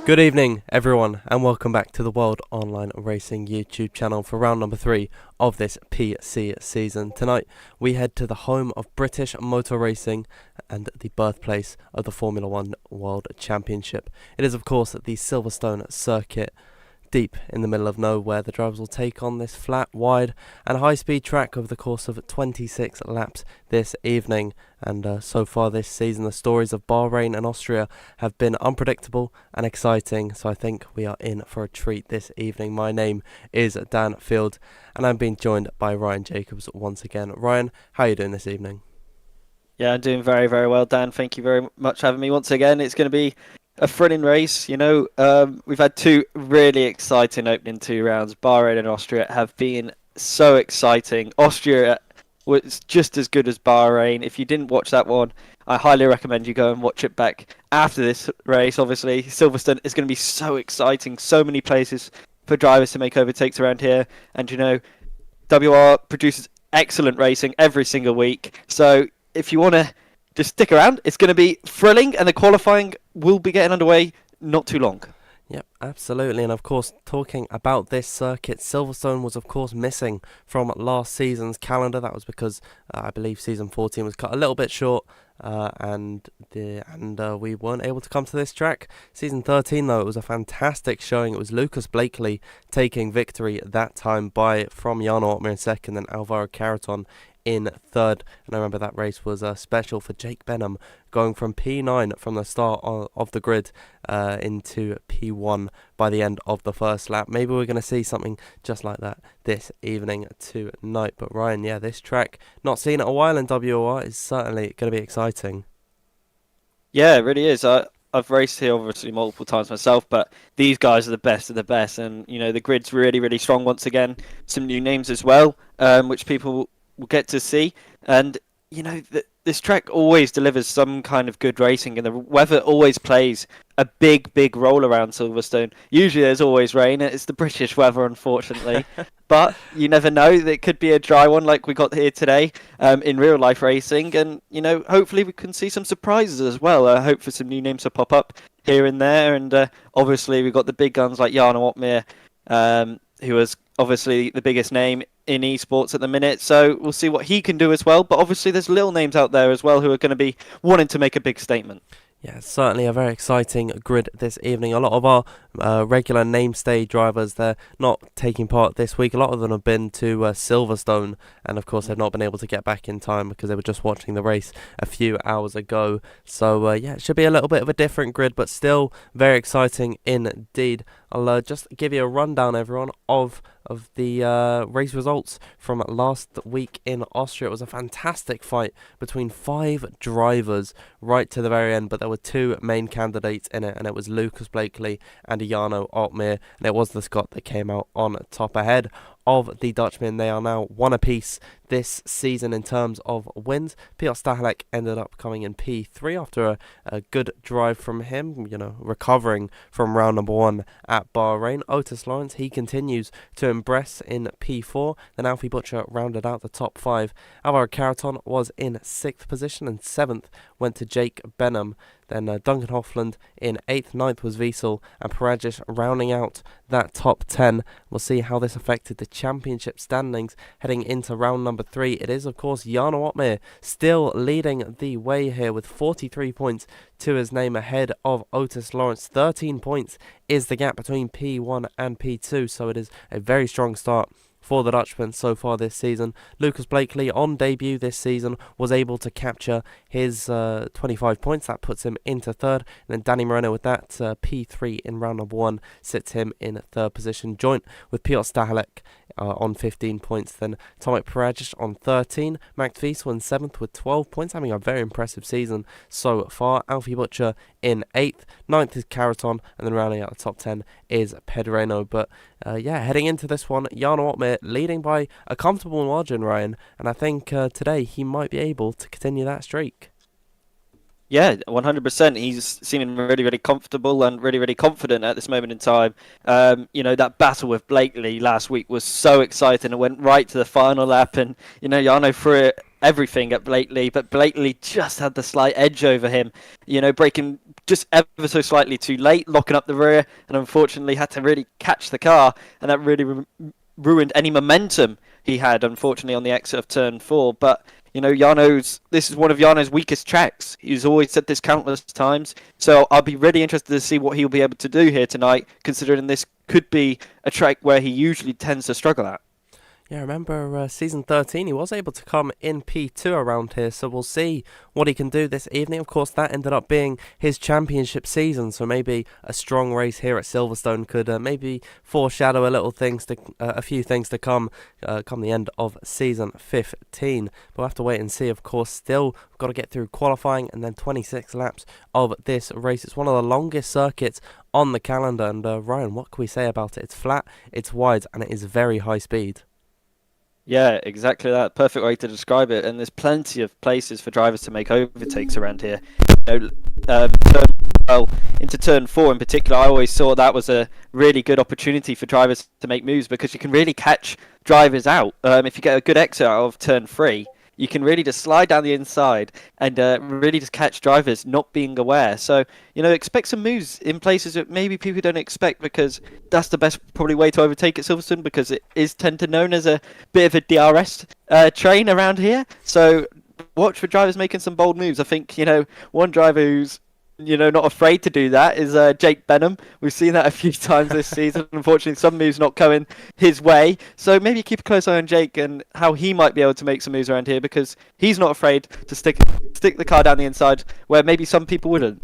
Good evening, everyone, and welcome back to the World Online Racing YouTube channel for round number 3 of this PC season. Tonight, we head to the home of British motor racing and the birthplace of the Formula 1 World Championship. It is, of course, the Silverstone circuit. Deep in the middle of nowhere, the drivers will take on this flat, wide and high-speed track over the course of 26 laps this evening. And so far this season, the stories of Bahrain and Austria have been unpredictable and exciting, so I think we are in for a treat this evening. My name is Dan Field, and I'm being joined by Ryan Jacobs once again. Ryan, how are you doing this evening? Yeah, I'm doing very, very well, Dan. Thank you very much for having me once again. It's going to be a thrilling race. We've had two really exciting opening 2 rounds. Bahrain and Austria have been so exciting. Austria was just as good as Bahrain. If you didn't watch that one, I highly recommend you go and watch it back after this race. Obviously, Silverstone is going to be so exciting. So many places for drivers to make overtakes around here. And, WR produces excellent racing every single week. So if you want to just stick around, it's going to be thrilling, and the qualifying will be getting underway not too long. Yep, absolutely. And of course, talking about this circuit, Silverstone was of course missing from last season's calendar. That was because I believe season 14 was cut a little bit short, and we weren't able to come to this track. Season 13, though, it was a fantastic showing. It was Lucas Blakely taking victory that time from Jarno Opmeer in second and Alvaro Carreton in third. And I remember that race was special for Jake Benham, going from P9 from the start of the grid into P1 by the end of the first lap. Maybe we're going to see something just like that this evening tonight. But Ryan, yeah, this track, not seen it a while in WOR, is certainly going to be exciting. Yeah, it really is. I've raced here obviously multiple times myself, but these guys are the best of the best. And, the grid's really, really strong once again. Some new names as well, which people will get to see. And, this track always delivers some kind of good racing, and the weather always plays a big, big role around Silverstone. Usually there's always rain. It's the British weather, unfortunately. But you never know. It could be a dry one like we got here today in real life racing. And, hopefully we can see some surprises as well. I hope for some new names to pop up here and there. And obviously we've got the big guns like Jarno Opmeer, who was obviously the biggest name in esports at the minute, so we'll see what he can do as well. But obviously there's little names out there as well who are going to be wanting to make a big statement. Yeah, certainly a very exciting grid this evening. A lot of our regular namestay drivers, they're not taking part this week. A lot of them have been to Silverstone, and of course they've not been able to get back in time because they were just watching the race a few hours ago. So yeah, it should be a little bit of a different grid, but still very exciting indeed. I'll just give you a rundown, everyone, of the race results from last week in Austria. It was a fantastic fight between 5 drivers right to the very end, but there were 2 main candidates in it, and it was Lucas Blakely and Jarno Opmeer, and it was the Scot that came out on top ahead of the Dutchmen. They are now 1 apiece this season in terms of wins. Piotr Stahelek ended up coming in P3 after a good drive from him, recovering from round number 1 at Bahrain. Otis Lawrence, he continues to impress in P4. Then Alfie Butcher rounded out the top 5. Alvaro Carreton was in 6th position, and 7th went to Jake Benham. Then Duncan Hoffland in 8th, 9th was Wiesel, and Paragic rounding out that top 10. We'll see how this affected the championship standings heading into round number 3. It is, of course, Jarno Opmeer still leading the way here with 43 points to his name ahead of Otis Lawrence. 13 points is the gap between P1 and P2, so it is a very strong start for the Dutchman so far this season. Lucas Blakely, on debut this season, was able to capture his 25 points. That puts him into 3rd. And then Danny Moreno with that P3 in round number 1 sits him in 3rd position, joint with Piotr Stahelek on 15 points. Then Tomek Paragic on 13. Max Wiesel in 7th with 12 points, having a very impressive season so far. Alfie Butcher in 8th. 9th is Carreton, and then rounding out the top 10 is Pedreno. But yeah, heading into this one, Jarno Opmeer leading by a comfortable margin, Ryan, and I think today he might be able to continue that streak. Yeah, 100%. He's seeming really, really comfortable and really, really confident at this moment in time. That battle with Blakely last week was so exciting. It went right to the final lap, and Jarno threw it everything at Blakely, but Blakely just had the slight edge over him, braking just ever so slightly too late, locking up the rear, and unfortunately had to really catch the car, and that really ruined any momentum he had, unfortunately, on the exit of turn 4. But this is one of Jarno's weakest tracks. He's always said this countless times. So I'll be really interested to see what he'll be able to do here tonight, considering this could be a track where he usually tends to struggle at. Yeah, I remember season 13, he was able to come in P2 around here, so we'll see what he can do this evening. Of course, that ended up being his championship season, so maybe a strong race here at Silverstone could maybe foreshadow a few things to come the end of season 15. But we'll have to wait and see. Of course, still we've got to get through qualifying and then 26 laps of this race. It's one of the longest circuits on the calendar, and Ryan, what can we say about it? It's flat, it's wide, and it is very high speed. Yeah, exactly that. Perfect way to describe it. And there's plenty of places for drivers to make overtakes around here. Into turn 4 in particular, I always saw that was a really good opportunity for drivers to make moves, because you can really catch drivers out. If you get a good exit out of turn 3, you can really just slide down the inside and really just catch drivers not being aware. So, expect some moves in places that maybe people don't expect, because that's the best probably way to overtake at Silverstone, because it is tended known as a bit of a DRS train around here. So watch for drivers making some bold moves. I think, one driver who's not afraid to do that is Jake Benham. We've seen that a few times this season. Unfortunately, some moves not going his way. So maybe keep a close eye on Jake and how he might be able to make some moves around here, because he's not afraid to stick the car down the inside where maybe some people wouldn't.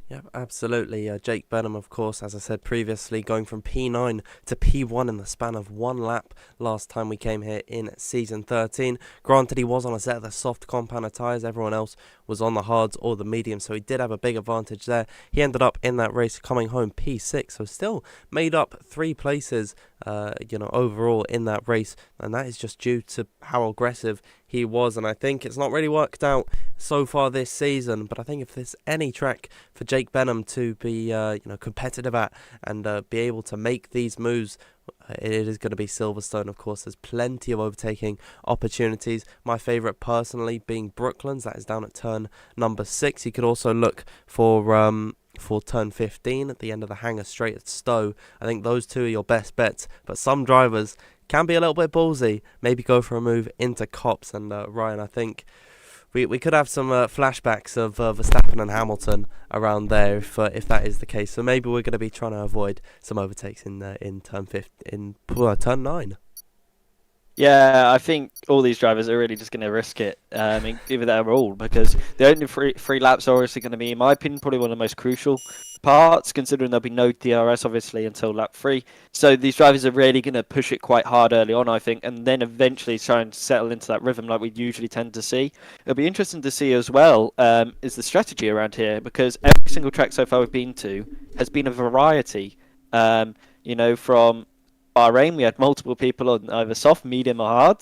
Yeah, absolutely. Jake Benham, of course, as I said previously, going from P9 to P1 in the span of one lap last time we came here in season 13. Granted, he was on a set of the soft compound tyres. Everyone else was on the hards or the mediums, so he did have a big advantage there. He ended up in that race coming home P6, so still made up 3 places, overall in that race, and that is just due to how aggressive he was. And I think it's not really worked out so far this season, but I think if there's any track for Jake Benham to be competitive at and be able to make these moves, it is going to be Silverstone. Of course, there's plenty of overtaking opportunities. My favourite personally being Brooklands, that is down at turn number 6. You could also look for turn 15 at the end of the hangar straight at Stowe. I think those two are your best bets, but some drivers can be a little bit ballsy, maybe go for a move into Copse. And Ryan, I think we could have some flashbacks of Verstappen and Hamilton around there if that is the case. So maybe we're going to be trying to avoid some overtakes in turn 9. Yeah, I think all these drivers are really just going to risk it, give it their all, because the only three laps are obviously going to be, in my opinion, probably one of the most crucial parts, considering there'll be no DRS, obviously, until lap 3. So these drivers are really going to push it quite hard early on, I think, and then eventually try and settle into that rhythm like we usually tend to see. It'll be interesting to see as well is the strategy around here, because every single track so far we've been to has been a variety, from Bahrain, we had multiple people on either soft, medium, or hard.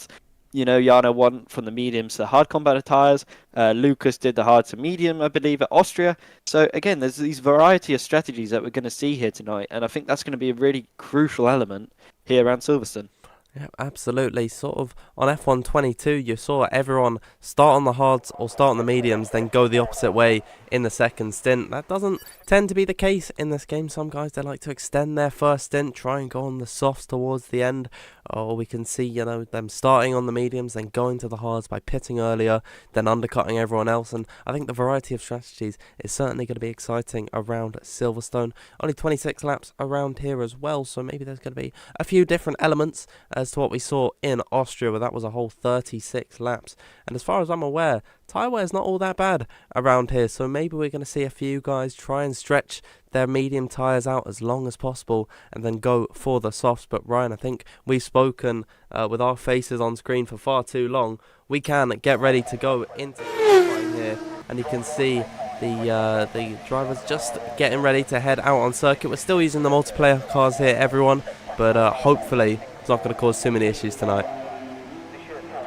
Jarno won from the mediums to the hard combat tyres. Lucas did the hard to medium, I believe, at Austria. So again, there's these variety of strategies that we're going to see here tonight, and I think that's going to be a really crucial element here around Silverstone. Yeah, absolutely. Sort of on F1 22, you saw everyone start on the hards or start on the mediums, then go the opposite way in the second stint. That doesn't tend to be the case in this game. Some guys, they like to extend their first stint, try and go on the softs towards the end. Or we can see, them starting on the mediums, then going to the hards by pitting earlier, then undercutting everyone else. And I think the variety of strategies is certainly going to be exciting around Silverstone. Only 26 laps around here as well, so maybe there's going to be a few different elements as to what we saw in Austria, where that was a whole 36 laps. And as far as I'm aware, tyre wear is not all that bad around here, so maybe we're going to see a few guys try and stretch their medium tyres out as long as possible and then go for the softs. But Ryan, I think we've spoken with our faces on screen for far too long. We can get ready to go into qualifying here, and you can see the drivers just getting ready to head out on circuit. We're still using the multiplayer cars here, everyone, but hopefully it's not going to cause too many issues tonight.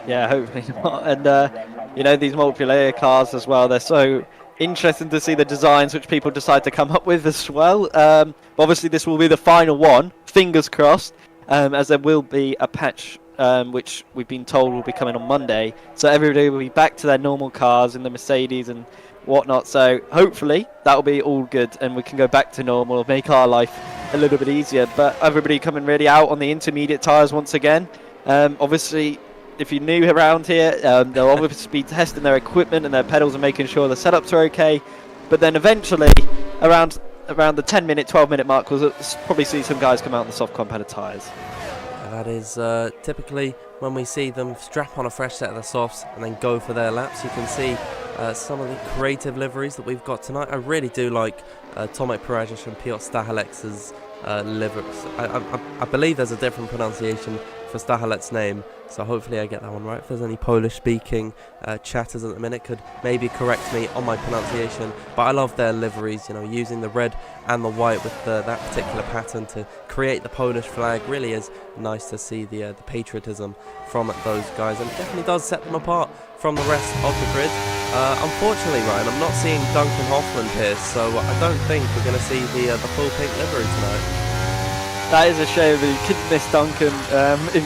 Yeah, hopefully not. And these multiplayer cars as well, they're so interesting to see the designs which people decide to come up with as well. Obviously this will be the final one, fingers crossed, as there will be a patch which we've been told will be coming on Monday. So everybody will be back to their normal cars in the Mercedes and whatnot. So hopefully that will be all good and we can go back to normal, make our life a little bit easier. But everybody coming really out on the intermediate tyres once again. Obviously, if you're new around here, they'll obviously be testing their equipment and their pedals and making sure the setups are okay. But then eventually, around the 10-minute, 12-minute mark, we'll probably see some guys come out on the soft compounded tyres. That is typically when we see them strap on a fresh set of the softs and then go for their laps. You can see some of the creative liveries that we've got tonight. I really do like Tomek Parajic and Piotr Stahalex's liveries. I believe there's a different pronunciation for Stahalec's name, so hopefully I get that one right. If there's any Polish-speaking chatters at the minute, could maybe correct me on my pronunciation. But I love their liveries, you know, using the red and the white with that particular pattern to create the Polish flag. Really is nice to see the patriotism from those guys, and it definitely does set them apart from the rest of the grid. Unfortunately, Ryan, I'm not seeing Duncan Hoffman here, so I don't think we're going to see the full pink livery tonight. That is a shame. You couldn't miss Duncan,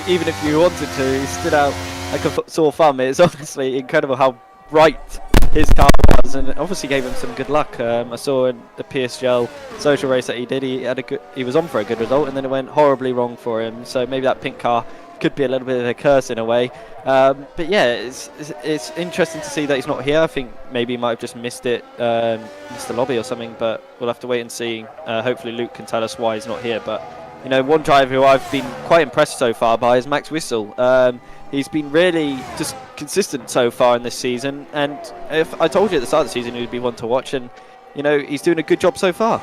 even if you wanted to. He stood out like a sore thumb. It's honestly incredible how bright his car was, and it obviously gave him some good luck. I saw in the PSGL social race that he did, he was on for a good result, and then it went horribly wrong for him. So maybe that pink car could be a little bit of a curse in a way. But yeah, it's interesting to see that he's not here. I think maybe he might have just missed it, missed the lobby or something, but we'll have to wait and see. Hopefully Luke can tell us why he's not here. But you know, one driver who I've been quite impressed so far by is Max Wissel. He's been really just consistent so far in this season, and if I told you at the start of the season he'd be one to watch, and you know, he's doing a good job so far.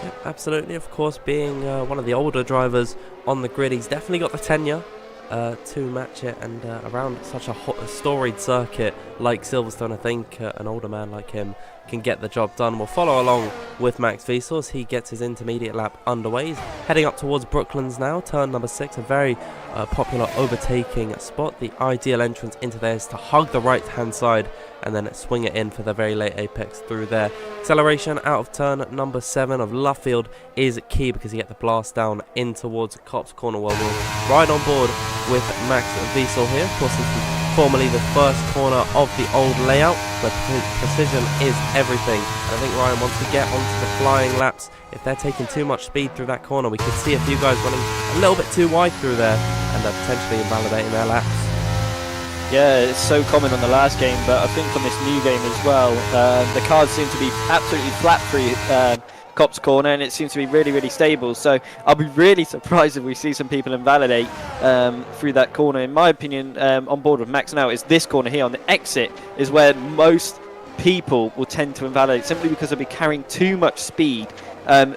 Yeah, absolutely, of course, being one of the older drivers on the grid, he's definitely got the tenure to match it, and around such a storied circuit like Silverstone, I think an older man like him can get the job done. We'll follow along with Max Wissel as he gets his intermediate lap underway. He's heading up towards Brooklands now, turn number 6, a very popular overtaking spot. The ideal entrance into there is to hug the right hand side and then swing it in for the very late apex through there. Acceleration out of turn number 7 of Luffield is key because you get the blast down in towards Cops Corner. Well, we'll ride on board with Max Wissel here. Of course, this is formerly the first corner of the old layout, but precision is everything. And I think, Ryan, once we get onto the flying laps, if they're taking too much speed through that corner, we could see a few guys running a little bit too wide through there and potentially invalidating their laps. Yeah, it's so common on the last game, but I think on this new game as well, the cars seem to be absolutely flat through Cops Corner, and it seems to be really, really stable. So I'll be really surprised if we see some people invalidate through that corner. In my opinion, on board with Max now, is this corner here on the exit is where most people will tend to invalidate, simply because they'll be carrying too much speed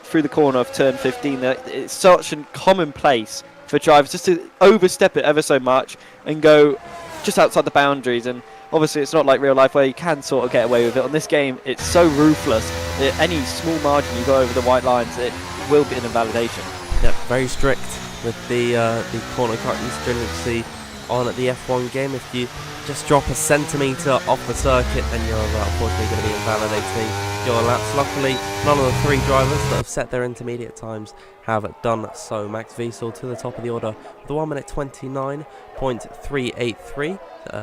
through the corner of turn 15. It's such a common place for drivers just to overstep it ever so much and go just outside the boundaries. And obviously it's not like real life where you can sort of get away with it. On this game, it's so ruthless. Any small margin you go over the white lines, it will be an invalidation. Yep, very strict with the corner cutting stringency on at the F1 game. If you just drop a centimetre off the circuit, then you're unfortunately going to be invalidating your laps. Luckily, none of the 3 drivers that have set their intermediate times have done so. Max Wissel to the top of the order with a 1 minute 29.383.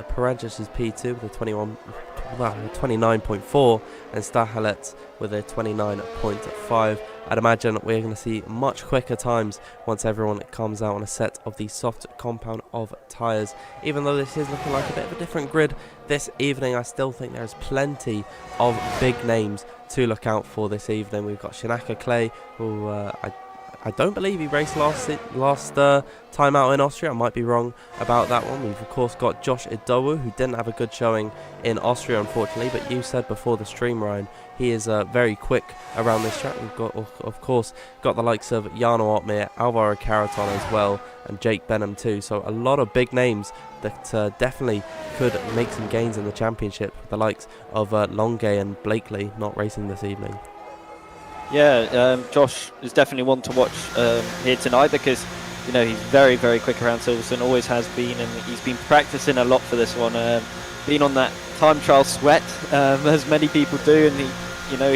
Parajic is P2 with a 29.4, and Stahalec with a 29.5. I'd imagine we're going to see much quicker times once everyone comes out on a set of the soft compound of tyres. Even though this is looking like a bit of a different grid this evening, I still think there's plenty of big names to look out for this evening. We've got Shinaka Clay, who I don't believe he raced last time out in Austria. I might be wrong about that one. We've of course got Josh Idowu, who didn't have a good showing in Austria, unfortunately, but you said before the stream, Ryan, he is very quick around this track. We've got, of course, got the likes of Jarno Otmir, Alvaro Caraton as well, and Jake Benham too. So a lot of big names that definitely could make some gains in the championship. The likes of Longay and Blakely not racing this evening. Yeah, Josh is definitely one to watch here tonight, because you know he's very, very quick around Silverstone, always has been, and he's been practicing a lot for this one. Been on that time trial sweat, as many people do, and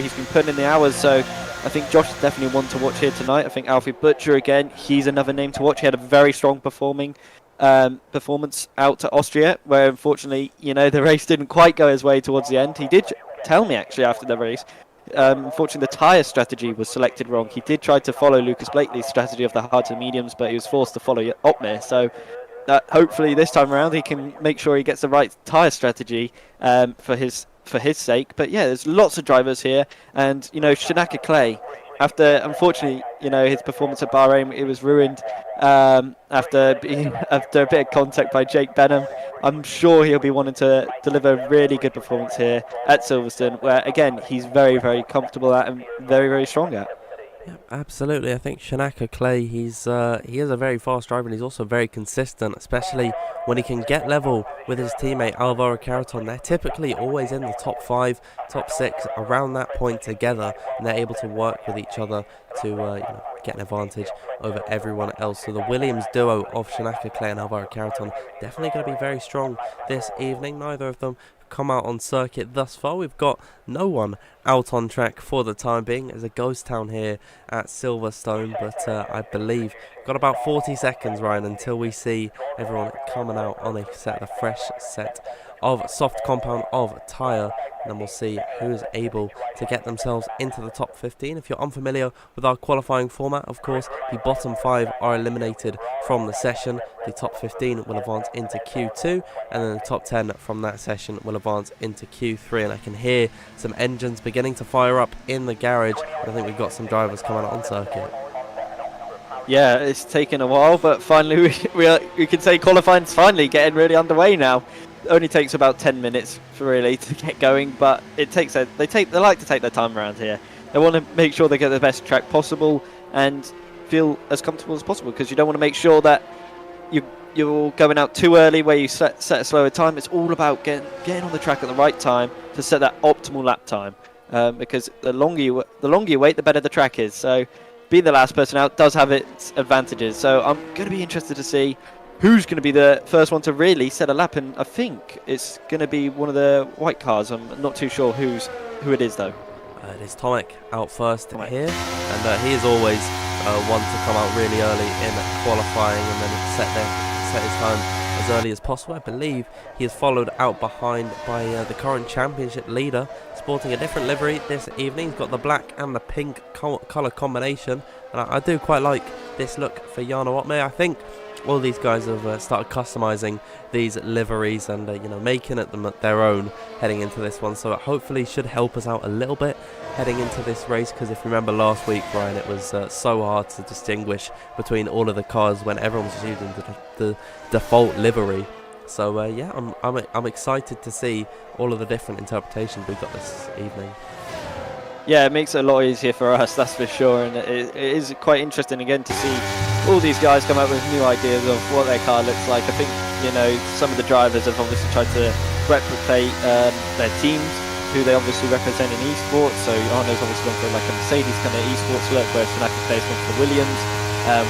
he's been putting in the hours. So I think Josh is definitely one to watch here tonight. I think Alfie Butcher again, he's another name to watch. He had a very strong performing performance out to Austria, where unfortunately, the race didn't quite go his way towards the end. He did tell me actually after the race. Unfortunately, the tyre strategy was selected wrong. He did try to follow Lucas Blakely's strategy of the hards and mediums, but he was forced to follow Opmir. So hopefully this time around he can make sure he gets the right tyre strategy for his sake. But yeah, there's lots of drivers here, and Shanaka Clay, after unfortunately his performance at Bahrain, it was ruined after a bit of contact by Jake Benham. I'm sure he'll be wanting to deliver a really good performance here at Silverstone, where again he's very, very comfortable at and very, very strong at. Yeah, absolutely. I think Shanaka Clay, he is a very fast driver, and he's also very consistent, especially when he can get level with his teammate Alvaro Caraton. They're typically always in the top 5, top 6, around that point together, and they're able to work with each other to get an advantage over everyone else. So the Williams duo of Shanaka Clay and Alvaro Caraton definitely going to be very strong this evening. Neither of them come out on circuit thus far. We've got no one out on track for the time being. There's a ghost town here at Silverstone, but I believe got about 40 seconds, Ryan, until we see everyone coming out on a fresh set of soft compound of tyre, and then we'll see who's able to get themselves into the top 15. If you're unfamiliar with our qualifying format, of course, the bottom 5 are eliminated from the session. The top 15 will advance into Q2, and then the top 10 from that session will advance into Q3. And I can hear some engines beginning to fire up in the garage, and I think we've got some drivers coming out on circuit. Yeah, it's taken a while, but finally we can say qualifying's finally getting really underway now. It only takes about 10 minutes to get going, but they like to take their time around here. They want to make sure they get the best track possible and feel as comfortable as possible, because you don't want to make sure that you're going out too early where you set a slower time. It's all about getting on the track at the right time to set that optimal lap time, because the longer you wait, the better the track is. So being the last person out does have its advantages. So I'm going to be interested to see who's going to be the first one to really set a lap, and I think it's going to be one of the white cars. I'm not too sure who it is though. It is Tomek out first here, and he is always one to come out really early in qualifying and then set his time as early as possible. I believe he is followed out behind by the current championship leader, sporting a different livery this evening. He's got the black and the pink colour combination, and I do quite like this look for Jarno Opmeer. I think all these guys have started customising these liveries and making them their own heading into this one, so it hopefully should help us out a little bit heading into this race, because if you remember last week, Ryan, it was so hard to distinguish between all of the cars when everyone was using the default livery. So yeah, I'm excited to see all of the different interpretations we've got this evening. Yeah, it makes it a lot easier for us, that's for sure, and it is quite interesting again to see all these guys come up with new ideas of what their car looks like. I think some of the drivers have obviously tried to replicate their teams, who they obviously represent in esports. So Arno's obviously gone for like a Mercedes kind of esports look, whereas Shanaka Clay's gone for Williams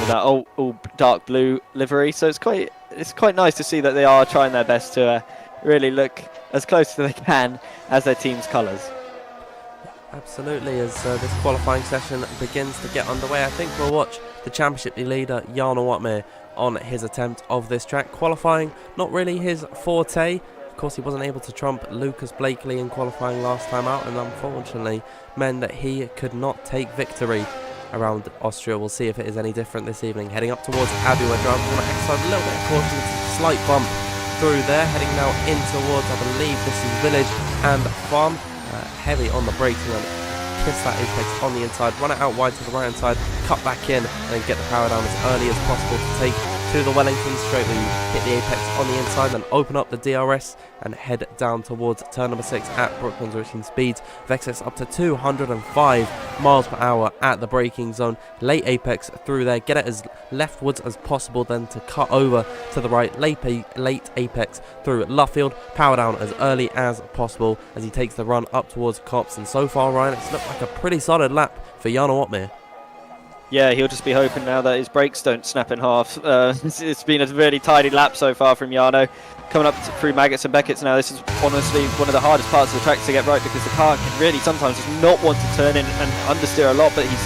with that all dark blue livery. So it's quite nice to see that they are trying their best to really look as close as they can as their team's colours. Absolutely, as this qualifying session begins to get underway, I think we'll watch the championship leader Jarno Opmeer on his attempt of this track. Qualifying, not really his forte. Of course, he wasn't able to trump Lucas Blakely in qualifying last time out, and unfortunately meant that he could not take victory around Austria. We'll see if it is any different this evening. Heading up towards Abu, where drivers want to exercise a little bit of caution. It's a slight bump through there. Heading now in towards, I believe this is Village and Farm. Heavy on the brakes, and then kiss that apex on the inside, run it out wide to the right hand side, cut back in, and then get the power down as early as possible to take to the Wellington straight where you hit the apex on the inside, then open up the DRS and head down towards turn number 6 at Brooklands, reaching speeds of excess up to 205 miles per hour at the braking zone. Late apex through there, get it as leftwards as possible, then to cut over to the right, late apex through Luffield, power down as early as possible as he takes the run up towards Cops. And so far, Ryan, it's looked like a pretty solid lap for Jarno Opmeer. Yeah, he'll just be hoping now that his brakes don't snap in half. It's been a really tidy lap so far from Jarno. Coming up through Maggots and Beckett's now, this is honestly one of the hardest parts of the track to get right, because the car can really sometimes just not want to turn in and understeer a lot, but he's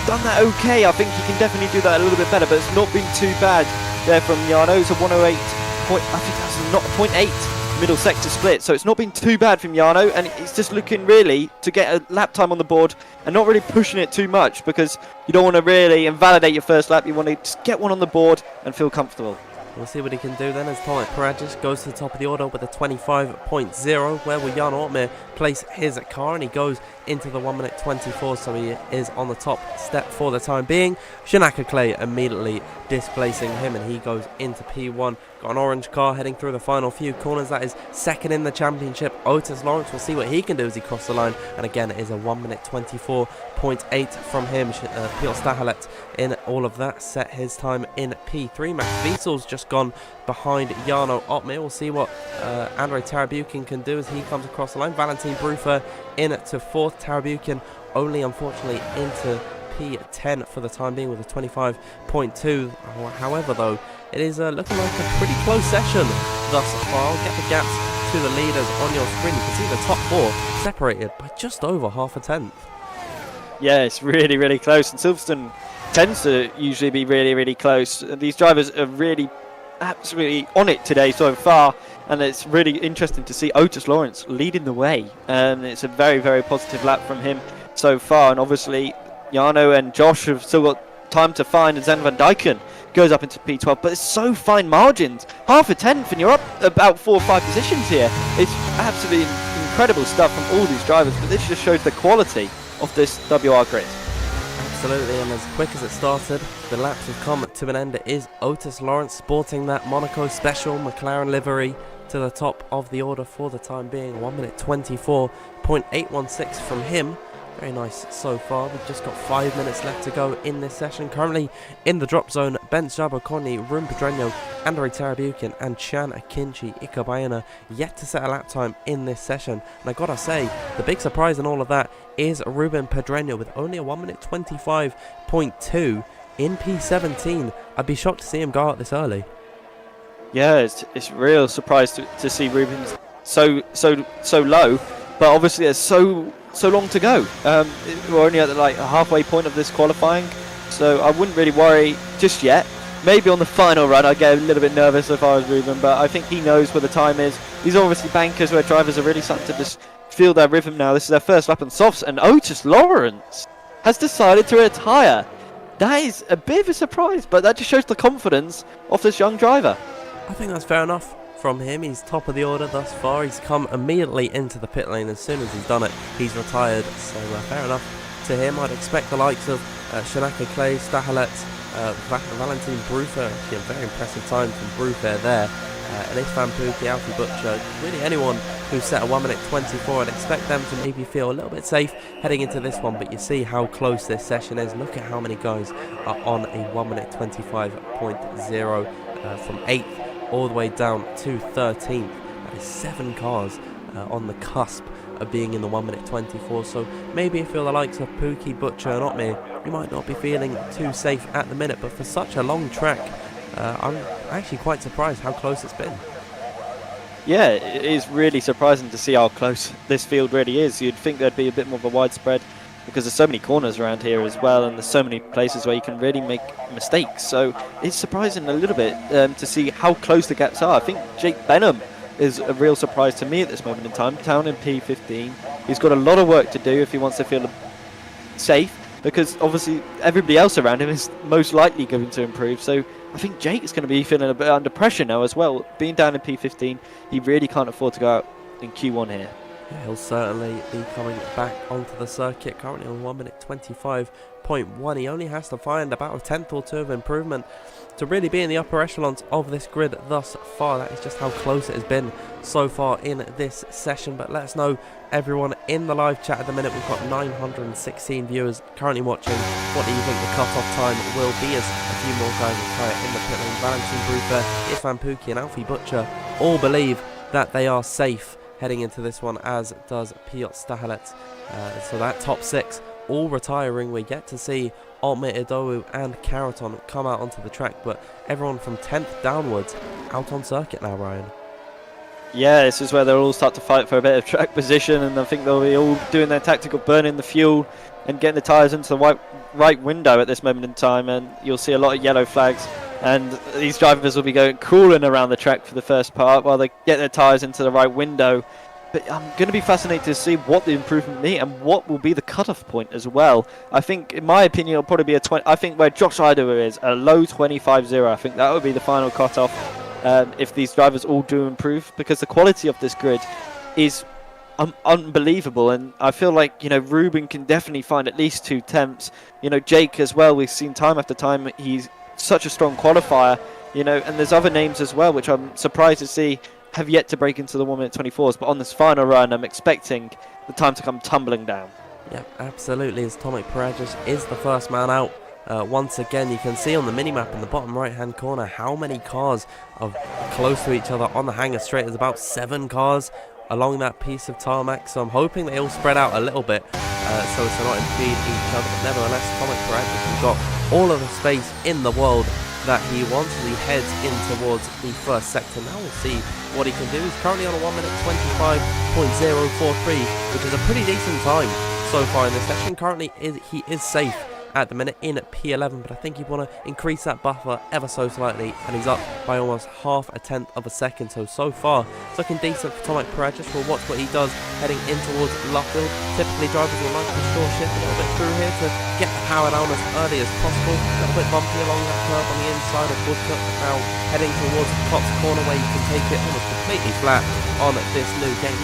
done that okay. I think he can definitely do that a little bit better, but it's not been too bad there from Jarno. It's a 108 point, I think that's not a .8 middle sector split, so it's not been too bad from Jarno, and it's just looking really to get a lap time on the board and not really pushing it too much, because you don't want to really invalidate your first lap. You want to just get one on the board and feel comfortable. We'll see what he can do then as Tomek Parajic goes to the top of the order with a 25.0. Where will Jan Ortmir place his car? And he goes into the 1 minute 24, so he is on the top step for the time being. Shanaka Clay immediately displacing him, and he goes into P1. Got an orange car heading through the final few corners. That is second in the championship. Otis Lawrence, will see what he can do as he crosses the line. And again, it is a 1 minute 24.8 from him. Piotr Stahelet in all of that set his time in P3. Max Wiesel's just gone behind Jarno Ortmir. We'll see what Andrei Tarabukin can do as he comes across the line. Valentin Bruffer in to fourth. Tarabukin only unfortunately into P10 for the time being with a 25.2. However, though, it is looking like a pretty close session thus far. I'll get the gaps to the leaders on your screen. You can see the top four separated by just over half a tenth. Yeah, it's really, really close, and Silverstone tends to usually be really, really close. These drivers are really absolutely on it today so far, and it's really interesting to see Otis Lawrence leading the way. It's a very, very positive lap from him so far, and obviously Jarno and Josh have still got time to find, and Zen van Dijken goes up into P12, but it's so fine margins, half a tenth, and you're up about 4 or 5 positions here. It's absolutely incredible stuff from all these drivers, but this just shows the quality of this WR grid. Absolutely, and as quick as it started, the laps have come to an end. It is Otis Lawrence sporting that Monaco special McLaren livery to the top of the order for the time being. 1 minute 24.816 from him. Very nice so far. We've just got 5 minutes left to go in this session. Currently in the drop zone, Ben Jabokoni, Rune Pedreño, Andrei Tarabukin and Chan Akinci Ikabayana yet to set a lap time in this session. And I gotta say, the big surprise in all of that is Ruben Pedreño with only a 1 minute 25.2 in P17. I'd be shocked to see him go out this early. Yeah, it's real surprise to see Ruben so low, but obviously there's so long to go. We're only at a halfway point of this qualifying, so I wouldn't really worry just yet. Maybe on the final run I get a little bit nervous if I was Ruben, but I think he knows where the time is. These are obviously bankers where drivers are really starting to just feel their rhythm now. This is their first lap on softs, and Otis Lawrence has decided to retire. That is a bit of a surprise, but that just shows the confidence of this young driver. I think that's fair enough from him. He's top of the order thus far. He's come immediately into the pit lane. As soon as he's done it, he's retired. So fair enough to him. I'd expect the likes of Shanaka Clay, Stahelet, Valentin Bruffer. Actually, a very impressive time from Bruffer there. Elise Van Pookie, Alfie Butcher, really anyone who set a 1 minute 24. I'd expect them to maybe feel a little bit safe heading into this one, but you see how close this session is. Look at how many guys are on a 1 minute 25.0 from 8th all the way down to 13th. That is 7 cars on the cusp of being in the 1 minute 24. So maybe if you're the likes of Pookie, Butcher and Ortmir, you might not be feeling too safe at the minute, but for such a long track, I'm actually quite surprised how close it's been. Yeah, it is really surprising to see how close this field really is. You'd think there'd be a bit more of a widespread, because there's so many corners around here as well, and there's so many places where you can really make mistakes. So it's surprising a little bit to see how close the gaps are. I think Jake Benham is a real surprise to me at this moment in time, down in P15. He's got a lot of work to do if he wants to feel safe, because obviously everybody else around him is most likely going to improve. So I think Jake is going to be feeling a bit under pressure now as well. Being down in P15, he really can't afford to go out in Q1 here. Yeah, he'll certainly be coming back onto the circuit, currently on 1 minute 25.1. He only has to find about a tenth or two of improvement to really be in the upper echelons of this grid thus far. That is just how close it has been so far in this session. But let us know, everyone in the live chat at the minute. We've got 916 viewers currently watching. What do you think the cut-off time will be, as a few more guys retire in the pit lane? Valentin Bruffer, Istvan Pookie and Alfie Butcher all believe that they are safe heading into this one, as does Piotr Stahelet. So that top 6 all retiring. We get to see Ortmir Idowu and Karaton come out onto the track, but everyone from 10th downwards out on circuit now, Ryan. Yeah, this is where they'll all start to fight for a bit of track position, and I think they'll be all doing their tactical, burning the fuel and getting the tyres into the right window at this moment in time, and you'll see a lot of yellow flags and these drivers will be going crawling around the track for the first part while they get their tyres into the right window. But I'm going to be fascinated to see what the improvement be and what will be the cutoff point as well. I think, in my opinion, it'll probably be a 20. I think where Josh Idaho is, a low 25.0. I think that would be the final cutoff if these drivers all do improve, because the quality of this grid is unbelievable. And I feel like, Ruben can definitely find at least 2 temps. Jake as well, we've seen time after time, he's such a strong qualifier, and there's other names as well, which I'm surprised to see have yet to break into the 1 minute 24s, but on this final run I'm expecting the time to come tumbling down. Yeah, absolutely, as Tomek Paragic is the first man out. Once again, you can see on the minimap in the bottom right hand corner how many cars are close to each other on the hangar straight. There's about 7 cars along that piece of tarmac, so I'm hoping they all spread out a little bit so as to not impede each other, but nevertheless Tomek Paragic has got all of the space in the world that he wants as he heads in towards the first sector. Now we'll see what he can do. He's currently on a 1 minute 25.043, which is a pretty decent time so far in this session. Currently he is safe at the minute in P11, but I think he'd want to increase that buffer ever so slightly, and he's up by almost half a tenth of a second. So far it's looking decent for Tomek Paragic. We'll watch what he does heading in towards Luffield. Typically drivers will like to short shift a little bit through here to get the power down as early as possible. A little bit bumpy along that curve on the inside of Woodcut, but now heading towards Potts Corner where you can take it almost completely flat on this new game.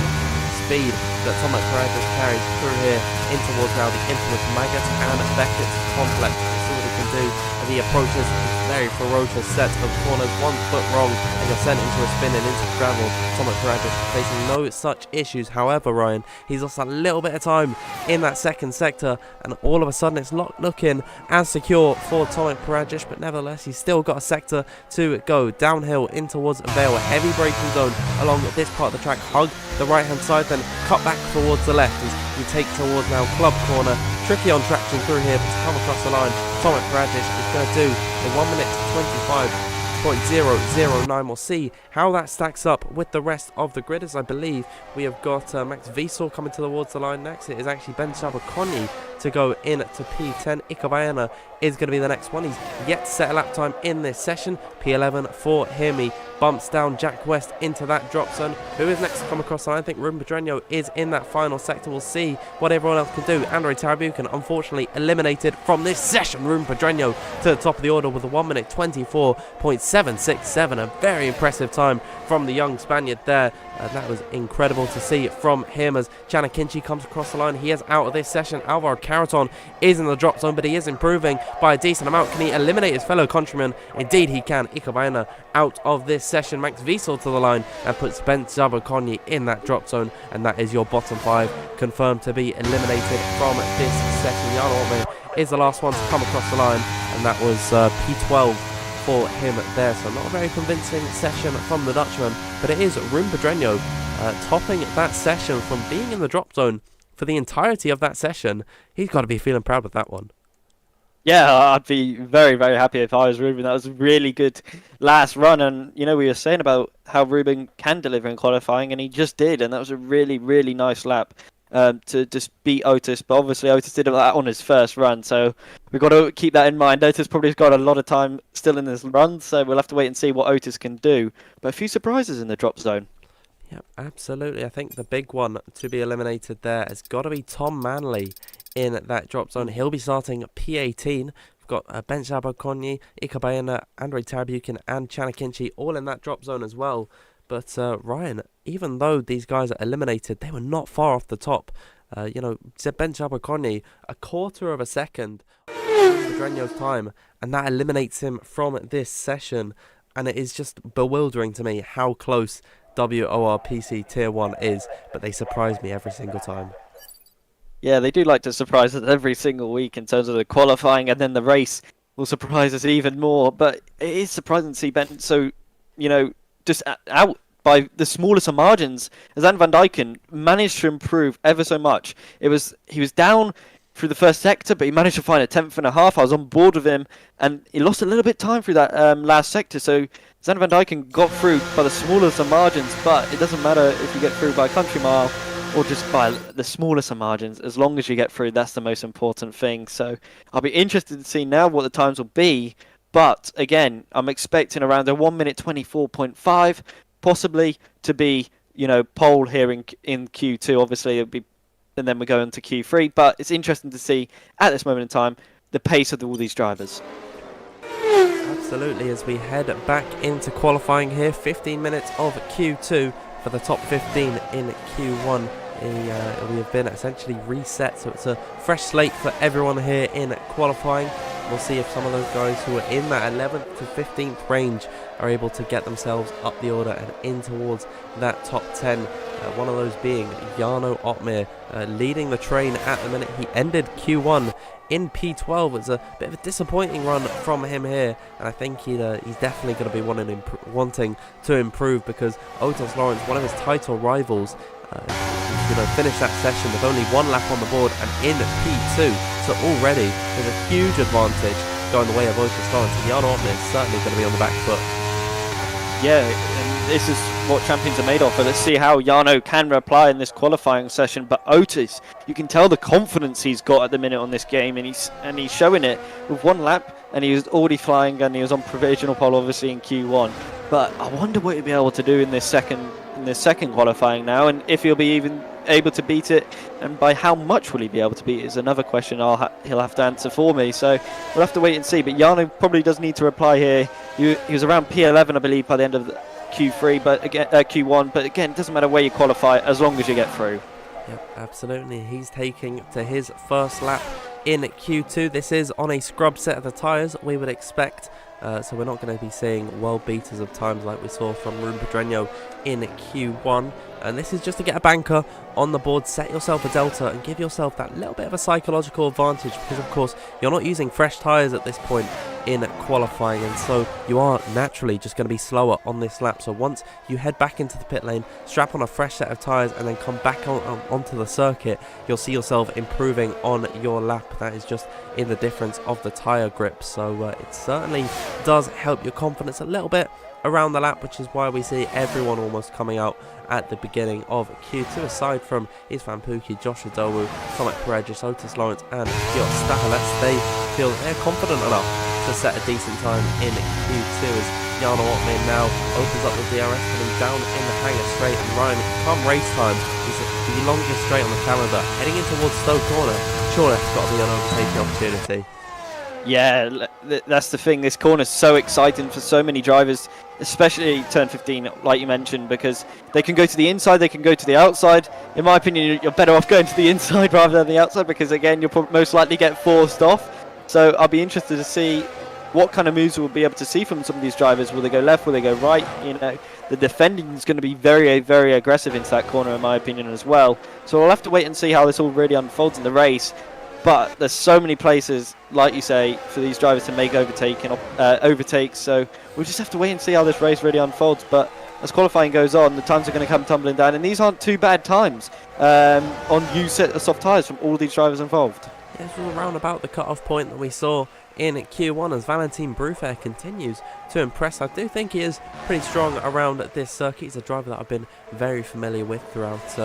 Speed that Tomek Paragic carries through here in towards now the infamous Maggot and Beckett's complex. We'll see what he can do as he approaches this very ferocious set of corners. 1 foot wrong and you're sent into a spin and into gravel. Tomek Paragic facing no such issues. However, Ryan, he's lost a little bit of time in that second sector, and all of a sudden it's not looking as secure for Tomek Paragic, but nevertheless he's still got a sector to go. Downhill in towards Vale, a heavy braking zone along this part of the track. Hug the right hand side, then cut back towards the left as you take towards now Club Corner. Tricky on traction through here, but to come across the line, Tomek Paragic is going to do in 1 minute 25.009. We'll see how that stacks up with the rest of the grid, as I believe we have got Max Wiesel coming towards the line next. It is actually Ben Sabakoni to go in to P10. Ikabayana is going to be the next one. He's yet to set a lap time in this session. P11 for him. He bumps down Jack West into that drop zone. Who is next to come across the line? I think Ruben Pedreño is in that final sector. We'll see what everyone else can do. Andrei Tarabucan unfortunately eliminated from this session. Ruben Pedreño to the top of the order with a 1 minute 24.767. A very impressive time from the young Spaniard there. That was incredible to see from him as Chanakinchi comes across the line. He is out of this session. Alvaro Caraton is in the drop zone, but he is improving by a decent amount. Can he eliminate his fellow countryman? Indeed he can. Ikabayana out of this session. Max Wiesel to the line and puts Ben Zabokonyi in that drop zone, and that is your bottom 5 confirmed to be eliminated from this session. Jan Ortme is the last one to come across the line, and that was P12 for him there. So not a very convincing session from the Dutchman, but it is Ruben Pedreño topping that session from being in the drop zone for the entirety of that session. He's got to be feeling proud with that one. Yeah, I'd be very, very happy if I was Ruben. That was a really good last run, and we were saying about how Ruben can deliver in qualifying, and he just did, and that was a really, really nice lap to just beat Otis. But obviously Otis did that on his first run, so we've got to keep that in mind. Otis probably has got a lot of time still in this run, so we'll have to wait and see what Otis can do. But a few surprises in the drop zone. Yeah, absolutely. I think the big one to be eliminated there has got to be Tom Manley in that drop zone. He'll be starting P18. We've got Ben Zabokonyi, Ikabayana, Andrei Tarabucan and Chanakinchi all in that drop zone as well. But Ryan, even though these guys are eliminated, they were not far off the top. Ben Zabokonyi, a quarter of a second Pedreño's time, and that eliminates him from this session. And it is just bewildering to me how close WOR PC Tier 1 is, but they surprise me every single time. Yeah, they do like to surprise us every single week in terms of the qualifying, and then the race will surprise us even more. But it is surprising to see Ben so, just out by the smallest of margins. As Van Dijken managed to improve ever so much. He was down through the first sector, but he managed to find a 10th and a half. I was on board with him, and he lost a little bit of time through that last sector. So Zan Van Dijken got through by the smallest of margins, but it doesn't matter if you get through by a country mile or just by the smallest of margins. As long as you get through, that's the most important thing. So I'll be interested to see now what the times will be. But again, I'm expecting around a 1 minute 24.5, possibly to be, pole here in Q2. Obviously, it'll be, and then we go into Q3. But it's interesting to see at this moment in time the pace of all these drivers. Absolutely, as we head back into qualifying here, 15 minutes of Q2 for the top 15 in Q1. We have been essentially reset, so it's a fresh slate for everyone here in qualifying. We'll see if some of those guys who are in that 11th to 15th range are able to get themselves up the order and in towards that top 10. One of those being Jarno Opmeer, leading the train at the minute. He ended Q1 in P12. It's a bit of a disappointing run from him here, and I think he's definitely going to be wanting to improve, because Otis Lawrence, one of his title rivals, finished that session with only 1 lap on the board and in P2. So already there's a huge advantage going the way of Otis Lawrence, and Jarno Opmeer is certainly going to be on the back foot. Yeah, and this is what champions are made of. But let's see how Jarno can reply in this qualifying session. But Otis, you can tell the confidence he's got at the minute on this game, and he's showing it with 1 lap, and he was already flying, and he was on provisional pole obviously in Q1. But I wonder what he'll be able to do in this second qualifying now, and if he'll be even able to beat it, and by how much will he be able to beat it is another question he'll have to answer for me. So we'll have to wait and see. But Jarno probably does need to reply here. He was around P11, I believe, by the end of Q3, but again Q1. But again, it doesn't matter where you qualify as long as you get through. Yep, absolutely. He's taking to his first lap in Q2. This is on a scrub set of the tyres, we would expect. So we're not going to be seeing world beaters of times like we saw from Rune Pedreño in Q1. And this is just to get a banker on the board, set yourself a delta and give yourself that little bit of a psychological advantage, because of course you're not using fresh tyres at this point in qualifying, and so you are naturally just going to be slower on this lap. So once you head back into the pit lane, strap on a fresh set of tyres and then come back onto the circuit, you'll see yourself improving on your lap. That is just in the difference of the tyre grip. So it certainly does help your confidence a little bit around the lap, which is why we see everyone almost coming out at the beginning of Q2, aside from Isvan Pukki, Josh Adowu, Tomek Peregis, Otis Lawrence and Piotr Stahelec. They feel they're confident enough to set a decent time in Q2, as Jarno Opmeer now opens up the DRS, coming down in the hangar straight. And Ryan, come race time, is the longest straight on the calendar, heading in towards Stoke Corner. Surely it's got to be an overtaking opportunity. Yeah, that's the thing. This corner is so exciting for so many drivers, especially turn 15, like you mentioned, because they can go to the inside, they can go to the outside. In my opinion, you're better off going to the inside rather than the outside, because again, you'll most likely get forced off. So I'll be interested to see what kind of moves we'll be able to see from some of these drivers. Will they go left? Will they go right? The defending is going to be very, very aggressive into that corner, in my opinion, as well. So we'll have to wait and see how this all really unfolds in the race. But there's so many places, like you say, for these drivers to make overtakes. So we'll just have to wait and see how this race really unfolds. But as qualifying goes on, the times are going to come tumbling down. And these aren't too bad times on used set of soft tyres from all these drivers involved. Yeah, this was around about the cut-off point that we saw in Q1 as Valentin Bruffaert continues to impress. I do think he is pretty strong around this circuit. He's a driver that I've been very familiar with throughout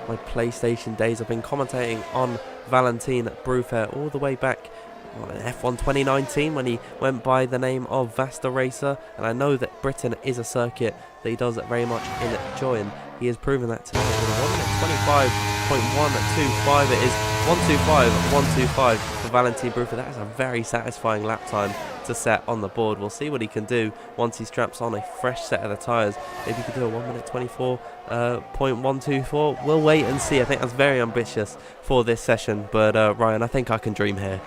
my PlayStation days. I've been commentating on Valentin Bruffaert all the way back in F1 2019 when he went by the name of Vasta Racer, and I know that Britain is a circuit that he does very much enjoy, and he has proven that tonight with a 1:25.125. It is 1:25.125 for Valentin Bruffaert. That is a very satisfying lap time to set on the board. We'll see what he can do once he straps on a fresh set of the tyres. Maybe he could do a 1:24.124. We'll wait and see. I think that's very ambitious for this session, but Ryan, I think I can dream here.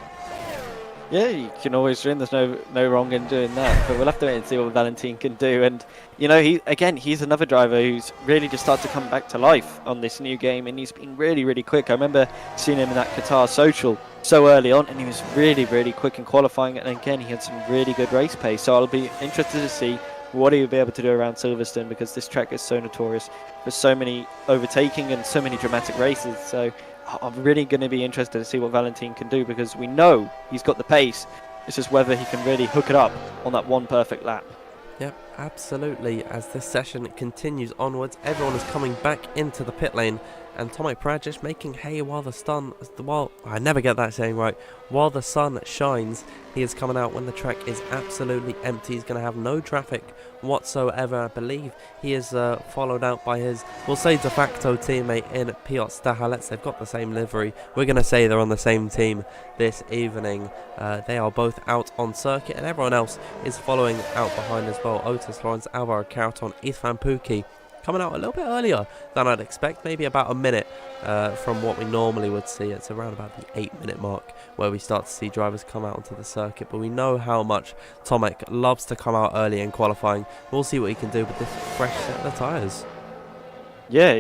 Yeah, you can always dream. There's no wrong in doing that. But we'll have to wait and see what Valentin can do. And he's another driver who's really just started to come back to life on this new game, and he's been really, really quick. I remember seeing him in that Qatar Social so early on, and he was really, really quick in qualifying. And again, he had some really good race pace. So I'll be interested to see what he'll be able to do around Silverstone, because this track is so notorious for so many overtaking and so many dramatic races. So I'm really going to be interested to see what Valentin can do, because we know he's got the pace. It's just whether he can really hook it up on that one perfect lap. Yep, absolutely. As this session continues onwards, everyone is coming back into the pit lane, and Tomek Prajic making hay while the sun, I never get that saying right, while the sun shines. He is coming out when the track is absolutely empty. He's going to have no traffic whatsoever. I believe he is followed out by his, we'll say, de facto teammate in Piotr Stahalec. They've got the same livery. We're going to say they're on the same team this evening. They are both out on circuit, and everyone else is following out behind as well. Otis Lawrence, Alvaro Caraton, Istvan Pukki coming out a little bit earlier than I'd expect, maybe about a minute from what we normally would see. It's around about the 8-minute mark where we start to see drivers come out onto the circuit, but we know how much Tomek loves to come out early in qualifying. We'll see what he can do with this fresh set of tyres. Yeah,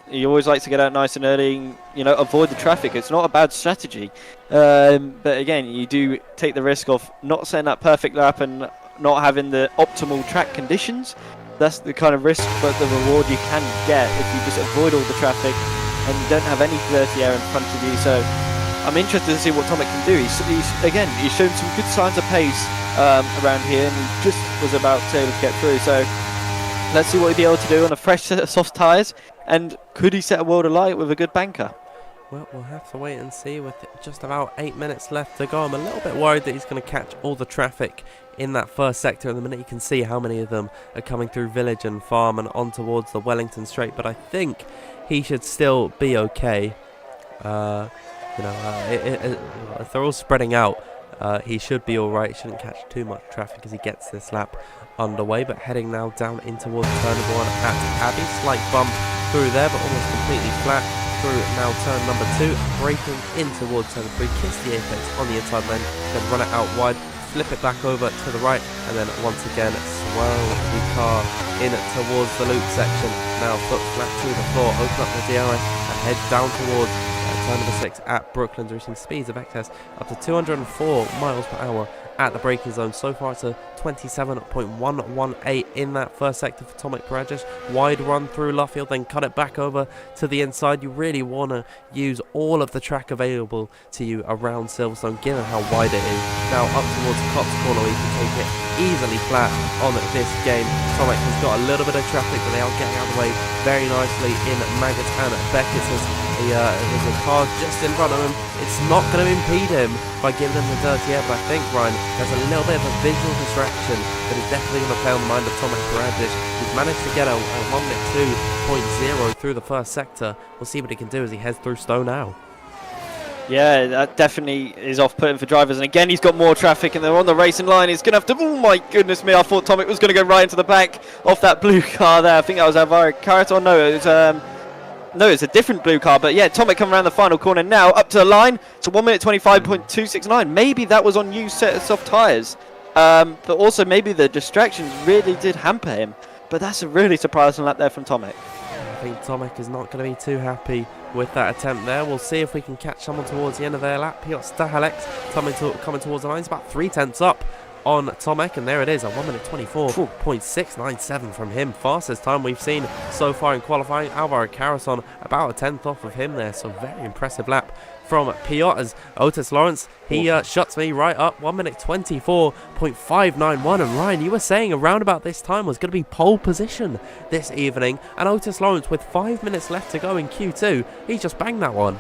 he always likes to get out nice and early, avoid the traffic. It's not a bad strategy. But again, you do take the risk of not setting that perfect lap and not having the optimal track conditions. That's the kind of risk, but the reward you can get if you just avoid all the traffic and you don't have any dirty air in front of you. So I'm interested to see what Tomek can do. He's shown some good signs of pace around here, and he just was about to get through. So let's see what he'll be able to do on a fresh set of soft tyres, and could he set a world alight with a good banker? Well, we'll have to wait and see with just about 8 minutes left to go. I'm a little bit worried that he's going to catch all the traffic in that first sector. In the minute you can see how many of them are coming through Village and Farm and on towards the Wellington Straight, but I think he should still be okay. If they're all spreading out, he should be alright. Shouldn't catch too much traffic as he gets this lap underway. But heading now down in towards turn number 1 at Abbey. Slight bump through there, but almost completely flat through now turn number 2, braking in towards turn 3, kiss the apex on the inside lane, then run it out wide, flip it back over to the right, and then once again swirl the car in towards the loop section. Now foot flat to the floor, open up the DRS and head down towards turn number 6 at Brooklands, reaching speeds of excess up to 204 miles per hour at the braking zone. So far it's a 27.118 in that first sector for Tomek Prajic. Wide run through Luffield, then cut it back over to the inside. You really want to use all of the track available to you around Silverstone, given how wide it is. Now up towards Cops Corner, where you can take it easily flat on this game. Tomek has got a little bit of traffic, but they are getting out of the way very nicely in Maggots and Beckett as there's a car just in front of him. It's not going to impede him by giving him the dirty air, but I think, Ryan, there's a little bit of a visual distraction that is definitely going to play on the mind of Tomek Prajic. He's managed to get a 1 minute 2.0 through the first sector. We'll see what he can do as he heads through Stowe now. Yeah, that definitely is off-putting for drivers. And again, he's got more traffic and they're on the racing line. He's going to have to... Oh, my goodness me. I thought Tomek was going to go right into the back of that blue car there. I think that was Alvaro Caraton. No, it was... No, it's a different blue car, but yeah, Tomek coming around the final corner now, up to the line, to 1 minute 25.269. Maybe that was on new set of soft tyres, but also maybe the distractions really did hamper him. But that's a really surprising lap there from Tomek. I think Tomek is not going to be too happy with that attempt there. We'll see if we can catch someone towards the end of their lap. Piotr Stahalec coming towards the line. It's about 0.3 up on Tomek, and there it is, a 1 minute 24.697 from him. Fastest time we've seen so far in qualifying. Alvaro Caraton about a 10th off of him there, so very impressive lap from Piotr. Otis Lawrence, he shuts me right up, 1 minute 24.591. And Ryan, you were saying around about this time was going to be pole position this evening, and Otis Lawrence with 5 minutes left to go in Q2, he's just banged that one.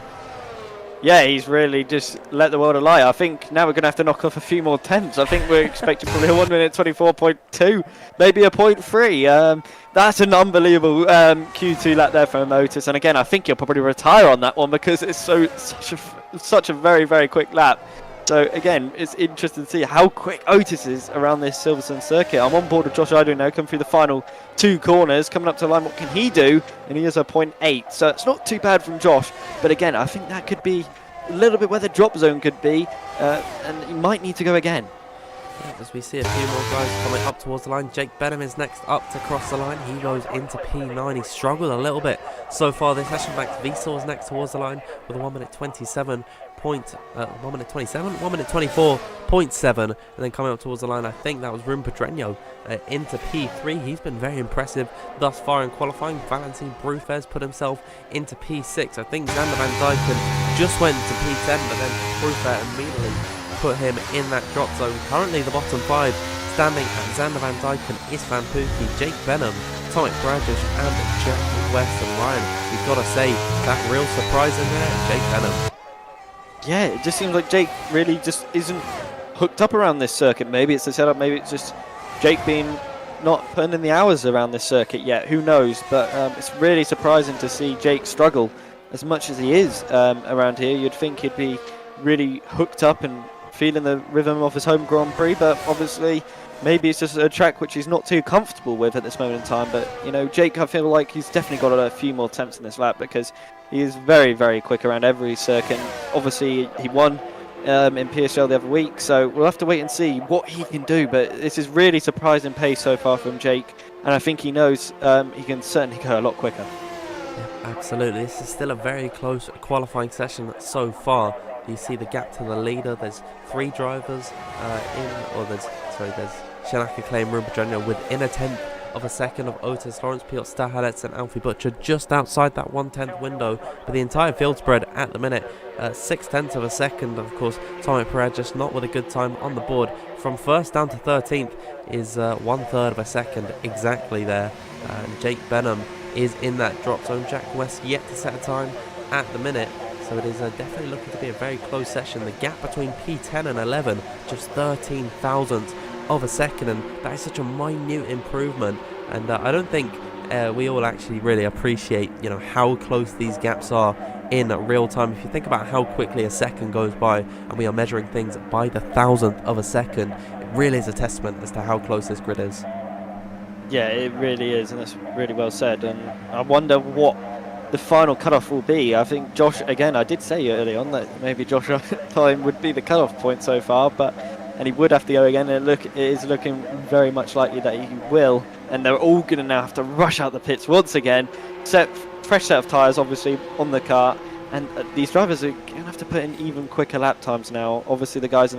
Yeah, he's really just let the world alight. I think now we're going to have to knock off a few more tenths. I think we're expecting probably a 1 minute 24.2, maybe a 0.3. That's an unbelievable Q2 lap there from Otis. And again, I think he'll probably retire on that one because it's such a very, very quick lap. So again, it's interesting to see how quick Otis is around this Silverstone circuit. I'm on board with Josh Idle now, come through the final 2 corners, coming up to the line. What can he do? And he is a 0.8, so it's not too bad from Josh. But again, I think that could be a little bit where the drop zone could be, and he might need to go again. Yeah, as we see a few more guys coming up towards the line. Jake Benham is next up to cross the line. He goes into P9. He struggled a little bit so far this session. Max Wiesel is next towards the line with a 1 minute 24.7, and then coming up towards the line, I think that was Rune Pedreño into P3. He's been very impressive thus far in qualifying. Valentin Brufez put himself into P6. I think Xander Van Dijken just went to P10, but then Brufez immediately put him in that drop zone. Currently the bottom 5 standing at Xander Van Dijken, Istvan Pukki, Jake Benham, Tomek Brajic and Jack West. And Ryan, we've got to say, that real surprise in there, Jake Benham. Yeah, it just seems like Jake really just isn't hooked up around this circuit. Maybe it's the setup, maybe it's just Jake being not putting in the hours around this circuit yet, who knows. But it's really surprising to see Jake struggle as much as he is around here. You'd think he'd be really hooked up and feeling the rhythm of his home Grand Prix, but obviously maybe it's just a track which he's not too comfortable with at this moment in time. But you know, Jake, I feel like he's definitely got a few more attempts in this lap, because he is very, very quick around every circuit. And obviously he won in PSL the other week, so we'll have to wait and see what he can do. But this is really surprising pace so far from Jake, and I think he knows he can certainly go a lot quicker. Yeah, absolutely. This is still a very close qualifying session so far. You see the gap to the leader. There's 3 drivers there's Shanaka Clay and Ruben Jr. within a tenth of a second of Otis Lawrence, Piotr Stahalec and Alfie Butcher just outside that 1/10 window. But the entire field spread at the minute, 6/10 of a second. Of course, Tomek Brajic not with a good time on the board. From first down to 13th is 1/3 of a second exactly there. And Jake Benham is in that drop zone. Jack West yet to set a time at the minute. So it is definitely looking to be a very close session. The gap between P10 and 11, just 13,000 of a second, and that is such a minute improvement. And I don't think we all actually really appreciate, you know, how close these gaps are in real time. If you think about how quickly a second goes by, and we are measuring things by the 1,000th of a second, it really is a testament as to how close this grid is. Yeah, it really is, and that's really well said. And I wonder what the final cutoff will be. I think Josh, again, I did say early on that maybe Josh time would be the cutoff point so far, and he would have to go again. And it is looking very much likely that he will. And they're all going to now have to rush out the pits once again. Fresh set of tyres, obviously, on the car. And these drivers are going to have to put in even quicker lap times now. Obviously, the guys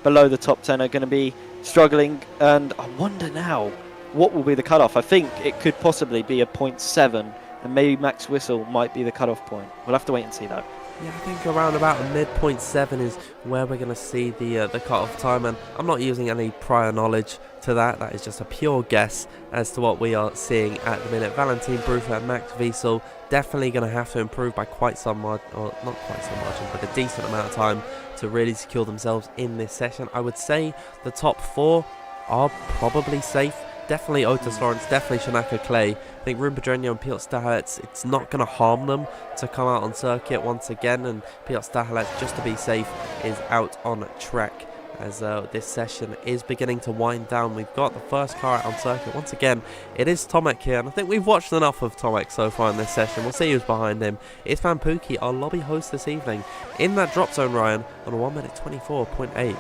below the top 10 are going to be struggling. And I wonder now, what will be the cutoff? I think it could possibly be a 0.7. And maybe Max Whistle might be the cutoff point. We'll have to wait and see though. Yeah, I think around about a mid-0.7 is where we're going to see the cut-off time, and I'm not using any prior knowledge to that. That is just a pure guess as to what we are seeing at the minute. Valentin Bruffa and Max Wiesel definitely going to have to improve by quite some margin, or not quite some margin, but a decent amount of time to really secure themselves in this session. I would say the top 4 are probably safe. Definitely Otis Lawrence, definitely Shanaka Clay. I think Ruben Jr. and Piotr Stahalec, it's not going to harm them to come out on circuit once again. And Piotr Stahalec, just to be safe, is out on track as this session is beginning to wind down. We've got the first car out on circuit. Once again, it is Tomek here, and I think we've watched enough of Tomek so far in this session. We'll see who's behind him. It's Van Pookie, our lobby host this evening, in that drop zone, Ryan, on a 1:24.8.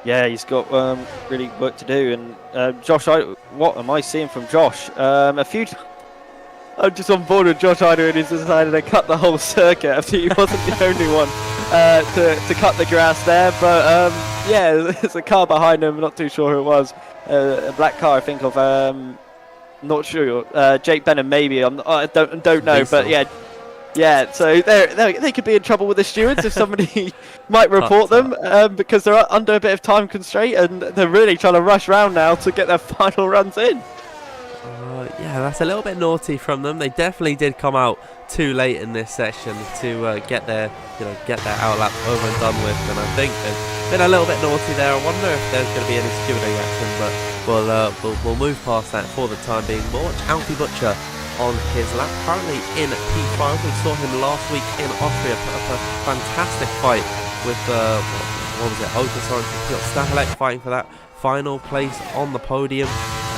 Yeah, he's got really work to do. And Josh, what am I seeing from Josh? I'm just on board with Josh Heider, and he's decided to cut the whole circuit after he wasn't the only one to cut the grass there. But yeah, there's a car behind him. Not too sure who it was. A black car, I think of. Not sure. Jake Benham, maybe. I don't know. But yeah. Yeah, so they could be in trouble with the stewards if somebody might report them because they're under a bit of time constraint, and they're really trying to rush round now to get their final runs in. Yeah, that's a little bit naughty from them. They definitely did come out too late in this session to get their outlap over and done with, and I think they've been a little bit naughty there. I wonder if there's going to be any stewarding action, but we'll move past that for the time being. We'll watch Alfie Butcher on his lap, currently in P5. We saw him last week in Austria, put up a fantastic fight with Otis Lawrence and Piotr Stahalec, fighting for that final place on the podium.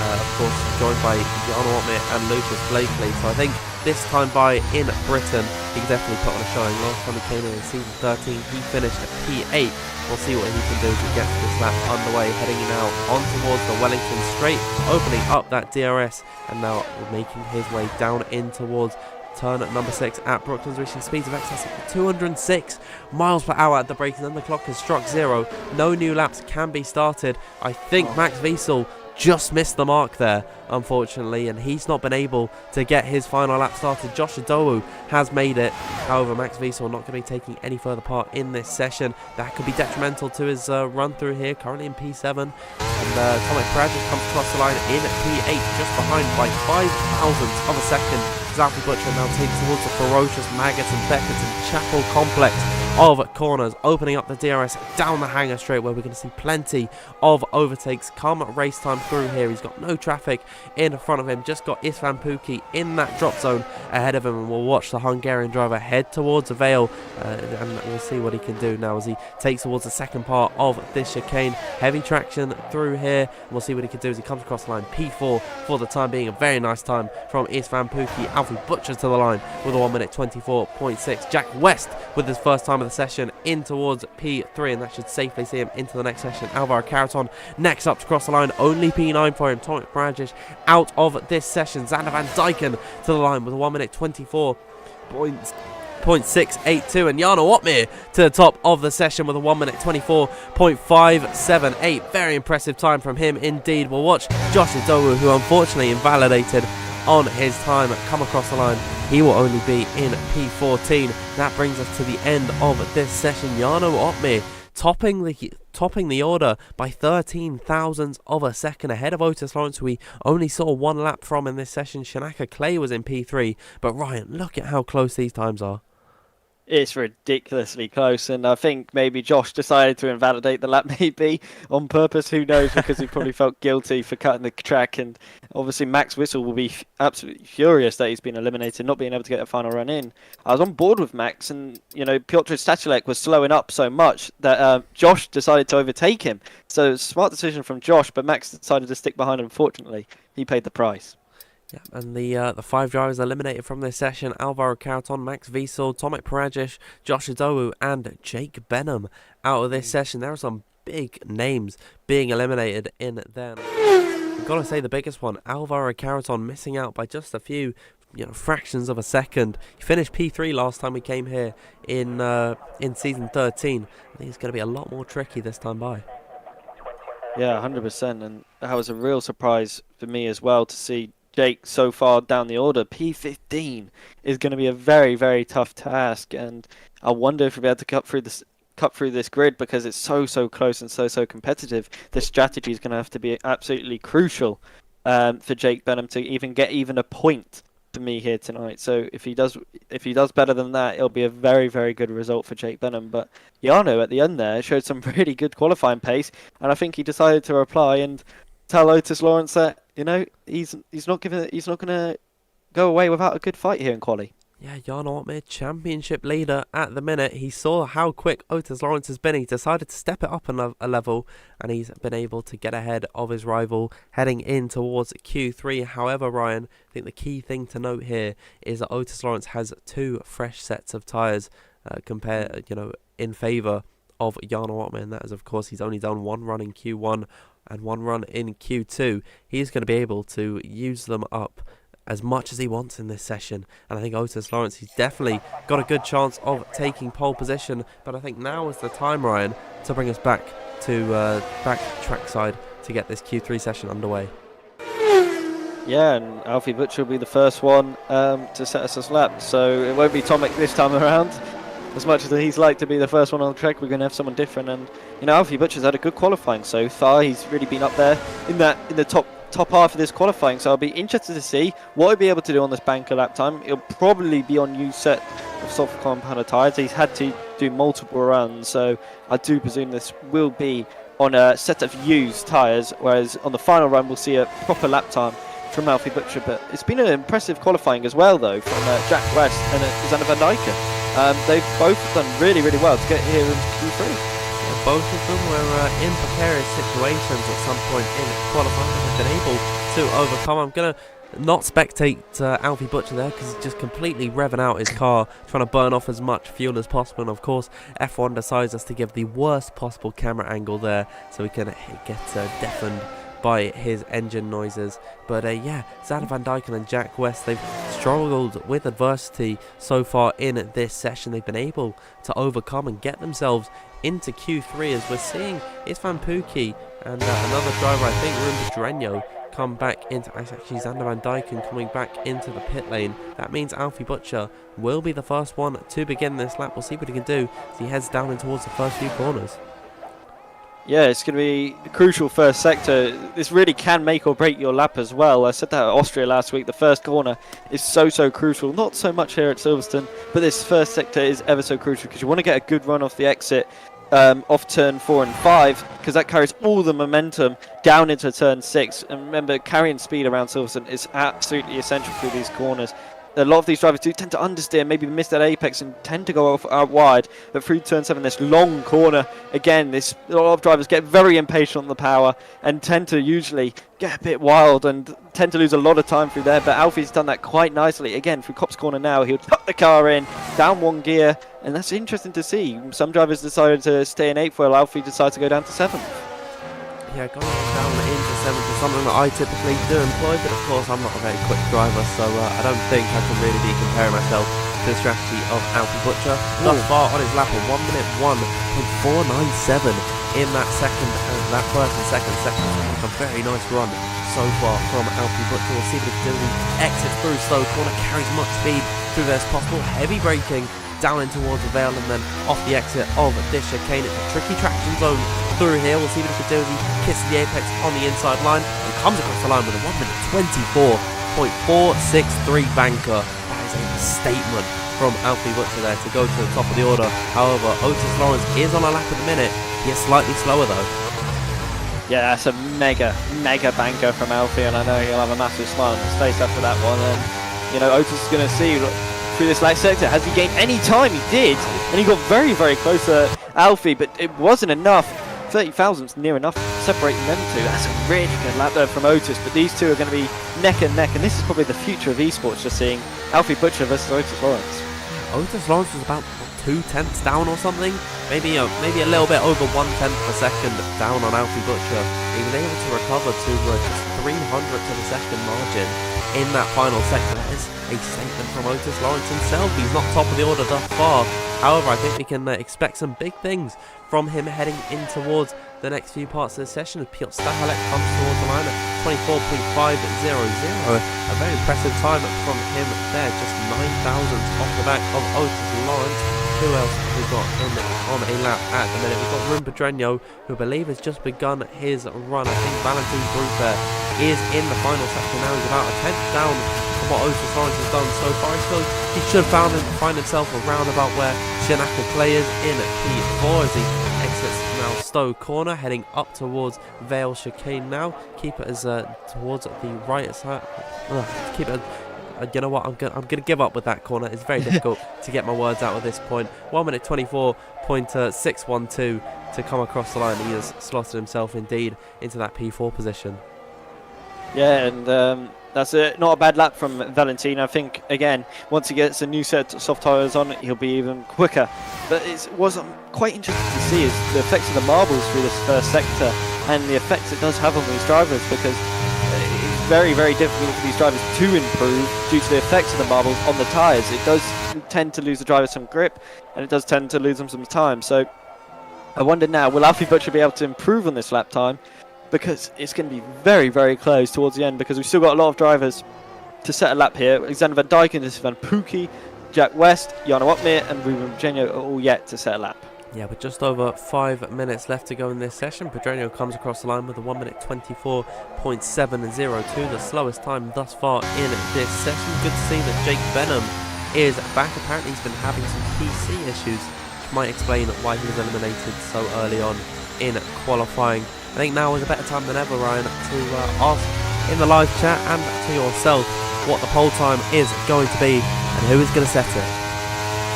Of course, joined by Jan Ortmir and Lucas Blakely. So I think this time by in Britain, he can definitely put on a showing. Last time he came in season 13, he finished at P8. We'll see what he can do to get this lap underway, heading now on towards the Wellington Straight, opening up that DRS, and now making his way down in towards turn at number 6 at Brooklands, reaching speeds of excess of 206 miles per hour at the brakes, and then the clock has struck 0. No new laps can be started. I think Max Wiesel just missed the mark there, unfortunately, and he's not been able to get his final lap started. Josh Adowu has made it. However, Max Wiesel not going to be taking any further part in this session. That could be detrimental to his run through here, currently in P7. And Tomek Prajicz comes across the line in P8, just behind by 0.05 of a second. Alfie Butcher now takes towards the ferocious Maggots and Beckett and Chapel complex of corners, opening up the DRS down the hangar straight, where we're going to see plenty of overtakes come race time through here. He's got no traffic in front of him, just got Istvan Pukki in that drop zone ahead of him, and we'll watch the Hungarian driver head towards the Vale, and we'll see what he can do now as he takes towards the second part of this chicane. Heavy traction through here, and we'll see what he can do as he comes across the line. P4 for the time being, a very nice time from Istvan Pukki. Alfie Butcher to the line with a 1 minute 24.6. Jack West with his first time of the session in towards P3, and that should safely see him into the next session. Alvaro Carreton next up to cross the line, only P9 for him. Tomek Prajicz out of this session. Xander Van Dyken to the line with a 1 minute 24.682, and Jarno Opmeer to the top of the session with a 1 minute 24.578. Very impressive time from him indeed. We'll watch Josh Idowu, who unfortunately invalidated on his time, come across the line. He will only be in P14. That brings us to the end of this session. Jarno Opmeer topping the order by 13 thousandths of a second, ahead of Otis Lawrence, who we only saw one lap from in this session. Shanaka Clay was in P3, but Ryan, look at how close these times are. It's ridiculously close, and I think maybe Josh decided to invalidate the lap maybe on purpose, who knows, because he probably felt guilty for cutting the track. And obviously Max Wiesel will be absolutely furious that he's been eliminated, not being able to get a final run in. I was on board with Max, and Piotr Stachulek was slowing up so much that Josh decided to overtake him. So smart decision from Josh, but Max decided to stick behind him. Unfortunately, he paid the price. Yeah, and the 5 drivers eliminated from this session: Alvaro Carreton, Max Wiesel, Tomek Prajicz, Josh Idowu, and Jake Benham out of this session. There are some big names being eliminated in there. I've got to say the biggest one, Alvaro Carreton, missing out by just a few fractions of a second. He finished P3 last time we came here in season 13. I think it's going to be a lot more tricky this time by. Yeah, 100%, and that was a real surprise for me as well to see Jake so far down the order. P15 is going to be a very, very tough task, and I wonder if we'll be able to cut through this grid, because it's so close and so competitive. The strategy is going to have to be absolutely crucial for Jake Benham to get a point for me here tonight. So if he does better than that, it'll be a very, very good result for Jake Benham. But Jarno at the end there showed some really good qualifying pace, and I think he decided to reply and tell Otis Lawrence that he's not going to go away without a good fight here in quali. Yeah, Jarno Opmeer, championship leader at the minute. He saw how quick Otis Lawrence has been. He decided to step it up a level, and he's been able to get ahead of his rival heading in towards Q3. However, Ryan, I think the key thing to note here is that Otis Lawrence has 2 fresh sets of tyres in favour of Jarno Opmeer, and that is, of course, he's only done 1 run in Q1 and 1 run in Q2. He's going to be able to use them up as much as he wants in this session, and I think Otis Lawrence, he's definitely got a good chance of taking pole position. But I think now is the time, Ryan, to bring us back to trackside to get this Q3 session underway. Yeah, and Alfie Butcher will be the first one to set us a lap, so it won't be Tomek this time around. As much as he's like to be the first one on the track, we're going to have someone different. And Alfie Butcher's had a good qualifying so far. He's really been up there in the top half of this qualifying. So I'll be interested to see what he'll be able to do on this banker lap time. He'll probably be on new set of soft compound tyres. He's had to do multiple runs, so I do presume this will be on a set of used tyres. Whereas on the final run, we'll see a proper lap time from Alfie Butcher. But it's been an impressive qualifying as well, though, from Jack West and Xander Van Dyken. They've both done really well to get here into Q3. Yeah, both of them were in precarious situations at some point in qualifying and have been able to overcome. I'm going to not spectate Alfie Butcher there, because he's just completely revving out his car, trying to burn off as much fuel as possible. And of course, F1 decides us to give the worst possible camera angle there, so we can get deafened by his engine noises. But yeah, Xander Van Dyken and Jack West, they've struggled with adversity so far in this session. They've been able to overcome and get themselves into Q3, as we're seeing Istvan Pukki and another driver, I think Rumba Drenyo, come back into, actually Xander Van Dyken coming back into the pit lane. That means Alfie Butcher will be the first one to begin this lap. We'll see what he can do as he heads down in towards the first few corners. Yeah, it's going to be a crucial first sector. This really can make or break your lap as well. I said that at Austria last week. The first corner is so crucial. Not so much here at Silverstone, but this first sector is ever so crucial because you want to get a good run off the exit off turn 4 and 5, because that carries all the momentum down into turn 6. And remember, carrying speed around Silverstone is absolutely essential through these corners. A lot of these drivers do tend to understeer, maybe miss that apex and tend to go off out wide. But through turn 7, this long corner, again, a lot of drivers get very impatient on the power and tend to usually get a bit wild and tend to lose a lot of time through there. But Alfie's done that quite nicely. Again, through Copse Corner now, he'll tuck the car in, down 1 gear, and that's interesting to see. Some drivers decided to stay in 8th, while Alfie decided to go down to 7th. Yeah, going down into 7th is something that I typically do employ, but of course I'm not a very quick driver, so I don't think I can really be comparing myself to the strategy of Alfie Butcher. Thus far on his lap of 1 minute 1.497 in that first and second sector. A very nice run so far from Alfie Butcher. We'll see what he can do. He exits through slow corner, carries much speed through there as possible. Heavy braking down in towards the Vale and then off the exit of this chicane. It's a tricky traction zone through here. We'll see what he can do as he kisses the apex on the inside line and comes across the line with a 1 minute 24.463 banker. That is a statement from Alfie Butcher there to go to the top of the order. However, Otis Lawrence is on a lap at the minute. He is slightly slower though. Yeah, that's a mega banker from Alfie, and I know he'll have a massive smile on his face after that one. And you know, Otis is going to see through this last sector, has he gained any time? He did, and he got very close to Alfie, but it wasn't enough. 30 thousandths near enough separating them two. That's a really good lap there from Otis, but these two are going to be neck and neck, and this is probably the future of esports, just seeing Alfie Butcher versus Otis Lawrence. Otis Lawrence was about 2/10 down or something, maybe a little bit over 1/10 per second down on Alfie Butcher. He was able to recover to just 300ths of a second margin in that final sector. That is a statement from Otis Lawrence himself. He's not top of the order thus far. However, I think we can expect some big things from him heading in towards the next few parts of the session. Piotr Stahalek comes towards the line at 24.500. A very impressive time from him there, just 9 thousandths off the back of Otis Lawrence. Who else have we got on a lap at the minute? We've got Rune Pedreño, who I believe has just begun his run. I think Valentin Bruffer is in the final sector now. He's about a 10th down from what Otis Lawrence has done so far. So he should find himself around about where Shinaka Clay is in P4 as he exits now Stowe Corner, heading up towards Vale Chicane now. Keep it as towards the right side. Keep it. You know what? I'm gonna give up with that corner. It's very difficult to get my words out at this point. 1 minute 24.612 to come across the line. He has slotted himself indeed into that P4 position. Yeah, and that's not a bad lap from Valentin. I think, again, once he gets a new set of soft tyres on, he'll be even quicker. But it was quite interesting to see is the effects of the marbles through this first sector and the effects it does have on these drivers, because it's very difficult for these drivers to improve due to the effects of the marbles on the tyres. It does tend to lose the driver some grip, and it does tend to lose them some time. So I wonder now, will Alfie Butcher be able to improve on this lap time? Because it's going to be very close towards the end, because we've still got a lot of drivers to set a lap here. Alexander Van Dyken, Van Pookie, Jack West, Jana Uppbeat and Rune Pedreño are all yet to set a lap. Yeah, with just over 5 minutes left to go in this session, Pedreño comes across the line with a 1 minute 24.702, the slowest time thus far in this session. Good to see that Jake Benham is back. Apparently he's been having some PC issues, which might explain why he was eliminated so early on in qualifying. I think now is a better time than ever, Ryan, to ask in the live chat and to yourself what the pole time is going to be and who is going to set it.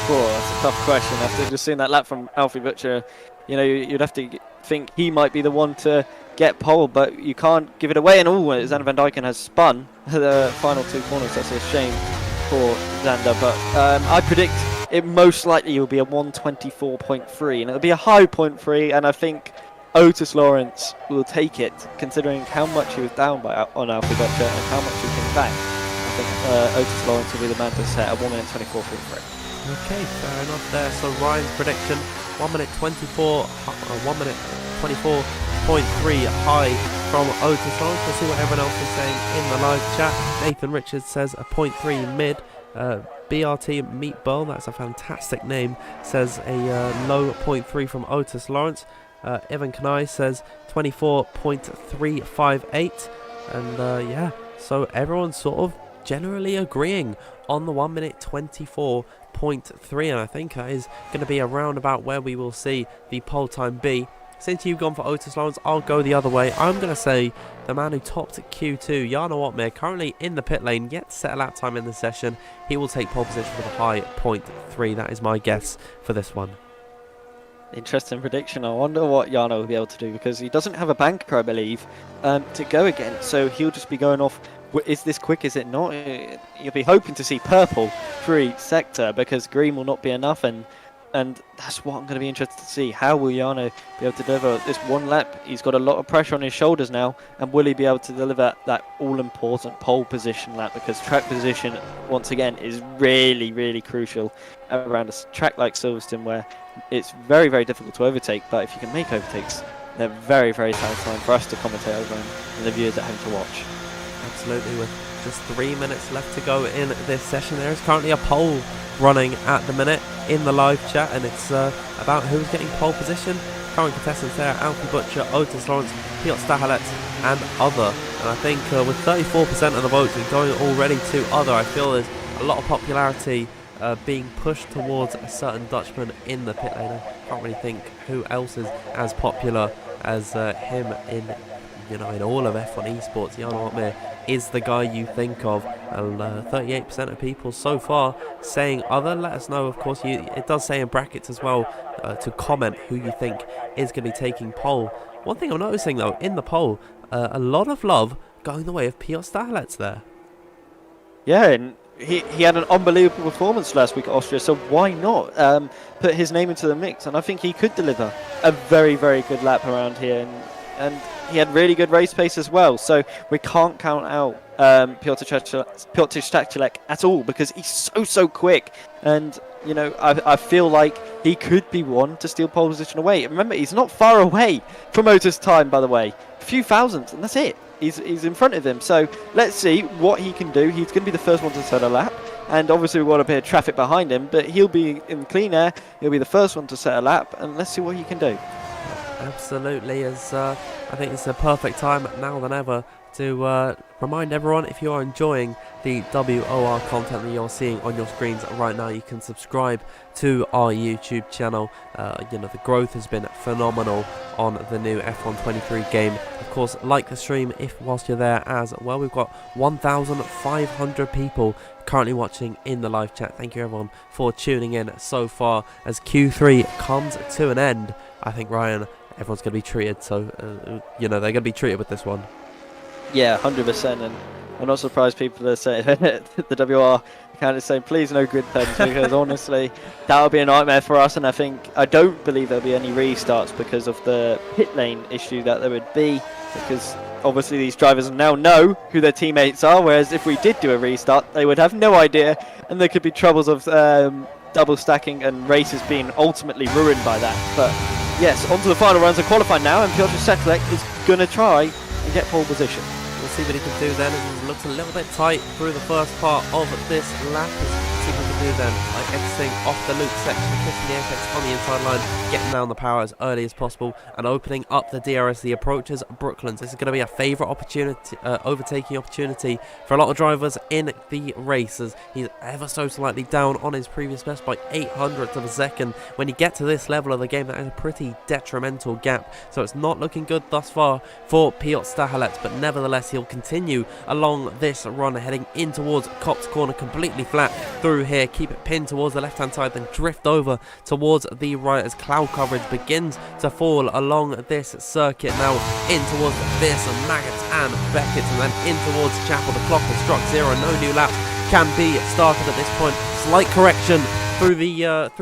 Oh, that's a tough question. After just seeing that lap from Alfie Butcher, you know, you'd have to think he might be the one to get pole, but you can't give it away. And Xander Van Dyken has spun the final 2 corners. That's a shame for Xander, but I predict it most likely will be a 124.3, and it'll be a high 0.3, and I think Otis Lawrence will take it, considering how much he was down on Alfie Butcher and how much he came back. I think Otis Lawrence will be the man to set a 1 minute 24.3. Okay, fair enough there. So Ryan's prediction, 1 minute 24, 1 minute 24.3 high from Otis Lawrence. We'll see what everyone else is saying in the live chat. Nathan Richards says a 0.3 mid. BRT Meatball, that's a fantastic name, says a low 0.3 from Otis Lawrence. Evan Kanai says 24.358. And yeah, so everyone's sort of generally agreeing on the 1 minute 24.3, and I think that is going to be around about where we will see the pole time be. Since you've gone for Otis Lawrence, I'll go the other way. I'm going to say the man who topped Q2, Jarno Ottmer, currently in the pit lane, yet to set a lap time in the session. He will take pole position with a high 0.3. That is my guess for this one. Interesting prediction. I wonder what Jarno will be able to do, because he doesn't have a banker, I believe, to go against. So he'll just be going off, is this quick, is it not? You'll be hoping to see purple for each sector, because green will not be enough, and that's what I'm going to be interested to see. How will Jarno be able to deliver this one lap? He's got a lot of pressure on his shoulders now, and will he be able to deliver that all-important pole position lap? Because track position, once again, is really, really crucial around a track like Silverstone, where it's very, very difficult to overtake, but if you can make overtakes, they're very, very satisfying for us to commentate over and the viewers at home to watch. Absolutely, with just 3 minutes left to go in this session. There is currently a poll running at the minute in the live chat, and it's about who's getting pole position. Current contestants there: Alfie Butcher, Otis Lawrence, Piotr Stahelec and other. And I think with 34% of the votes going already to other, I feel there's a lot of popularity being pushed towards a certain Dutchman in the pit lane. I can't really think who else is as popular as him in all of F1 Esports. Jarno Ottmer is the guy you think of, and 38% of people so far saying other. Let us know, of course. It does say in brackets as well to comment who you think is going to be taking pole. One thing I'm noticing though in the poll, a lot of love going the way of Piotr Stahelec there. Yeah, and he had an unbelievable performance last week at Austria, so why not put his name into the mix? And I think he could deliver a very, very good lap around here, and he had really good race pace as well. So we can't count out Piotr Stahelec at all, because he's so quick. And I feel like he could be one to steal pole position away. Remember, he's not far away from Otis' time, by the way. A few thousandths, and that's it. He's in front of him. So let's see what he can do. He's going to be the first one to set a lap. And obviously we've got a bit of traffic behind him, but he'll be in clean air. He'll be the first one to set a lap, and let's see what he can do. Absolutely, as I think it's a perfect time now than ever to remind everyone, if you are enjoying the WOR content that you're seeing on your screens right now, you can subscribe to our YouTube channel. The growth has been phenomenal on the new F1 23 game. Of course, like the stream if whilst you're there as well. We've got 1,500 people currently watching in the live chat. Thank you everyone for tuning in so far as Q3 comes to an end. I think, Ryan, everyone's going to be treated, so they're going to be treated with this one. Yeah, 100%, and I'm not surprised people are saying the WR account is saying please no grid pens, because honestly that would be a nightmare for us. And I don't believe there'll be any restarts because of the pit lane issue that there would be, because obviously these drivers now know who their teammates are, whereas if we did do a restart they would have no idea, and there could be troubles of double stacking and races being ultimately ruined by that. But yes, on to the final rounds of qualifying now, and Piotr Stahelec is going to try and get pole position. We'll see what he can do then. It looks a little bit tight through the first part of this lap. Let's see what he can do then. Like exiting off the loop section, pushing the apex on the inside line, getting down the power as early as possible, and opening up the DRS. The approaches Brooklands. This is going to be a favourite opportunity, overtaking opportunity for a lot of drivers in the races. He's ever so slightly down on his previous best by 0.08 of a second. When you get to this level of the game, that is a pretty detrimental gap. So it's not looking good thus far for Piotr Stahelec, but nevertheless he'll continue along this run, heading in towards Copse Corner, completely flat through here, keep it pinned towards the left hand side, then drift over towards the right as cloud coverage begins to fall along this circuit. Now in towards this and Maggots and Beckett, and then in towards Chapel. The clock has struck 0, no new laps can be started at this point. slight correction through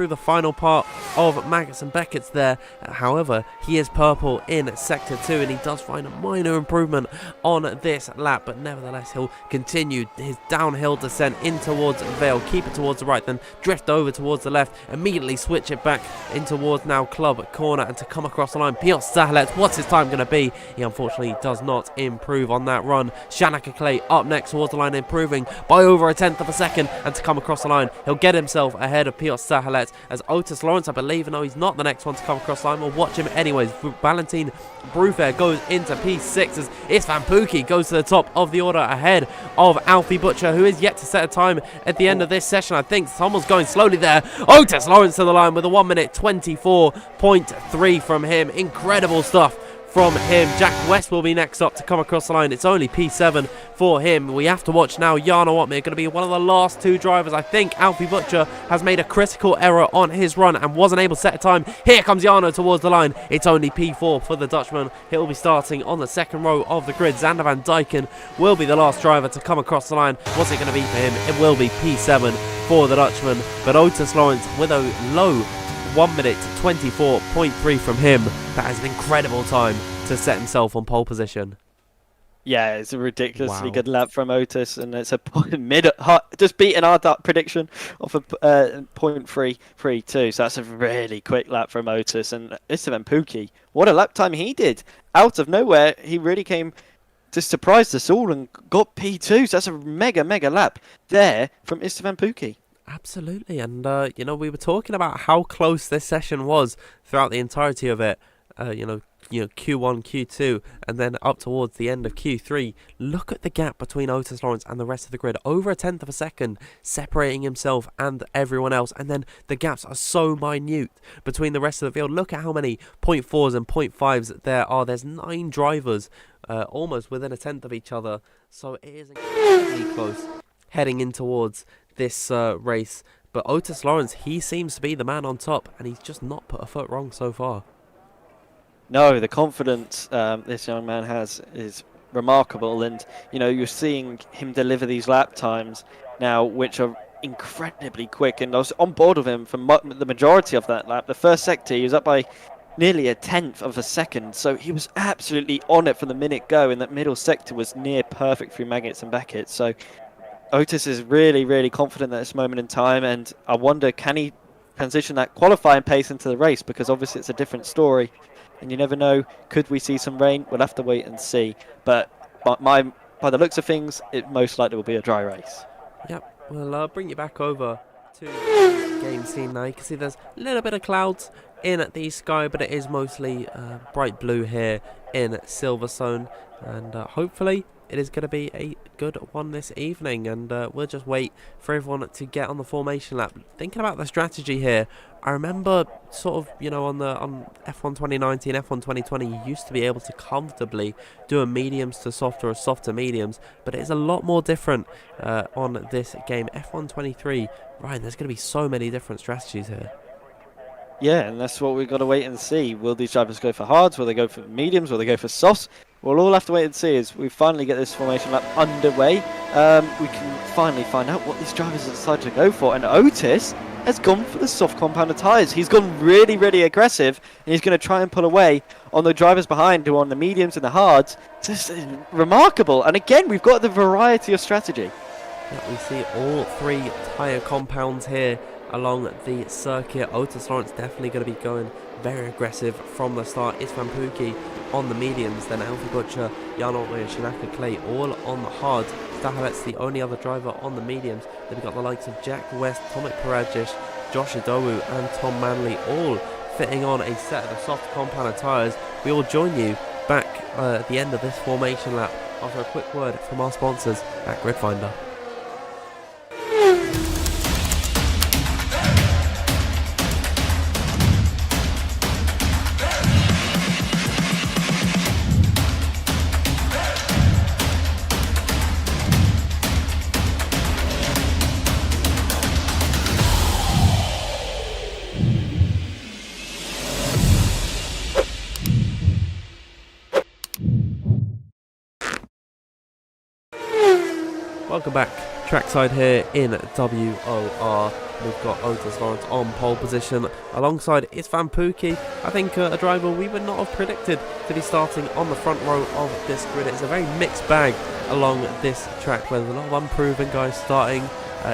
the final part of Maggots and Beckett's there. However, he is purple in Sector 2 and he does find a minor improvement on this lap, but nevertheless he'll continue his downhill descent in towards Vale, keep it towards the right, then drift over towards the left, immediately switch it back in towards now Club Corner, and to come across the line, Piotr Stahelec, what's his time going to be? He unfortunately does not improve on that run. Shanaka Clay up next towards the line, improving by over a tenth of a second, and to come across the line, he'll get himself ahead of Piotr Stahelec as Otis Lawrence, I believe, and though he's not the next one to come across the line, we'll watch him anyways. Valentin Brufair goes into P6 as Istvan Pukki goes to the top of the order ahead of Alfie Butcher, who is yet to set a time at the end of this session. I think someone's going slowly there. Otis Lawrence to the line with a 1 minute 24.3 from him. Incredible stuff from him. Jack West will be next up to come across the line. It's only P7 for him. We have to watch now Jarno Otmir, going to be one of the last two drivers. I think Alfie Butcher has made a critical error on his run and wasn't able to set a time. Here comes Jarno towards the line. It's only P4 for the Dutchman. He'll be starting on the second row of the grid. Xander van Dijken will be the last driver to come across the line. What's it going to be for him? It will be P7 for the Dutchman, but Otis Lawrence with a low 1 minute 24.3 from him. That is an incredible time to set himself on pole position. Yeah, it's a ridiculously good lap from Otis, and it's a just beating our prediction of a .332. So that's a really quick lap from Otis. And Istvan Pukki, what a lap time he did! Out of nowhere, he really came to surprise us all and got P2. So that's a mega lap there from Istvan Pukki. Absolutely, and you know, we were talking about how close this session was throughout the entirety of it. You know, Q1, Q2, and then up towards the end of Q3. Look at the gap between Otis Lawrence and the rest of the grid. Over a tenth of a second separating himself and everyone else, and then the gaps are so minute between the rest of the field. Look at how many .4s and .5s there are. There's 9 drivers almost within a tenth of each other, so it is incredibly close heading in towards this race. But Otis Lawrence, he seems to be the man on top, and he's just not put a foot wrong so far. No, the confidence this young man has is remarkable, and you know, you're seeing him deliver these lap times now, which are incredibly quick. And I was on board with him for the majority of that lap. The first sector, he was up by nearly a tenth of a second, so he was absolutely on it from the minute go. And that middle sector was near perfect through Maggots and Beckett. So Otis is really confident at this moment in time, and I wonder, can he transition that qualifying pace into the race? Because obviously it's a different story, and you never know, could we see some rain? We'll have to wait and see. But by the looks of things, it most likely will be a dry race. Yep, we'll bring you back over to the game scene now. You can see there's a little bit of clouds in the sky, but it is mostly bright blue here in Silverstone, and hopefully it is going to be a good one this evening, and we'll just wait for everyone to get on the formation lap. Thinking about the strategy here, I remember sort of, you know, on F1 2019, F1 2020, you used to be able to comfortably do a mediums to soft or a soft to mediums, but it is a lot more different on this game. F1 23, Ryan, there's going to be so many different strategies here. Yeah, and that's what we've got to wait and see. Will these drivers go for hards? Will they go for mediums? Will they go for softs? We'll all have to wait and see as we finally get this formation lap underway. We can finally find out what these drivers have decided to go for. And Otis has gone for the soft compounded tyres. He's gone really aggressive, and he's going to try and pull away on the drivers behind who are on the mediums and the hards. Just remarkable. And again, we've got the variety of strategy. Yeah, we see all 3 tyre compounds here along the circuit. Otis Lawrence definitely going to be going very aggressive from the start. Istvan Pukki on the mediums, then Alfie Butcher, Jarno Otmir, Shanaka Clay all on the hard. Stahelec's the only other driver on the mediums. Then we've got the likes of Jack West, Tomek Paradzic, Josh Idowu and Tom Manley all fitting on a set of the soft compounded tyres. We will join you back at the end of this formation lap after a quick word from our sponsors at GridFinder. Welcome back, trackside here in WOR. We've got Otis Lawrence on pole position alongside Istvan Pukki. I think a driver we would not have predicted to be starting on the front row of this grid. It's a very mixed bag along this track where there's a lot of unproven guys starting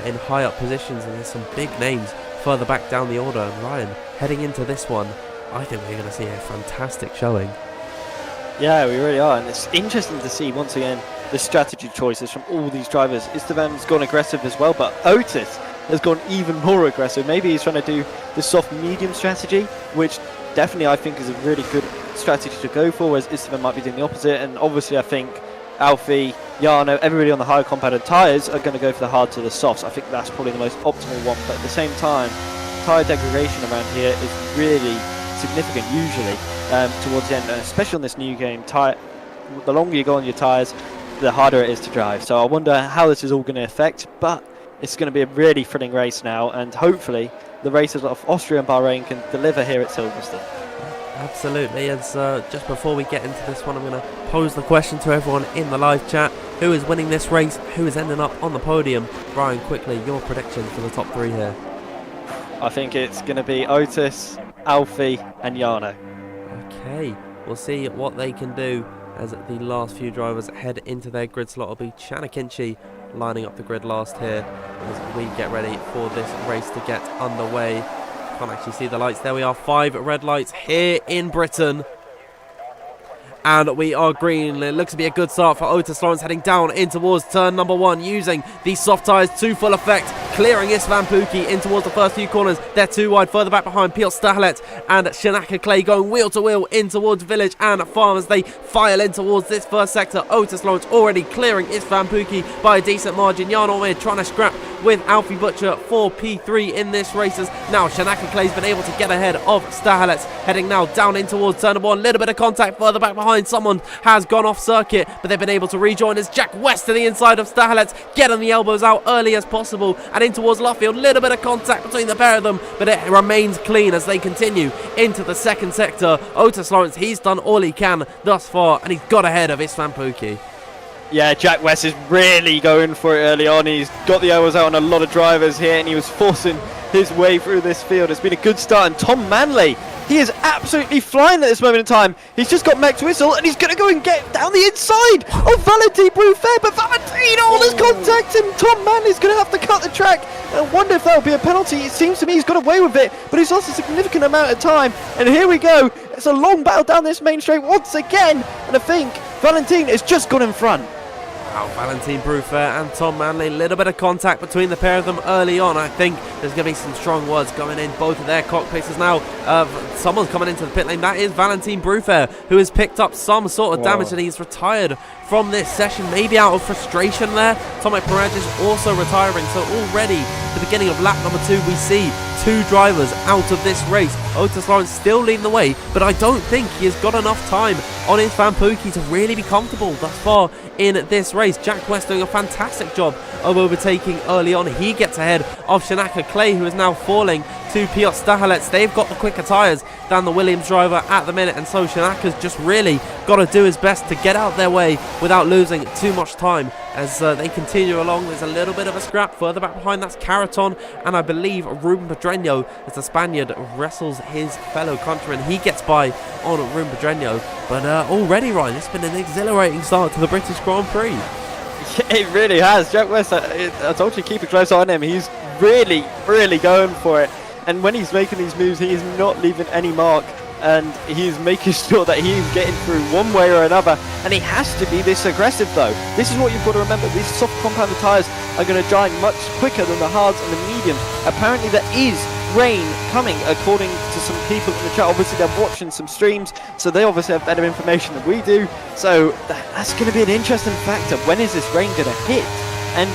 in high up positions, and there's some big names further back down the order. And Ryan, heading into this one, I think we're going to see a fantastic showing. Yeah, we really are, and it's interesting to see once again the strategy choices from all these drivers. Istvan's gone aggressive as well, but Otis has gone even more aggressive. Maybe he's trying to do the soft medium strategy, which definitely I think is a really good strategy to go for, whereas Istvan might be doing the opposite. And obviously I think Alfie, Jarno, everybody on the higher compounded tyres are going to go for the hard to the softs. I think that's probably the most optimal one, but at the same time, tyre degradation around here is really significant usually towards the end, and especially on this new game. The longer you go on your tyres, the harder it is to drive. So I wonder how this is all going to affect, but it's going to be a really thrilling race now, and hopefully the races of Austria and Bahrain can deliver here at Silverstone. Absolutely. As just before we get into this one, I'm going to pose the question to everyone in the live chat: who is winning this race? Who is ending up on the podium? Ryan, quickly, your prediction for the top three here. I think it's going to be Otis, Alfie and Jarno. Okay, we'll see what they can do as the last few drivers head into their grid slot. It'll be Chanakinchi lining up the grid last here as we get ready for this race to get underway. Can't actually see the lights. There we are, 5 red lights here in Britain. And we are green. It looks to be a good start for Otis Lawrence, heading down in towards turn number 1, using these soft tyres to full effect, clearing Istvan Pukki in towards the first few corners. They're too wide. Further back behind, Piotr Stahelet and Shanaka Clay going wheel to wheel in towards Village and Farm as they file in towards this first sector. Otis Lawrence already clearing Istvan Pukki by a decent margin. Jarno Mir trying to scrap with Alfie Butcher for P3 in this race. Now Shanaka Clay's been able to get ahead of Stahelet, heading now down in towards turn number 1. Little bit of contact further back behind. Someone has gone off circuit, but they've been able to rejoin as Jack West to the inside of Stahelet, getting the elbows out early as possible and in towards Luffield. Little bit of contact between the pair of them, but it remains clean as they continue into the second sector. Otis Lawrence, he's done all he can thus far, and he's got ahead of Istvan Pukki. Yeah, Jack West is really going for it early on. He's got the elbows out on a lot of drivers here, and he was forcing his way through this field. It's been a good start, and Tom Manley, he is absolutely flying at this moment in time. He's just got Max Whistle, and he's going to go and get down the inside of Valentin Bruffair, but Valentin, there's contact, and Tom Manley's going to have to cut the track. I wonder if that will be a penalty. It seems to me he's got away with it, but he's lost a significant amount of time. And here we go. It's a long battle down this main straight once again, and I think Valentin has just gone in front. Wow, Valentin Bruffair and Tom Manley, a little bit of contact between the pair of them early on. I think there's going to be some strong words going in both of their cockpits as now. Someone's coming into the pit lane. That is Valentin Bruffair, who has picked up some sort of damage, and he's retired from this session, maybe out of frustration there. Tomek Perez is also retiring, so already at the beginning of lap number 2, we see 2 drivers out of this race. Otis Lawrence still leading the way, but I don't think he has got enough time on Istvan Pukki to really be comfortable thus far in this race. Jack West doing a fantastic job of overtaking early on. He gets ahead of Shanaka Clay, who is now falling to Piotr Stahelet. They've got the quicker tyres than the Williams driver at the minute, and so Shanaka's just really got to do his best to get out their way without losing too much time as they continue along. There's a little bit of a scrap further back behind. That's Caraton, and I believe Ruben Pedreño, as the Spaniard wrestles his fellow countryman. He gets by on Ruben Pedreño, but already, Ryan, it's been an exhilarating start to the British Grand Prix. It really has. Jack West, I told you, keep a close eye on him. He's really, really going for it. And when he's making these moves, he is not leaving any mark. And he's making sure that he's getting through one way or another. And he has to be this aggressive, though. This is what you've got to remember. These soft compounded tyres are going to dry much quicker than the hards and the mediums. Apparently, there is rain coming, according to some people in the chat. Obviously, they're watching some streams, so they obviously have better information than we do. So that's going to be an interesting factor. When is this rain going to hit? And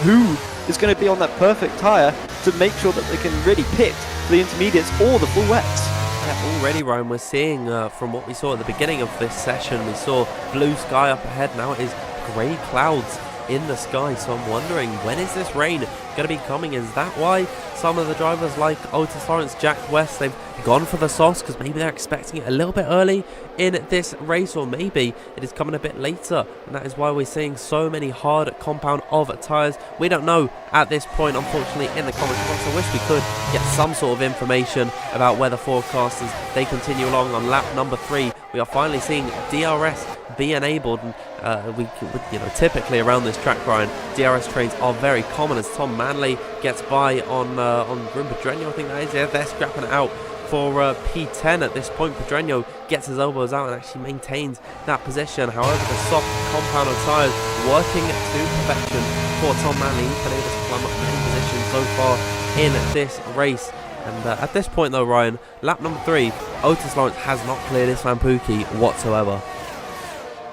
who is going to be on that perfect tyre to make sure that they can really pit for the intermediates or the full wets? Yeah, already, Ryan, we're seeing from what we saw at the beginning of this session, we saw blue sky up ahead. Now it is grey clouds in the sky. So I'm wondering, when is this rain going to be coming? Is that why some of the drivers like Otis Lawrence, Jack West, they've gone for the softs because maybe they're expecting it a little bit early in this race, or maybe it is coming a bit later, and that is why we're seeing so many hard compound of tyres. We don't know at this point, unfortunately, in the comments box. I wish we could get some sort of information about weather forecasters. They continue along on lap number 3. We are finally seeing DRS be enabled, and typically around this track, Ryan, DRS trains are very common, as Tom Manley gets by on Room Pedreño, I think that is. Yeah, they're scrapping it out for P10 at this point. Pedreño gets his elbows out and actually maintains that position. However, the soft compound of tyres working to perfection for Tom Manley. He's been able to climb up many positions so far in this race. And at this point though, Ryan, lap number 3, Otis Lawrence has not cleared his Fampuki whatsoever.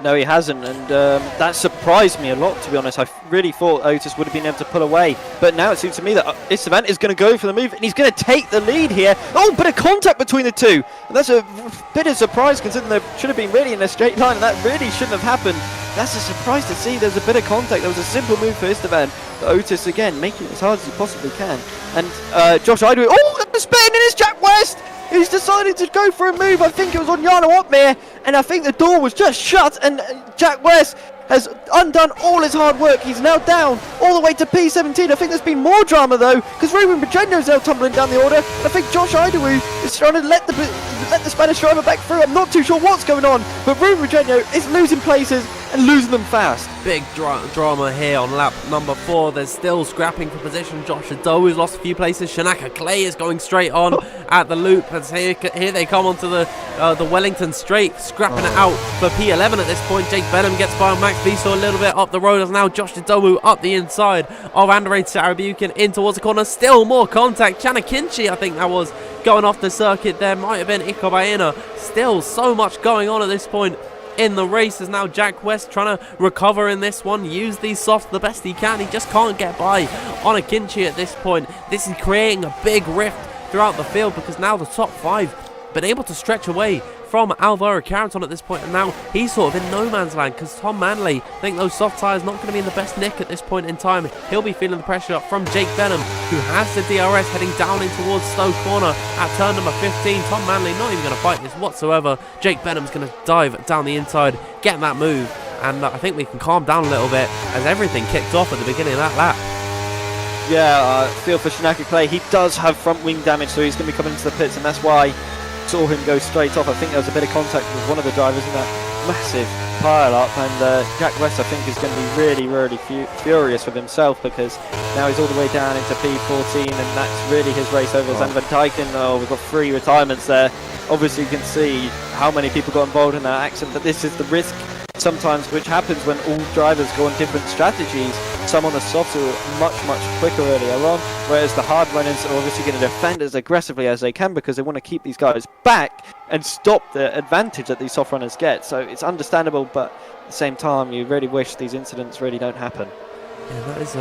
No, he hasn't, and that surprised me a lot, to be honest. I really thought Otis would have been able to pull away, but now it seems to me that Istvan is going to go for the move, and he's going to take the lead here. Oh, bit of contact between the two, and that's a bit of surprise considering they should have been really in a straight line, and that really shouldn't have happened. That's a surprise to see. There's a bit of contact. There was a simple move for Istvan. Otis again making it as hard as he possibly can, and Josh Idlewild, oh, the spin, and it's Jack West! He's decided to go for a move. I think it was on Jarno Uppbeat, and I think the door was just shut, and Jack West has undone all his hard work. He's now down all the way to P17. I think there's been more drama though, because Ruben Pedreño is now tumbling down the order. I think Josh Idlewild is trying to let the Spanish driver back through. I'm not too sure what's going on, but Ruben Pedreño is losing places and losing them fast. Big drama here on lap number 4. There's still scrapping for position. Josh Ado has lost a few places. Shanaka Clay is going straight on at the loop. As here they come onto the Wellington straight, scrapping it out for P11 at this point. Jake Benham gets by on Max Viesel a little bit up the road, as now Josh Ado up the inside of Andrei Sarabukin in towards the corner. Still more contact. Chanakinchi, I think that was, going off the circuit there. Might have been Ikobaena. Still so much going on at this point in the race, as now Jack West trying to recover in this one, use these softs the best he can. He just can't get by on a Kinchi at this point. This is creating a big rift throughout the field, because now the top 5 been able to stretch away from Alvaro Carreton at this point, and now he's sort of in no man's land, because Tom Manley, I think those soft tyres not going to be in the best nick at this point in time. He'll be feeling the pressure from Jake Benham, who has the DRS heading down in towards Stowe Corner at turn number 15. Tom Manley not even going to fight this whatsoever. Jake Benham's going to dive down the inside, get that move, and I think we can calm down a little bit, as everything kicked off at the beginning of that lap. Yeah, feel for Shanaka Clay. He does have front wing damage, so he's going to be coming into the pits, and that's why saw him go straight off. I think there was a bit of contact with one of the drivers in that massive pile up, and Jack West, I think, is going to be really furious with himself, because now he's all the way down into P14, and that's really his race over Zan van Dijken. Oh, we've got 3 retirements there. Obviously you can see how many people got involved in that accident, but this is the risk sometimes which happens when all drivers go on different strategies. Some on the softs are much quicker earlier on, whereas the hard runners are obviously going to defend as aggressively as they can, because they want to keep these guys back and stop the advantage that these soft runners get. So it's understandable, but at the same time you really wish these incidents really don't happen. Yeah, that is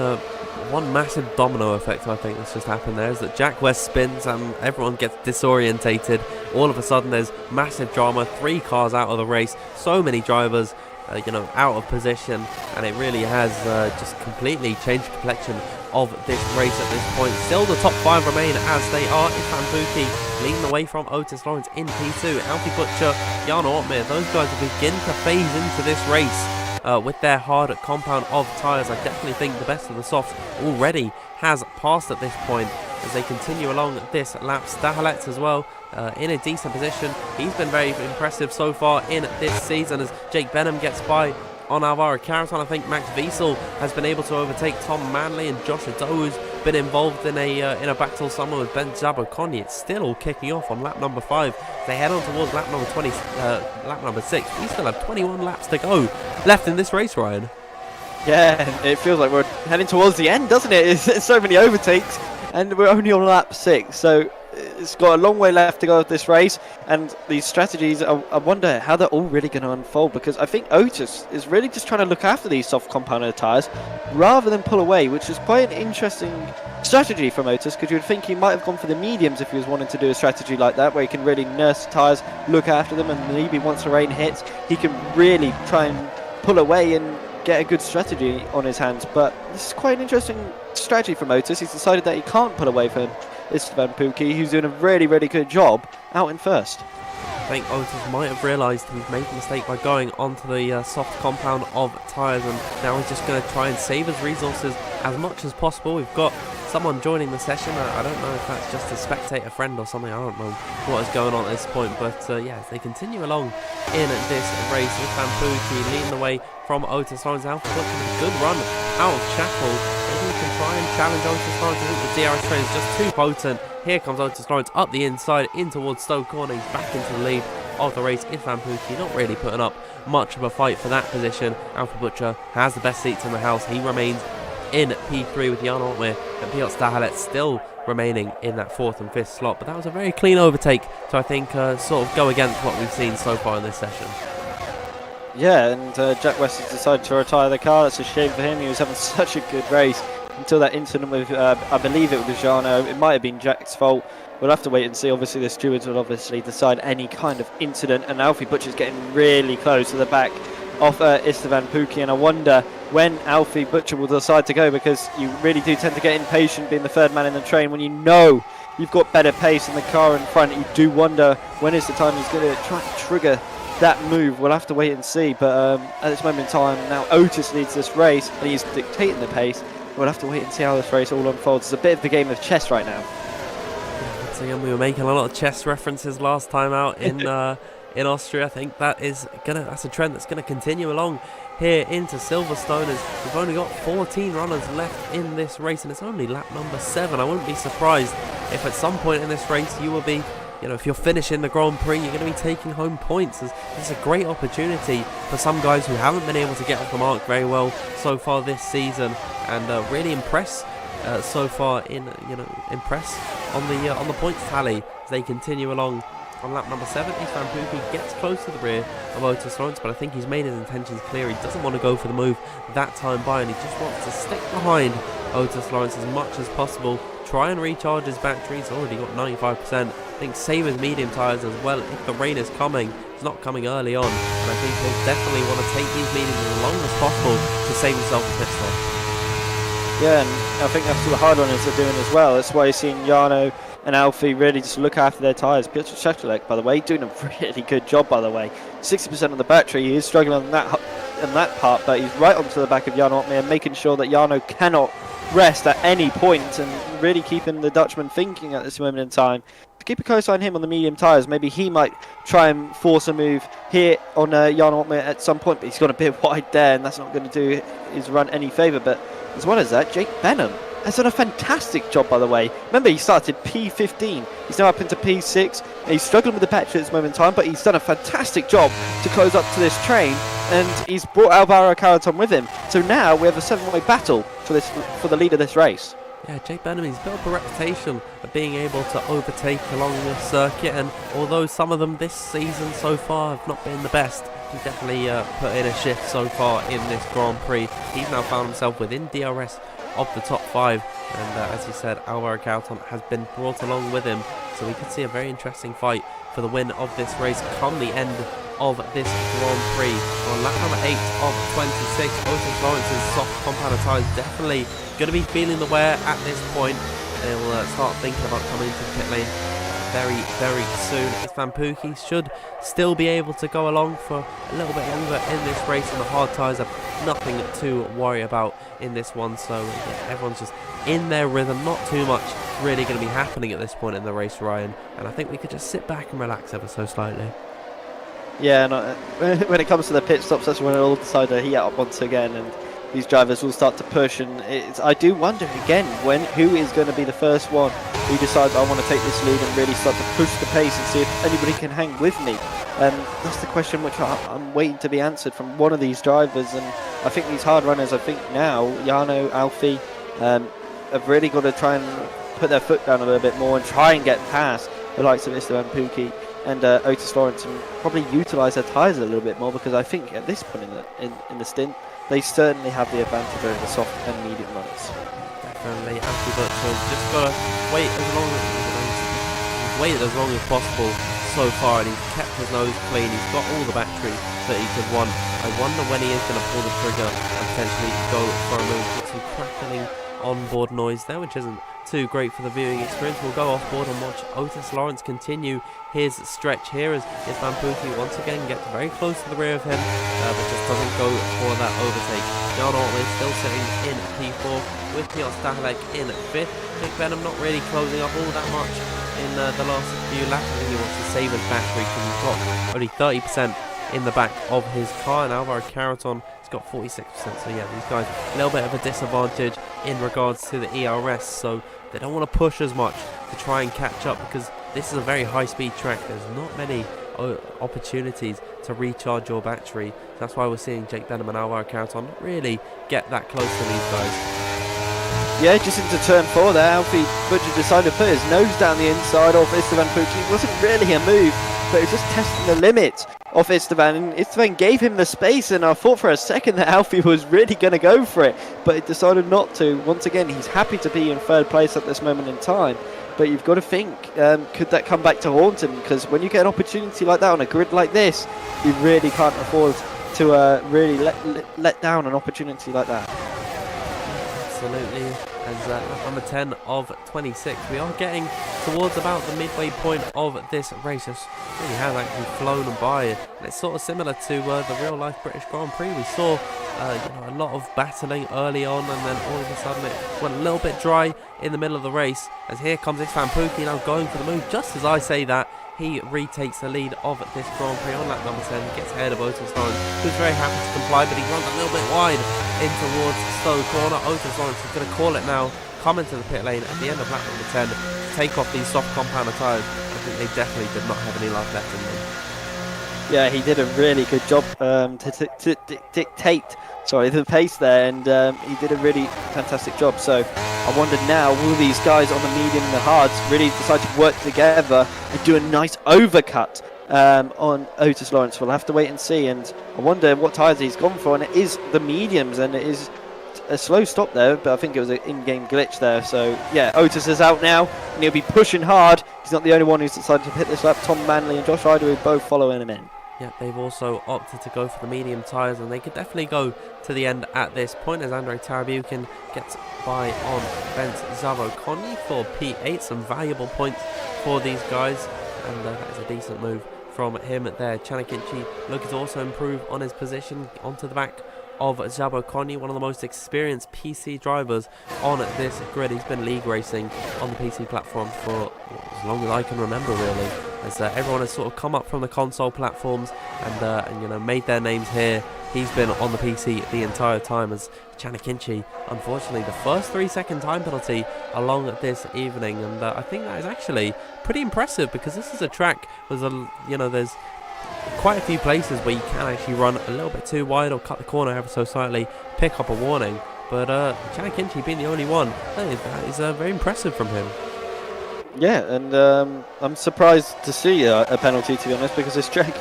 one massive domino effect, I think, that's just happened there, is that Jack West spins and everyone gets disorientated. All of a sudden there's massive drama, 3 cars out of the race, so many drivers out of position, and it really has just completely changed the complexion of this race at this point. Still the top 5 remain as they are. Istvan Buki leading the way from Otis Lawrence in P2. Alfie Butcher, Jarno Uppbeat, those guys will begin to phase into this race with their hard compound of tyres. I definitely think the best of the softs already has passed at this point as they continue along this lap. Stahalets as well in a decent position. He's been very impressive so far in this season as Jake Benham gets by on Alvaro Carreton. I think Max Viesel has been able to overtake Tom Manley, and Josh Ado who's been involved in a battle somewhere with Ben Zabokonyi. It's still all kicking off on lap number 5. They head on towards lap number 6. We still have 21 laps to go left in this race, Ryan. Yeah, it feels like we're heading towards the end, doesn't it? It's so many overtakes, and we're only on lap 6, so it's got a long way left to go of this race. And these strategies, I wonder how they're all really going to unfold, because I think Otis is really just trying to look after these soft compounded tyres rather than pull away, which is quite an interesting strategy from Otis, because you'd think he might have gone for the mediums if he was wanting to do a strategy like that, where he can really nurse the tyres, look after them, and maybe once the rain hits he can really try and pull away and get a good strategy on his hands. But this is quite an interesting strategy from Otis. He's decided that he can't pull away from Istvan Pukki, who's doing a really, really good job out in first. I think Otis might have realised he's made a mistake by going onto the soft compound of tyres, and now he's just going to try and save his resources as much as possible. We've got someone joining the session. I don't know if that's just a spectator friend or something. I don't know what is going on at this point, but yeah, as they continue along in this race, Istvan Pukki leading the way from Otis Lawrence. Alpha Butcher with a good run out of Chapel. Maybe we can try and challenge Otis Lawrence. I think the DRS train is just too potent. Here comes Otis Lawrence up the inside in towards Stoke Corner. He's back into the lead of the race. Istvan Pukki not really putting up much of a fight for that position. Alpha Butcher has the best seats in the house. He remains in P3 with Jan Otmir and Piotr Stahalet still remaining in that 4th and 5th slot. But that was a very clean overtake to, I think, sort of go against what we've seen so far in this session. Yeah, and Jack West has decided to retire the car. That's a shame for him. He was having such a good race until that incident with, I believe it was Jarno. It might have been Jack's fault. We'll have to wait and see. Obviously, the stewards will obviously decide any kind of incident. And Alfie Butcher's getting really close to the back of Istvan Pukki. And I wonder when Alfie Butcher will decide to go, because you really do tend to get impatient being the third man in the train. When you know you've got better pace in the car in front, you do wonder when is the time he's going to try and trigger that move. We'll have to wait and see. But at this moment in time, now Otis leads this race and he's dictating the pace. We'll have to wait and see how this race all unfolds. It's a bit of the game of chess right now. So again, we were making a lot of chess references last time out in Austria. I think that's a trend that's gonna continue along here into Silverstone, as we've only got 14 runners left in this race, and it's only lap number 7. I wouldn't be surprised if at some point in this race you will be, if you're finishing the Grand Prix, you're going to be taking home points. It's a great opportunity for some guys who haven't been able to get off the mark very well so far this season, and really impress so far impress on the points tally as they continue along. On lap number 7, Istvan Pukki gets close to the rear of Otis Lawrence, but I think he's made his intentions clear. He doesn't want to go for the move that time by, and he just wants to stick behind Otis Lawrence as much as possible. Try and recharge his battery. He's already got 95%. I think same with medium tyres as well. If the rain is coming, it's not coming early on, and I think he'll definitely want to take these mediums as long as possible to save himself a pit stop. Yeah, and I think that's what the hard runners are doing as well. That's why you're seeing Jarno and Alfie really just look after their tyres. Piotr Szczetelek, by the way, doing a really good job, by the way. 60% of the battery. He is struggling on that part, but he's right onto the back of Jarno Otmir, making sure that Jarno cannot rest at any point, and really keeping the Dutchman thinking at this moment in time. To keep a close eye on him on the medium tyres. Maybe he might try and force a move here on Jarno Otmir at some point, but he's gone a bit wide there, and that's not going to do his run any favour. But as well as that, Jake Benham has done a fantastic job, by the way. Remember, he started P15. He's now up into P6. He's struggling with the battery at this moment in time, but he's done a fantastic job to close up to this train, and he's brought Alvaro Caraton with him. So now we have a 7-way battle for the lead of this race. Yeah, Jake Benham, he's built up a reputation of being able to overtake along the circuit, and although some of them this season so far have not been the best, he's definitely put in a shift so far in this Grand Prix. He's now found himself within DRS of the top 5, and as you said, Alvaro Caraton has been brought along with him, so we could see a very interesting fight for the win of this race come the end of this Grand Prix. On lap number 8 of 26, Otis Lawrence's soft compound tyres definitely going to be feeling the wear at this point. They'll start thinking about coming into the pit lane very, very soon. Istvan Pukki should still be able to go along for a little bit longer in this race, and the hard tyres have nothing to worry about in this one. So yeah, everyone's just in their rhythm, not too much really going to be happening at this point in the race, Ryan, and I think we could just sit back and relax ever so slightly. Yeah, and when it comes to the pit stops, that's when it'll decide to heat up once again, and these drivers will start to push. And I do wonder again who is going to be the first one who decides, I want to take this lead and really start to push the pace and see if anybody can hang with me. And that's the question which I'm waiting to be answered from one of these drivers. And I think these hard runners, I think now Jarno, Alfie have really got to try and put their foot down a little bit more and try and get past the likes of Istvan Pukki and Otis Lawrence, and probably utilise their tyres a little bit more, because I think at this point in the stint, they certainly have the advantage over the soft and medium runners. Definitely, Alfie Butcher's just got to wait as long as possible so far, and he's kept his nose clean. He's got all the battery to that he could want. I wonder when he is going to pull the trigger and potentially go for a move. With some crackling onboard noise there, which isn't too great for the viewing experience. We'll go off board and watch Otis Lawrence continue his stretch here as Van Pookie once again gets very close to the rear of him, but just doesn't go for that overtake. Jan Ortman still sitting in P4 with Piotr Stahalek in 5th. Jake Benham not really closing up all that much in the last few laps. I think he wants to save his battery because he's got only 30% in the back of his car. And Alvaro Caraton has got 46%. So yeah, these guys a little bit of a disadvantage in regards to the ERS. So they don't want to push as much to try and catch up because this is a very high-speed track. There's not many opportunities to recharge your battery. That's why we're seeing Jake Benham and Alvaro Caraton really get that close to these guys. Yeah, just into turn 4 there, Alfie Butcher decided to put his nose down the inside of Esteban Pucci. It wasn't really a move, but it was just testing the limit of Esteban, and Esteban gave him the space, and I thought for a second that Alfie was really going to go for it, but he decided not to. Once again, he's happy to be in 3rd place at this moment in time, but you've got to think, could that come back to haunt him? Because when you get an opportunity like that on a grid like this, you really can't afford to really let down an opportunity like that. Absolutely. As number 10 of 26, we are getting towards about the midway point of this race. Just really has actually flown by, and it's sort of similar to the real-life British Grand Prix. We saw a lot of battling early on, and then all of a sudden it went a little bit dry in the middle of the race. As here comes Van Pookie now going for the move. Just as I say that, he retakes the lead of this Grand Prix on lap number 10. He gets ahead of Otis Lawrence, who's very happy to comply, but he runs a little bit wide in towards Stowe corner. Otis Lawrence is going to call it now, come into the pit lane at the end of lap number 10, take off these soft compounder tyres. I think they definitely did not have any life left in them. Yeah, he did a really good job to dictate the pace there, and he did a really fantastic job. So I wonder now, will these guys on the medium and the hards really decide to work together and do a nice overcut on Otis Lawrence? We'll have to wait and see, and I wonder what tyres he's gone for, and it is the mediums, and it is a slow stop there, but I think it was an in-game glitch there. So yeah, Otis is out now, and he'll be pushing hard. He's not the only one who's decided to hit this lap. Tom Manley and Josh Ryder are both following him in. Yeah, they've also opted to go for the medium tyres, and they could definitely go to the end at this point as Andrei Tarabukin gets by on Bent Zavokoni for P8. Some valuable points for these guys, and that is a decent move from him there. Chanakinchi looking to also improve on his position onto the back of Zabokoni, one of the most experienced PC drivers on this grid. He's been league racing on the PC platform for as long as I can remember, really, as everyone has sort of come up from the console platforms and made their names here. He's been on the PC the entire time, as Chanakinchi, unfortunately, the first 3-second time penalty along this evening, and I think that is actually pretty impressive, because this is a track with there's quite a few places where you can actually run a little bit too wide or cut the corner ever so slightly, pick up a warning. But Chanakinchi being the only one, that is very impressive from him. Yeah, and I'm surprised to see a penalty, to be honest, because this track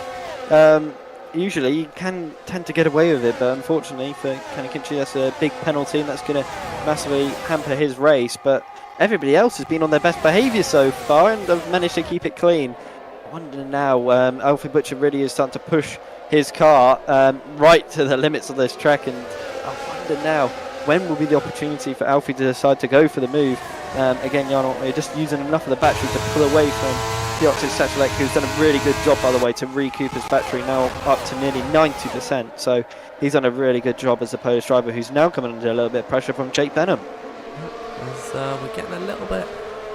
usually you can tend to get away with it, but unfortunately for Chanakinchi, that's a big penalty, and that's going to massively hamper his race. But everybody else has been on their best behaviour so far and have managed to keep it clean. I wonder now, Alfie Butcher really is starting to push his car right to the limits of this track, and I wonder now, when will be the opportunity for Alfie to decide to go for the move? Again, Jan, just using enough of the battery to pull away from Piotr Stahalek, who's done a really good job, by the way, to recoup his battery, now up to nearly 90%. So he's done a really good job as a Polish driver, who's now coming under a little bit of pressure from Jake Benham. As we're getting a little bit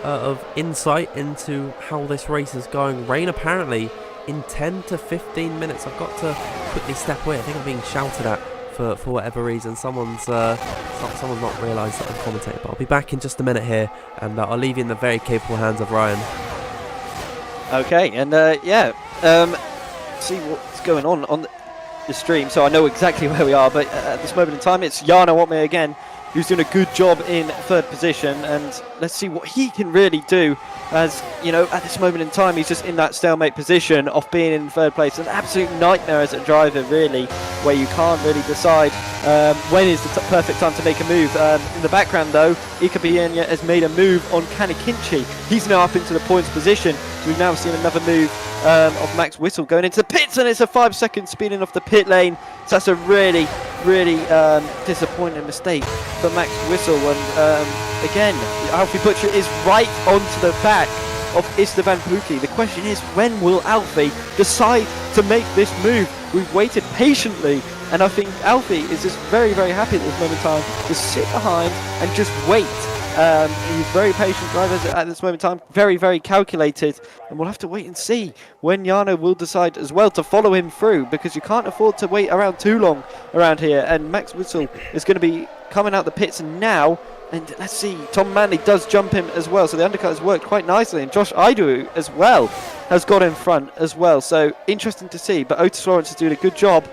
of insight into how this race is going. Rain apparently in 10 to 15 minutes. I've got to quickly step away. I think I'm being shouted at for whatever reason. Someone's not realised that I'm commentating, but I'll be back in just a minute here, and I'll leave you in the very capable hands of Ryan. Okay, and see what's going on the stream, so I know exactly where we are, but at this moment in time it's Jarno Otmé again, who's doing a good job in 3rd position, and let's see what he can really do, as at this moment in time he's just in that stalemate position of being in 3rd place. An absolute nightmare as a driver, really, where you can't really decide when is the perfect time to make a move. In the background though, Ika Bienya has made a move on Chanakinchi. He's now up into the points position. We've now seen another move of Max Whittle going into the pits. not, and it's a 5-second speeding off the pit lane. So that's a really disappointing mistake for Max Whistle. And again, Alfie Butcher is right onto the back of Esteban Pukki. The question is, when will Alfie decide to make this move? We've waited patiently, and I think Alfie is just very happy at this moment in time to sit behind and just wait. He's very patient driver at this moment in time, very calculated, and we'll have to wait and see when Jarno will decide as well to follow him through, because you can't afford to wait around too long around here. And Max Whistle is going to be coming out the pits now, and let's see, Tom Manley does jump him as well, so the undercut has worked quite nicely, and Josh Idu as well has got in front as well, so interesting to see. But Otis Lawrence is doing a good job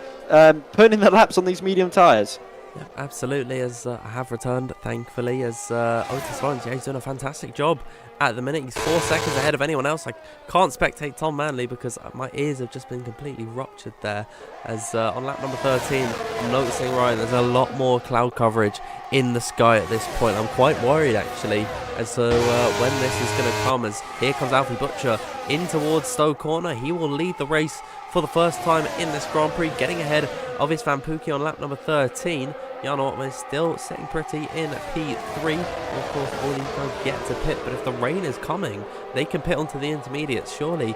putting in the laps on these medium tyres. Yeah, absolutely, as I have returned, thankfully, as Otis Lawrence, he's doing a fantastic job at the minute. He's 4 seconds ahead of anyone else. I can't spectate Tom Manley because my ears have just been completely ruptured there. As on lap number 13, I'm noticing, Ryan, there's a lot more cloud coverage in the sky at this point. I'm quite worried, actually, as to when this is going to come, as here comes Alfie Butcher in towards Stowe Corner. He will lead the race for the first time in this Grand Prix, getting ahead of his Van Pukki on lap number 13. Jan Ortman is still sitting pretty in P3. Of course, all these guys get to pit, but if the rain is coming, they can pit onto the intermediates. Surely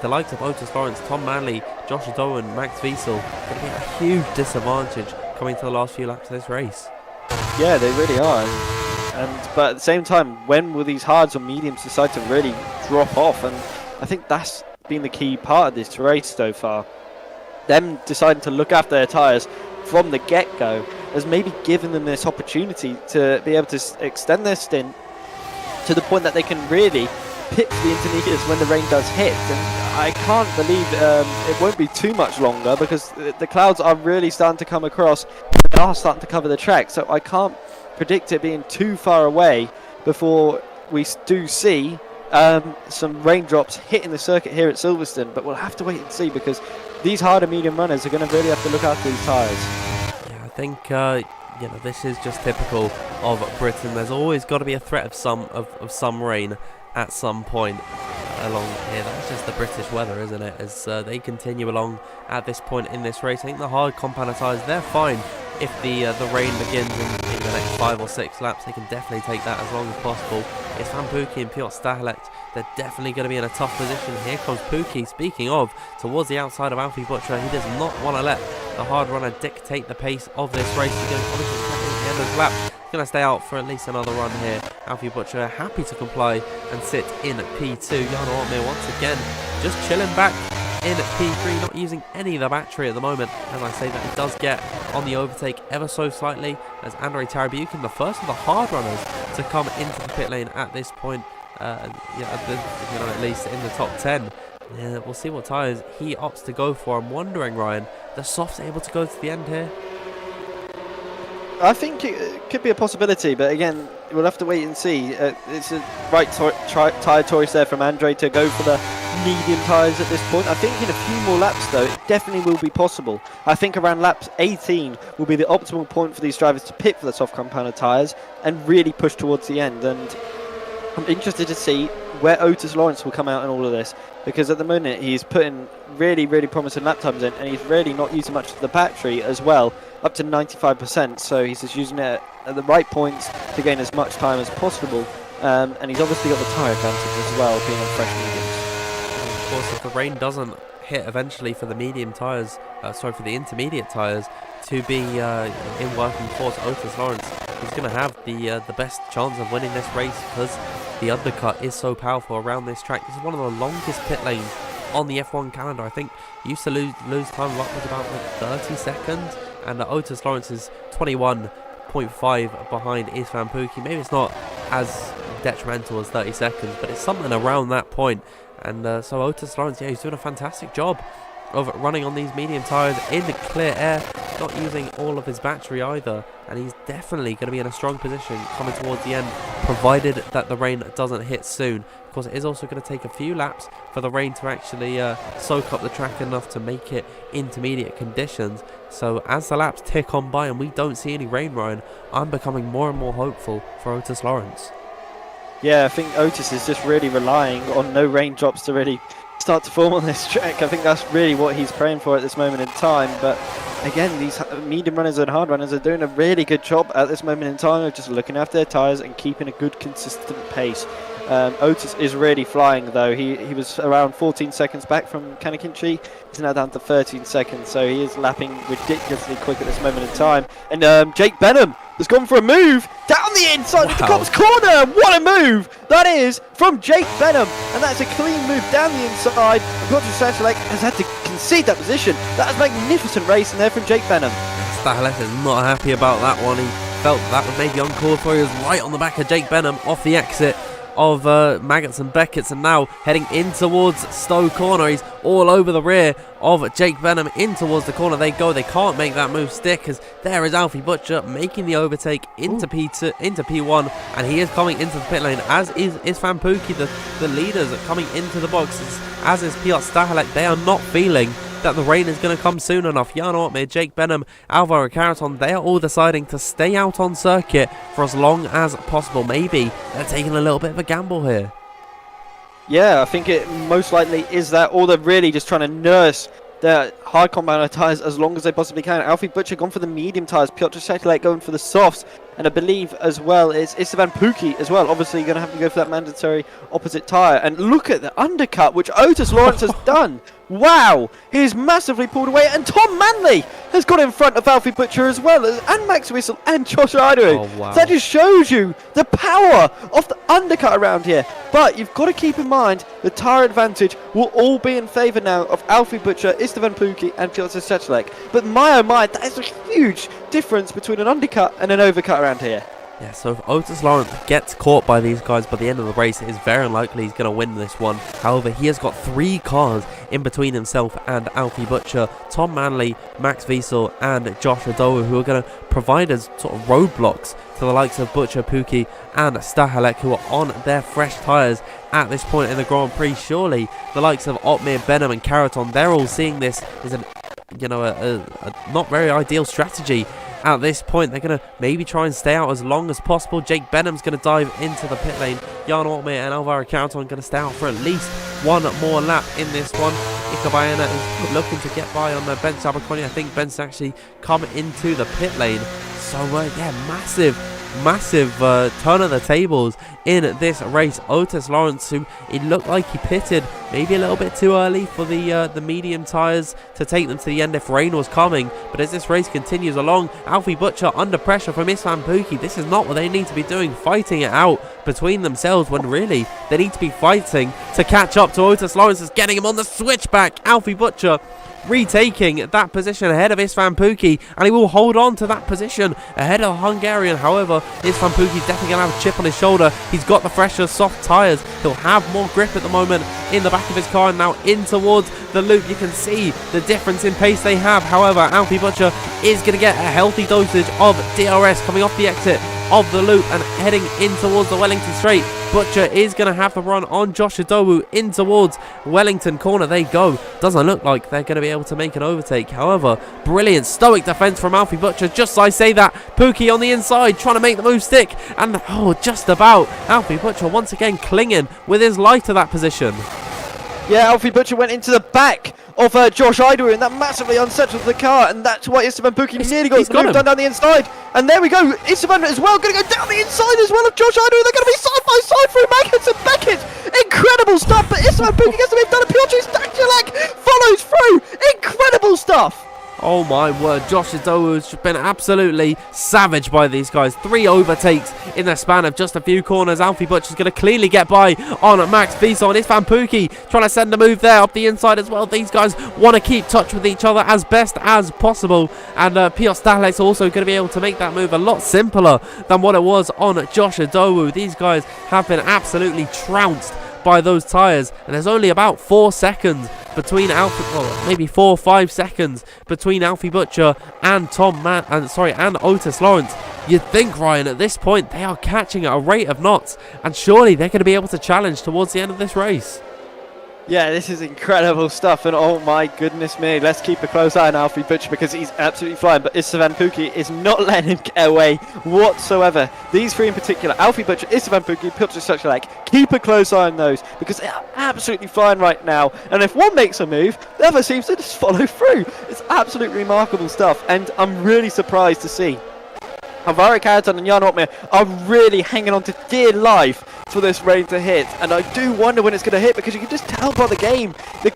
the likes of Otis Lawrence, Tom Manley, Josh Dowen, Max Wiesel going to be a huge disadvantage coming to the last few laps of this race. Yeah, they really are. But at the same time, when will these hards or mediums decide to really drop off? And I think that's been the key part of this race so far. Them deciding to look after their tyres from the get-go has maybe given them this opportunity to be able to extend their stint to the point that they can really pit for the intermediates when the rain does hit. And I can't believe it won't be too much longer, because the clouds are really starting to come across. They are starting to cover the track, so I can't predict it being too far away before we do see some raindrops hitting the circuit here at Silverstone. But we'll have to wait and see, because these hard and medium runners are going to really have to look after these tyres. Yeah, I think this is just typical of Britain. There's always got to be a threat of some rain at some point along here. That's just the British weather, isn't it? As they continue along at this point in this race. I think the hard compound tyres, they're fine. If the rain begins in the next 5 or 6 laps, they can definitely take that as long as possible. It's Van Pukki and Piotr Stahelec. They're definitely going to be in a tough position. Here comes Pukki, speaking of, towards the outside of Alfie Butcher. He does not want to let the hard runner dictate the pace of this race. He's going to come to the end of the lap. He's going to stay out for at least another run here. Alfie Butcher happy to comply and sit in P2. Jan Ortmeier once again just chilling back in P3, not using any of the battery at the moment. As I say that, he does get on the overtake ever so slightly, as Andrei Tarabukin, the first of the hard runners to come into the pit lane at this point, at least in the top 10. Yeah, we'll see what tyres he opts to go for. I'm wondering, Ryan, the softs able to go to the end here? I think it could be a possibility, but again, we'll have to wait and see. It's a right tyre choice there from Andre to go for the medium tyres at this point. I think in a few more laps, though, it definitely will be possible. I think around laps 18 will be the optimal point for these drivers to pit for the soft compounded tyres and really push towards the end. And I'm interested to see where Otis Lawrence will come out in all of this, because at the moment he's putting really promising lap times in, and he's really not using much of the battery as well, up to 95%, so he's just using it at the right points to gain as much time as possible, and he's obviously got the tyre advantage as well, being on fresh mediums. And of course, if the rain doesn't hit eventually for the medium tyres, for the intermediate tyres to be in working force, Otis Lawrence is going to have the best chance of winning this race, because the undercut is so powerful around this track. This is one of the longest pit lanes on the F1 calendar. I think you used to lose time upwards about 30 seconds, and Otis Lawrence is 21.5 behind is Van Pukki. Maybe it's not as detrimental as 30 seconds, but it's something around that point. And so Otis Lawrence, he's doing a fantastic job of running on these medium tyres in the clear air, not using all of his battery either, and he's definitely going to be in a strong position coming towards the end, provided that the rain doesn't hit soon. Of course, it is also going to take a few laps for the rain to actually soak up the track enough to make it intermediate conditions. So as the laps tick on by and we don't see any rain, Ryan, I'm becoming more and more hopeful for Otis Lawrence. Yeah, I think Otis is just really relying on no raindrops to really start to form on this track. I think that's really what he's praying for at this moment in time. But again, these medium runners and hard runners are doing a really good job at this moment in time of just looking after their tyres and keeping a good, consistent pace. Otis is really flying, though. He was around 14 seconds back from Kanakinchi. He's now down to 13 seconds, so he is lapping ridiculously quick at this moment in time. And Jake Benham has gone for a move down the inside of the Cops corner. What a move that is from Jake Benham, and that's a clean move down the inside. Piotr Stachelek has had to concede that position. That is magnificent racing there from Jake Benham. Stachelek is not happy about that one. He felt that was maybe uncalled for. He was right on the back of Jake Benham off the exit of Maggots and Beckett's, and now heading in towards Stowe corner. He's all over the rear of Jake Benham in towards the corner. They go. They can't make that move stick, as there is Alfie Butcher making the overtake into P2, into P1, and he is coming into the pit lane, as is Isfan Pookie. The leaders are coming into the boxes, as is Piotr Stachelek. They are not feeling that the rain is going to come soon enough. Jan Ortmir, Jake Benham, Alvaro Caraton, they are all deciding to stay out on circuit for as long as possible. Maybe they're taking a little bit of a gamble here. Yeah, I think it most likely is that, or they're really just trying to nurse their hard compound tyres as long as they possibly can. Alfie Butcher gone for the medium tyres, Piotr Stachelek going for the softs, and I believe as well it's Istvan Pookie as well. Obviously, you're going to have to go for that mandatory opposite tyre. And look at the undercut, which Otis Lawrence has done. Wow, he's massively pulled away, and Tom Manley has got in front of Alfie Butcher as well, and Max Whistle and Josh Idowu. Oh, wow. So that just shows you the power of the undercut around here. But you've got to keep in mind the tyre advantage will all be in favour now of Alfie Butcher, Istvan Pookie and Piotr Stachelek. But my oh my, that is a huge difference between an undercut and an overcut around here. Yeah, so if Otis Lawrence gets caught by these guys by the end of the race, it is very unlikely he's going to win this one. However, he has got 3 cars in between himself and Alfie Butcher, Tom Manley, Max Wiesel and Josh Idowu, who are going to provide us sort of roadblocks to the likes of Butcher, Pookie and Stachelek, who are on their fresh tyres at this point in the Grand Prix. Surely the likes of Ortmir, Benham and Caraton, they're all seeing this as an, a not very ideal strategy. At this point, they're going to maybe try and stay out as long as possible. Jake Benham's going to dive into the pit lane. Jan Ortmir and Alvaro Caraton going to stay out for at least one more lap in this one. Ikabayana is looking to get by on Ben Sabaconi. I think Ben's actually come into the pit lane. So, yeah, massive turn of the tables in this race. Otis Lawrence, who it looked like he pitted maybe a little bit too early for the medium tyres to take them to the end if rain was coming. But as this race continues along, Alfie Butcher under pressure from Istvan Pookie. This is not what they need to be doing, fighting it out between themselves, when really they need to be fighting to catch up to Otis Lawrence, is getting him on the switchback. Alfie Butcher retaking that position ahead of Istvan Pookie, and he will hold on to that position ahead of the Hungarian. However, Istvan Pookie's definitely going to have a chip on his shoulder. He's got the fresher soft tyres. He'll have more grip at the moment in the back of his car, and now in towards the loop. You can see the difference in pace they have. However, Alfie Butcher is going to get a healthy dosage of DRS coming off the exit of the loop and heading in towards the Wellington straight. Butcher is going to have the run on Josh Idowu in towards Wellington corner. They go. Doesn't look like they're going to be able to make an overtake. However, brilliant stoic defense from Alfie Butcher. Just as I say that, Pookie on the inside trying to make the move stick, and just about. Alfie Butcher once again clinging with his life to that position. Yeah, Alfie Butcher went into the back of Josh Idowu, and that massively unsettled the car, and that's why Istvan Pookie nearly got the move done down the inside. And there we go, Istvan as well, going to go down the inside as well of Josh Idowu. They're going to be side by side through Maggots and Beckett. Incredible stuff, but Istvan Pookie gets the move done, and Piotr Stachelek follows through. Incredible stuff. Oh my word, Josh Idowu has been absolutely savaged by these guys. 3 overtakes in the span of just a few corners. Alfie Butcher's going to cleanly get by on Max Wiesel, and Istvan Pookie trying to send a move there up the inside as well. These guys want to keep touch with each other as best as possible, and Piotr Stachelek's also going to be able to make that move a lot simpler than what it was on Josh Idowu. These guys have been absolutely trounced by those tyres, and there's only about 4 seconds between maybe 4 or 5 seconds between Alfie Butcher and and Otis Lawrence. You'd think, Ryan, at this point they are catching at a rate of knots, and surely they're going to be able to challenge towards the end of this race. Yeah, this is incredible stuff, and oh my goodness me, let's keep a close eye on Alfie Butcher because he's absolutely flying, but Istvan Pukki is not letting him get away whatsoever. These three in particular, Alfie Butcher, Istvan Pukki, Piotr Suchalek, keep a close eye on those because they are absolutely flying right now, and if one makes a move, the other seems to just follow through. It's absolutely remarkable stuff, and I'm really surprised to see Alvaro Caraton and Jan Otmir are really hanging on to dear life for this rain to hit, and I do wonder when it's going to hit because you can just tell by the game the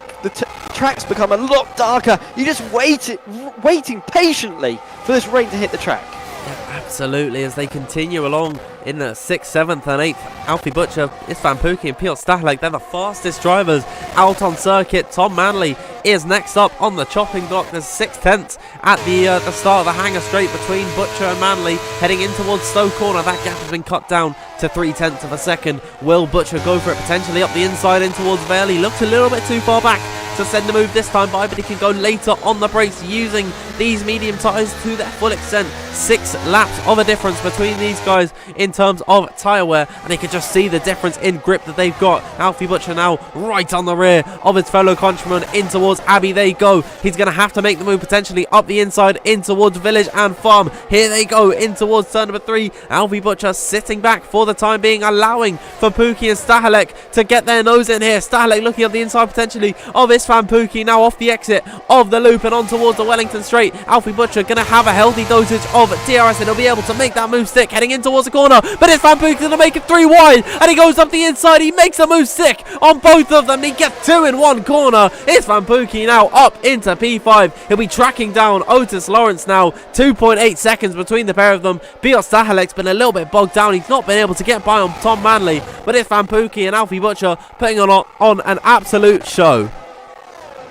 tracks become a lot darker. You're just waiting patiently for this rain to hit the track. Yeah, absolutely, as they continue along in the 6th, 7th and 8th. Alfie Butcher, Istvan Pukki and Piotr Stachelek, they're the fastest drivers out on circuit. Tom Manley is next up on the chopping block. There's 6/10 at the start of the hanger straight between Butcher and Manley heading in towards Stowe Corner. That gap has been cut down to 0.3 of a second. Will Butcher go for it potentially up the inside in towards Vale? He looked a little bit too far back to send the move this time by, but he can go later on the brakes using these medium tyres to their full extent. 6 laps of a difference between these guys in terms of tyre wear, and you can just see the difference in grip that they've got. Alfie Butcher now right on the rear of his fellow countryman in towards Abbey. They go. He's going to have to make the move potentially up the inside in towards Village and Farm. Here they go in towards turn number 3. Alfie Butcher sitting back for the time being, allowing for Pukki and Stachelek to get their nose in here. Stachelek looking up the inside potentially of Istvan Pukki, now off the exit of the loop and on towards the Wellington straight. Alfie Butcher going to have a healthy dosage of DRS and he'll be able to make that move stick heading in towards the corner, but Istvan Pukki going to make it 3 wide and he goes up the inside. He makes a move stick on both of them. He gets 2 in one corner. Istvan Pukki now up into P5. He'll be tracking down Otis Lawrence now. 2.8 seconds between the pair of them. Piotr Stachelek's been a little bit bogged down. He's not been able to get by on Tom Manley, but Istvan Pukki and Alfie Butcher putting on an absolute show.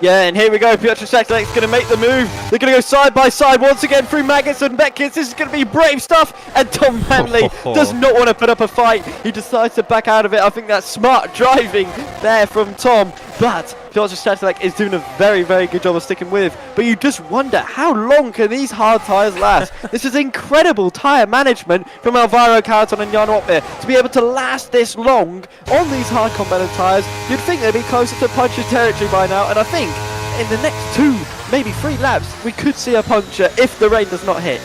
Yeah, and here we go. Piotr Stachelek's going to make the move. They're going to go side by side once again through Maggots and Beckett. This is going to be brave stuff. And Tom Manley does not want to put up a fight. He decides to back out of it. I think that's smart driving there from Tom. But Piotr Stachelek is doing a very, very good job of sticking with. But you just wonder, how long can these hard tyres last? This is incredible tyre management from Alvaro Caraton and Jan Otmir to be able to last this long on these hard competitive tyres. You'd think they'd be closer to puncture territory by now, and I think in the next 2, maybe 3 laps, we could see a puncture if the rain does not hit.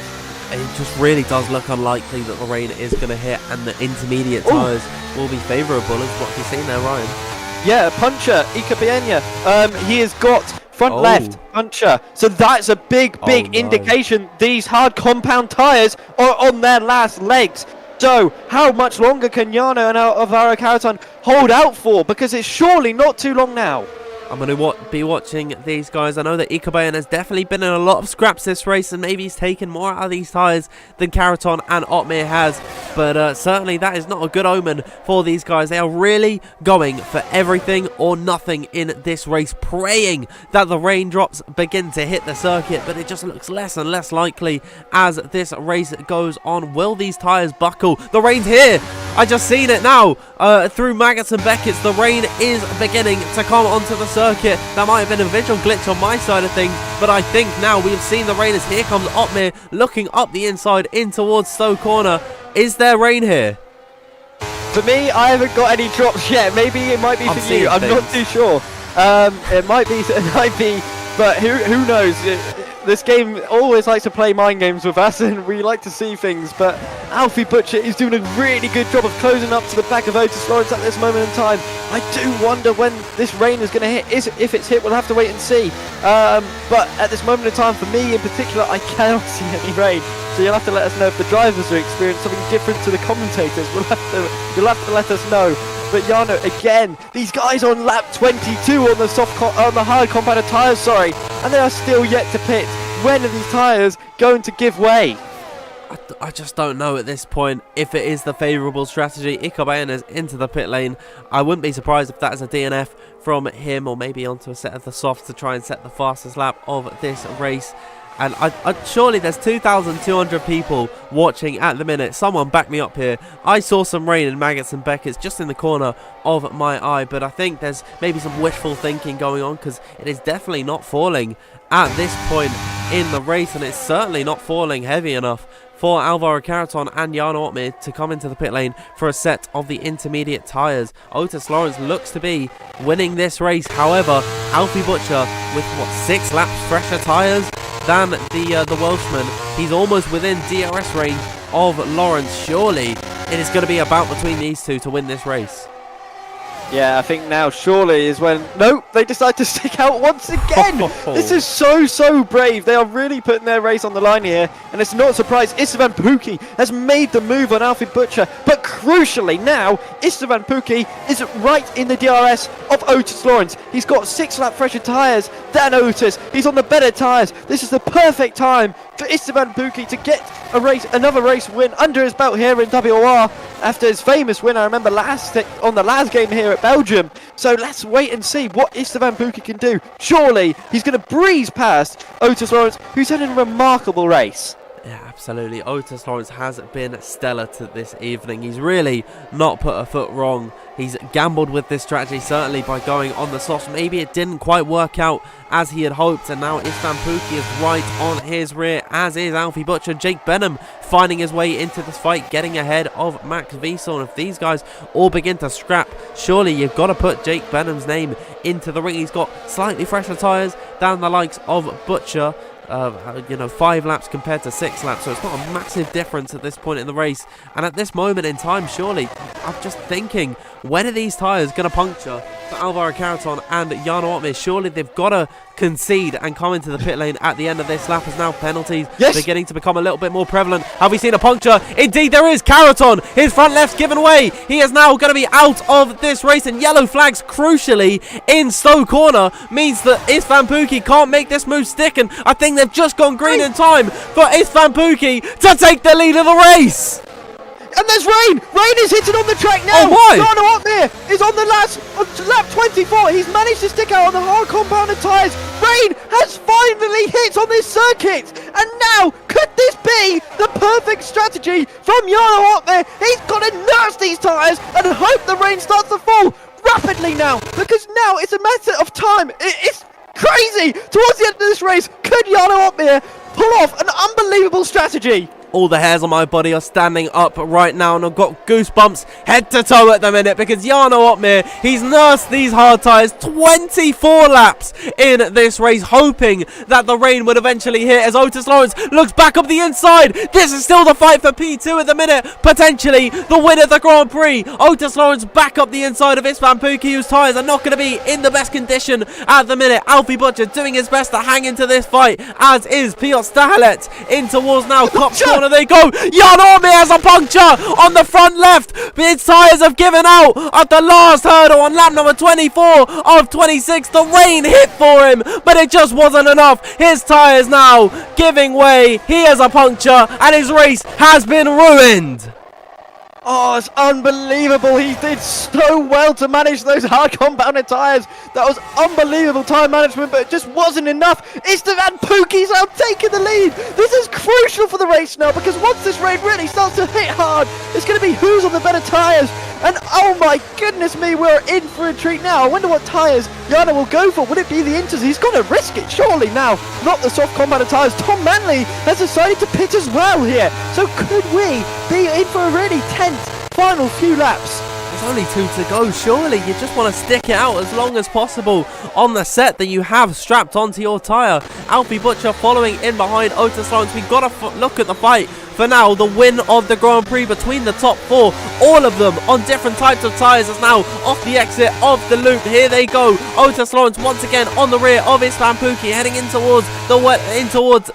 It just really does look unlikely that the rain is going to hit and the intermediate tyres will be favourable, is what you've seen there, Ryan. Yeah, puncher, Ika Peña. He has got front left puncher. So that's a big indication these hard compound tyres are on their last legs. So how much longer can Jarno and Alvaro Caraton hold out for? Because it's surely not too long now. I'm going to be watching these guys. I know that Ikabayan has definitely been in a lot of scraps this race, and maybe he's taken more out of these tyres than Caraton and Otmir has. But certainly that is not a good omen for these guys. They are really going for everything or nothing in this race, praying that the raindrops begin to hit the circuit. But it just looks less and less likely as this race goes on. Will these tyres buckle? The rain's here. I just seen it now. Through Maggots and Beckett's, the rain is beginning to come onto the circuit. That might have been a visual glitch on my side of things, but I think now we've seen the rain as here comes Otmir looking up the inside in towards Stowe Corner. Is there rain here? For me, I haven't got any drops yet. Maybe it might be for you. I'm not too sure. It might be, but who knows? This game always likes to play mind games with us, and we like to see things, but Alfie Butcher is doing a really good job of closing up to the back of Otis Lawrence at this moment in time. I do wonder when this rain is going to hit. If it's hit, we'll have to wait and see. But at this moment in time, for me in particular, I cannot see any rain. So you'll have to let us know if the drivers are experiencing something different to the commentators. You'll have to let us know. But Jarno, again, these guys on lap 22 on the hard compounded tyres, and they are still yet to pit. When are these tyres going to give way? I just don't know at this point if it is the favourable strategy. Ikabayan is into the pit lane. I wouldn't be surprised if that is a DNF from him, or maybe onto a set of the softs to try and set the fastest lap of this race. And surely there's 2,200 people watching at the minute. Someone back me up here. I saw some rain in Maggots and Beckett's just in the corner of my eye, but I think there's maybe some wishful thinking going on, because it is definitely not falling at this point in the race, and it's certainly not falling heavy enough for Alvaro Carreton and Jan Ortmir to come into the pit lane for a set of the intermediate tyres. Otis Lawrence looks to be winning this race. However, Alfie Butcher with, 6 laps fresher tyres than the Welshman. He's almost within DRS range of Lawrence. Surely it is going to be about between these two to win this race. Yeah, I think now surely is when... Nope, they decide to stick out once again. This is so brave. They are really putting their race on the line here. And it's not a surprise. Istvan Pukki has made the move on Alfie Butcher. But crucially now, Istvan Pukki is right in the DRS of Otis Lawrence. He's got 6 lap fresher tyres than Otis. He's on the better tyres. This is the perfect time for Istvan Pukki to get another race win under his belt here in WOR after his famous win, I remember, on the last game here at Belgium. So let's wait and see what Istvan Pukki can do. Surely he's going to breeze past Otis Lawrence, who's had a remarkable race. Yeah, absolutely. Otis Lawrence has been stellar to this evening. He's really not put a foot wrong. He's gambled with this strategy, certainly by going on the softs. Maybe it didn't quite work out as he had hoped, and now Istvan Pukki is right on his rear, as is Alfie Butcher. Jake Benham finding his way into this fight, getting ahead of Max Wiesel. And if these guys all begin to scrap, surely you've got to put Jake Benham's name into the ring. He's got slightly fresher tyres than the likes of Butcher. 5 laps compared to 6 laps, so it's not a massive difference at this point in the race. And at this moment in time, surely, I'm just thinking, when are these tyres going to puncture for Alvaro Carreton and Jan Ortmir? Surely they've got to concede and come into the pit lane at the end of this lap, as now penalties beginning to become a little bit more prevalent. Have we seen a puncture? Indeed there is. Carreton, his front left's given way. He is now going to be out of this race, and yellow flags crucially in Stowe Corner means that Istvan Pukki can't make this move stick, and I think they've just gone green in time for Istvan Pukki to take the lead of the race. And there's rain! Rain is hitting on the track now! Oh my! Jan Ortmir is on the lap 24. He's managed to stick out on the hard compounded tyres. Rain has finally hit on this circuit! And now, could this be the perfect strategy from Jan Ortmir? He's got to nurse these tyres and hope the rain starts to fall rapidly now, because now it's a matter of time. It's crazy! Towards the end of this race, could Jan Ortmir pull off an unbelievable strategy? All the hairs on my body are standing up right now, and I've got goosebumps head to toe at the minute, because Jan Ortmir, he's nursed these hard tyres 24 laps in this race, hoping that the rain would eventually hit, as Otis Lawrence looks back up the inside. This is still the fight for P2 at the minute, potentially the win of the Grand Prix. Otis Lawrence back up the inside of Istvan Pukki, whose tyres are not going to be in the best condition at the minute. Alfie Butcher doing his best to hang into this fight, as is Piotr Stahelec in towards now Cup corner. They go. Jan Ortmir has a puncture on the front left. His tyres have given out at the last hurdle on lap number 24 of 26. The rain hit for him, but it just wasn't enough. His tyres now giving way. He has a puncture, and his race has been ruined. Oh, it's unbelievable. He did so well to manage those hard compounded tyres. That was unbelievable time management, but it just wasn't enough. Istvan Pukki's out taking the lead. This is crucial for the race now, because once this rain really starts to hit hard, it's going to be who's on the better tyres. And oh my goodness me, we're in for a treat now. I wonder what tyres Jana will go for. Would it be the Inters? He's got to risk it, surely now. Not the soft compounded tyres. Tom Manley has decided to pit as well here. So could we be in for a really tense final few laps? There's only 2 to go. Surely you just want to stick it out as long as possible on the set that you have strapped onto your tyre. Alfie Butcher following in behind Otis Lawrence. We've got to look at the fight. For now, the win of the Grand Prix between the top 4, all of them on different types of tyres, is now off the exit of the loop. Here they go. Otis Lawrence once again on the rear of Istvan Pukki, heading in towards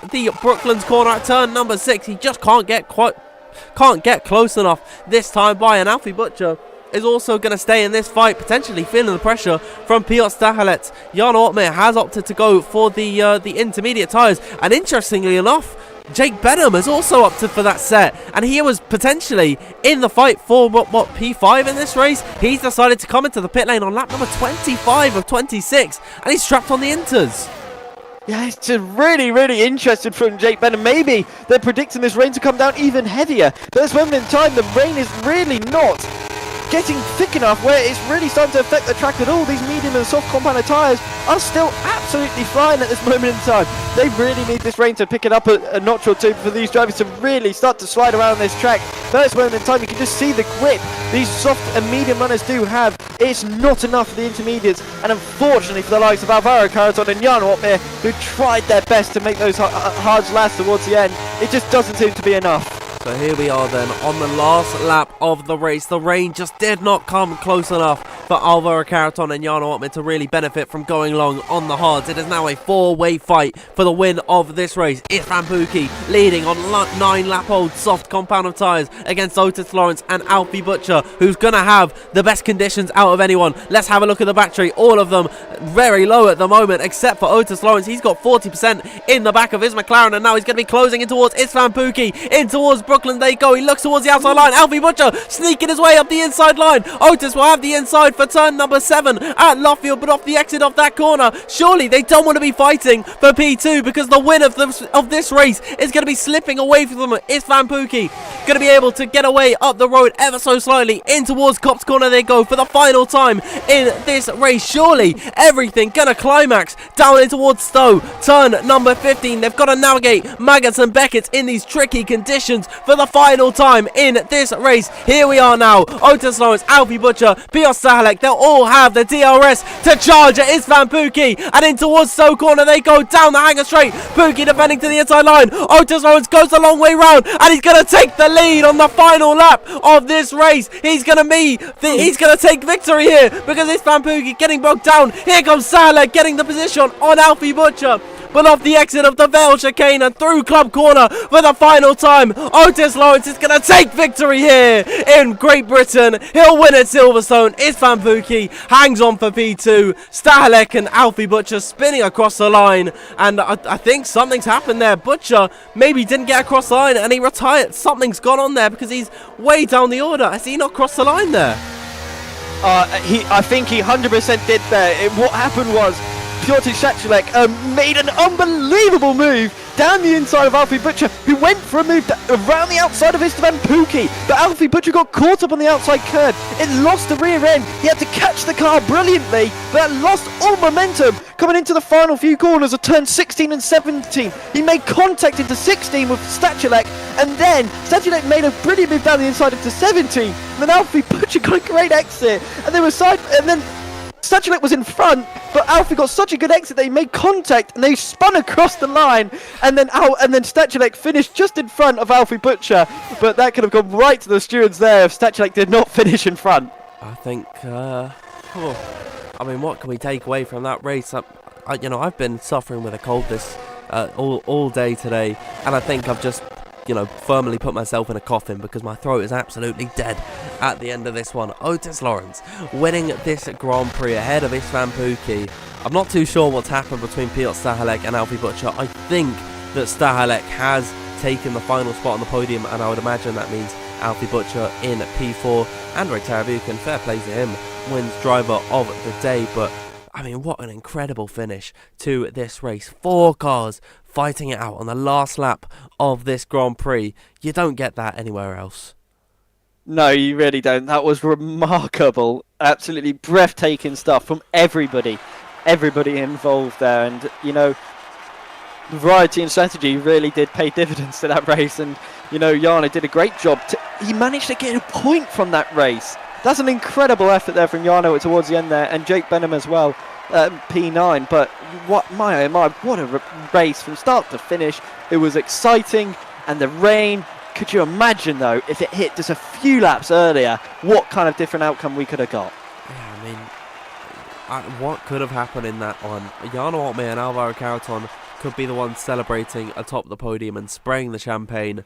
the Brooklands corner at turn number 6. He just can't get close enough this time by, and Alfie Butcher is also going to stay in this fight, potentially feeling the pressure from Piotr Stahelec. Jan Ortmir has opted to go for the intermediate tyres, and interestingly enough, Jake Benham has also opted for that set, and he was potentially in the fight for what P5 in this race. He's decided to come into the pit lane on lap number 25 of 26, and he's strapped on the Inters. Yeah, it's really interesting from Jake Benham. Maybe they're predicting this rain to come down even heavier, but at this moment in time, the rain is really not getting thick enough where it's really starting to affect the track, that all these medium and soft compounded tyres are still absolutely flying at this moment in time. They really need this rain to pick it up a notch or two for these drivers to really start to slide around this track. But at this moment in time, you can just see the grip these soft and medium runners do have. It's not enough for the intermediates, and unfortunately for the likes of Alvaro Carreton and Jan Opmeer, who tried their best to make those hards last towards the end, it just doesn't seem to be enough. So here we are then on the last lap of the race. The rain just did not come close enough for Alvaro Carreton and Jan Opmeer to really benefit from going long on the hards. It is now a four-way fight for the win of this race. Istvan Pukki leading on 9-lap-old soft compound of tyres against Otis Lawrence and Alfie Butcher, who's going to have the best conditions out of anyone. Let's have a look at the battery. All of them very low at the moment, except for Otis Lawrence. He's got 40% in the back of his McLaren, and now he's going to be closing in towards Istvan Pukki, in towards Brooklyn they go. He looks towards the outside line. Alfie Butcher sneaking his way up the inside line. Otis will have the inside for turn number 7 at Luffield, but off the exit of that corner. Surely they don't want to be fighting for P2, because the win of this race is going to be slipping away from them. Istvan Pukki going to be able to get away up the road ever so slightly. In towards Copse Corner they go for the final time in this race. Surely everything going to climax down in towards Stowe. Turn number 15. They've got to navigate Maggots and Beckett's in these tricky conditions for the final time in this race. Here we are now. Otis Lawrence, Alfie Butcher, Piotr Stahalek, they'll all have the DRS to charge at Istvan Pukki, and in towards Stowe Corner they go down the hanger straight. Pukki defending to the inside line. Otis Lawrence goes a long way round, and he's going to take the lead on the final lap of this race. He's going to take victory here, because Istvan Pukki getting bogged down. Here comes Stahalek getting the position on Alfie Butcher. But off the exit of the Vale chicane and through Club Corner for the final time, Otis Lawrence is going to take victory here in Great Britain. He'll win at Silverstone. Istvan Pukki hangs on for P2. Stahalek and Alfie Butcher spinning across the line. And I think something's happened there. Butcher maybe didn't get across the line and he retired. Something's gone on there, because he's way down the order. Has he not crossed the line there? I think he 100% did there. What happened was, Piotr Stahalek made an unbelievable move down the inside of Alfie Butcher, who went for a move around the outside of Istvan Pukki, but Alfie Butcher got caught up on the outside curb. It lost the rear end. He had to catch the car brilliantly, but lost all momentum coming into the final few corners of turn 16 and 17. He made contact into 16 with Stahalek, and then Stahalek made a brilliant move down the inside into 17. And then Alfie Butcher got a great exit, and then Stahalek was in front, but Alfie got such a good exit that he made contact and they spun across the line, and then Stahalek finished just in front of Alfie Butcher, but that could have gone right to the stewards there if Stahalek did not finish in front. I think, I mean, what can we take away from that race? I've been suffering with a cold all day today, and I think I've just firmly put myself in a coffin, because my throat is absolutely dead at the end of this one. Otis Lawrence winning this Grand Prix ahead of Istvan Pukki. I'm not too sure what's happened between Piotr Stahalek and Alfie Butcher. I think that Stahalek has taken the final spot on the podium, and I would imagine that means Alfie Butcher in P4. Andrei Tarabukin, fair play to him, wins driver of the day. But I mean, what an incredible finish to this race. 4 cars fighting it out on the last lap of this Grand Prix. You don't get that anywhere else. No, you really don't. That was remarkable. Absolutely breathtaking stuff from everybody involved there. And, variety and strategy really did pay dividends to that race. And, Jana did a great job. He managed to get a point from that race. That's an incredible effort there from Jarno towards the end there, and Jake Benham as well, P9. But what a race from start to finish. It was exciting, and the rain. Could you imagine, though, if it hit just a few laps earlier, what kind of different outcome we could have got? Yeah, I mean, what could have happened in that one? Jarno Opmeer and Alvaro Carreton could be the ones celebrating atop the podium and spraying the champagne,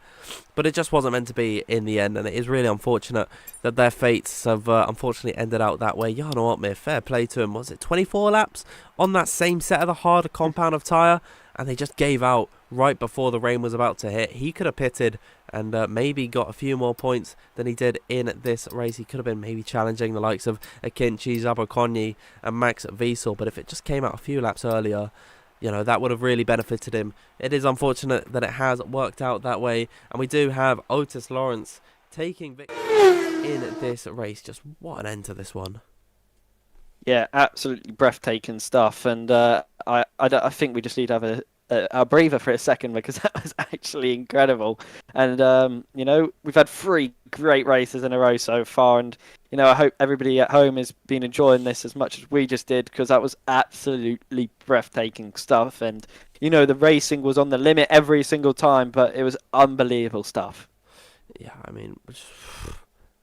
but it just wasn't meant to be in the end, and it is really unfortunate that their fates have unfortunately ended out that way. Jarno Opmeer, fair play to him. Was it 24 laps on that same set of the harder compound of tyre, and they just gave out right before the rain was about to hit? He could have pitted and maybe got a few more points than he did in this race. He could have been maybe challenging the likes of Akinci, Zabokonyi and Max Wiesel, but if it just came out a few laps earlier, that would have really benefited him. It is unfortunate that it has worked out that way, and we do have Otis Lawrence taking victory in this race. Just what an end to this one. Yeah, absolutely breathtaking stuff. And I think we just need to have a breather for a second because that was actually incredible. And we've had three great races in a row so far, and I hope everybody at home has been enjoying this as much as we just did because that was absolutely breathtaking stuff. And the racing was on the limit every single time, but it was unbelievable stuff. Yeah, I mean,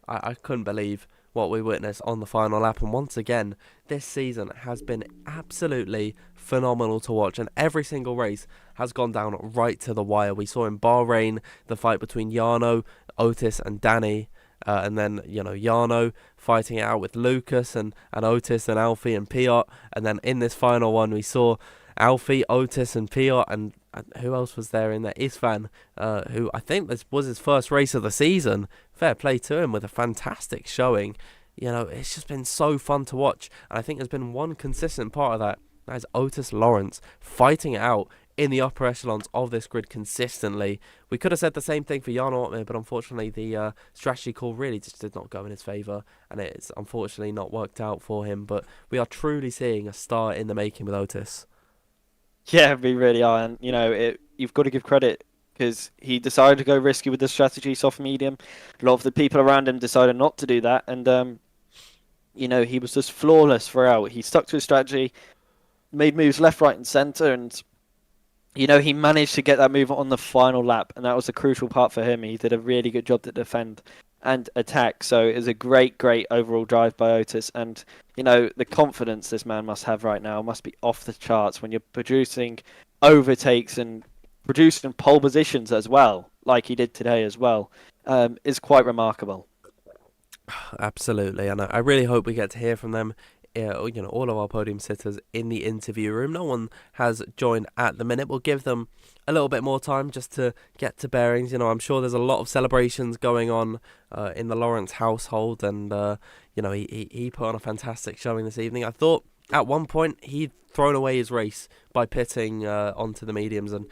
I couldn't believe what we witnessed on the final lap, and once again, this season has been absolutely phenomenal to watch, and every single race has gone down right to the wire. We saw in Bahrain the fight between Jarno, Otis and Danny, and then Jarno fighting it out with Lucas and Otis and Alfie and Piot, and then in this final one we saw Alfie, Otis and Piot, and who else was there in there? Isfan, who I think this was his first race of the season. Fair play to him with a fantastic showing. It's just been so fun to watch, and I think there's been one consistent part of that. That is Otis Lawrence fighting it out in the upper echelons of this grid consistently. We could have said the same thing for Jan Ortman, but unfortunately the strategy call really just did not go in his favour, and it's unfortunately not worked out for him. But we are truly seeing a star in the making with Otis. Yeah, we really are, and you've got to give credit because he decided to go risky with the strategy, soft medium. A lot of the people around him decided not to do that, and he was just flawless throughout. He stuck to his strategy, made moves left, right, and centre, and he managed to get that move on the final lap, and that was a crucial part for him. He did a really good job to defend and attack, so it was a great overall drive by Otis. And the confidence this man must have right now must be off the charts when you're producing overtakes and producing pole positions as well, like he did today as well, is quite remarkable. Absolutely, and I really hope we get to hear from them. All of our podium sitters in the interview room. No one has joined at the minute. We'll give them a little bit more time just to get to bearings. I'm sure there's a lot of celebrations going on in the Lawrence household, and he put on a fantastic showing this evening. I thought at one point he'd thrown away his race by pitting onto the mediums and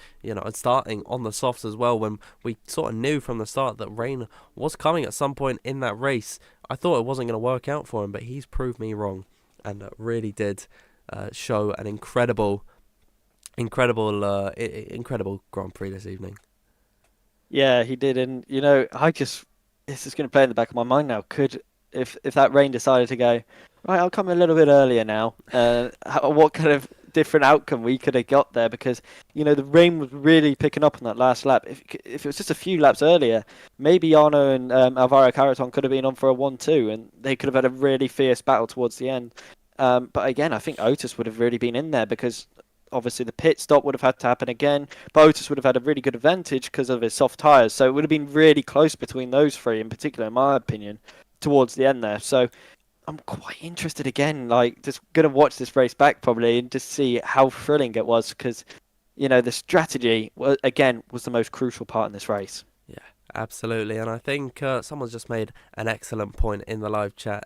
starting on the softs as well, when we sort of knew from the start that rain was coming at some point in that race. I thought it wasn't going to work out for him, but he's proved me wrong, and really did show an incredible Grand Prix this evening. Yeah, he did, and this is going to play in the back of my mind now. If that rain decided to go, right, I'll come a little bit earlier now, what kind of different outcome we could have got there? Because the rain was really picking up on that last lap. If it was just a few laps earlier, maybe Jarno and Alvaro Carreton could have been on for a 1-2, and they could have had a really fierce battle towards the end. But again, I think Otis would have really been in there because obviously the pit stop would have had to happen again, but Otis would have had a really good advantage because of his soft tyres. So it would have been really close between those three, in particular, in my opinion, towards the end there. So I'm quite interested again, just going to watch this race back probably and just see how thrilling it was because, the strategy, again, was the most crucial part in this race. Yeah, absolutely. And I think someone's just made an excellent point in the live chat.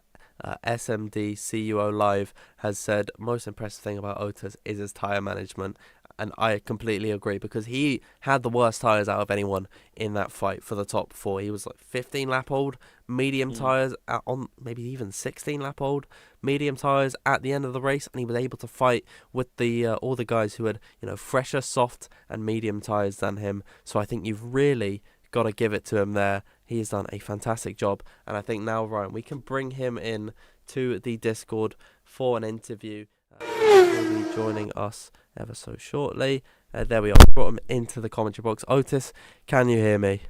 SMD CUO Live has said most impressive thing about Otis is his tyre management, and I completely agree because he had the worst tyres out of anyone in that fight for the top four. He was like 15 lap old medium tyres on maybe even 16 lap old medium tyres at the end of the race, and he was able to fight with the all the guys who had fresher soft and medium tyres than him. So I think you've really got to give it to him there. He has done a fantastic job, and I think now, Ryan, we can bring him in to the Discord for an interview. He'll be joining us ever so shortly. There we are. Brought him into the commentary box. Otis, can you hear me?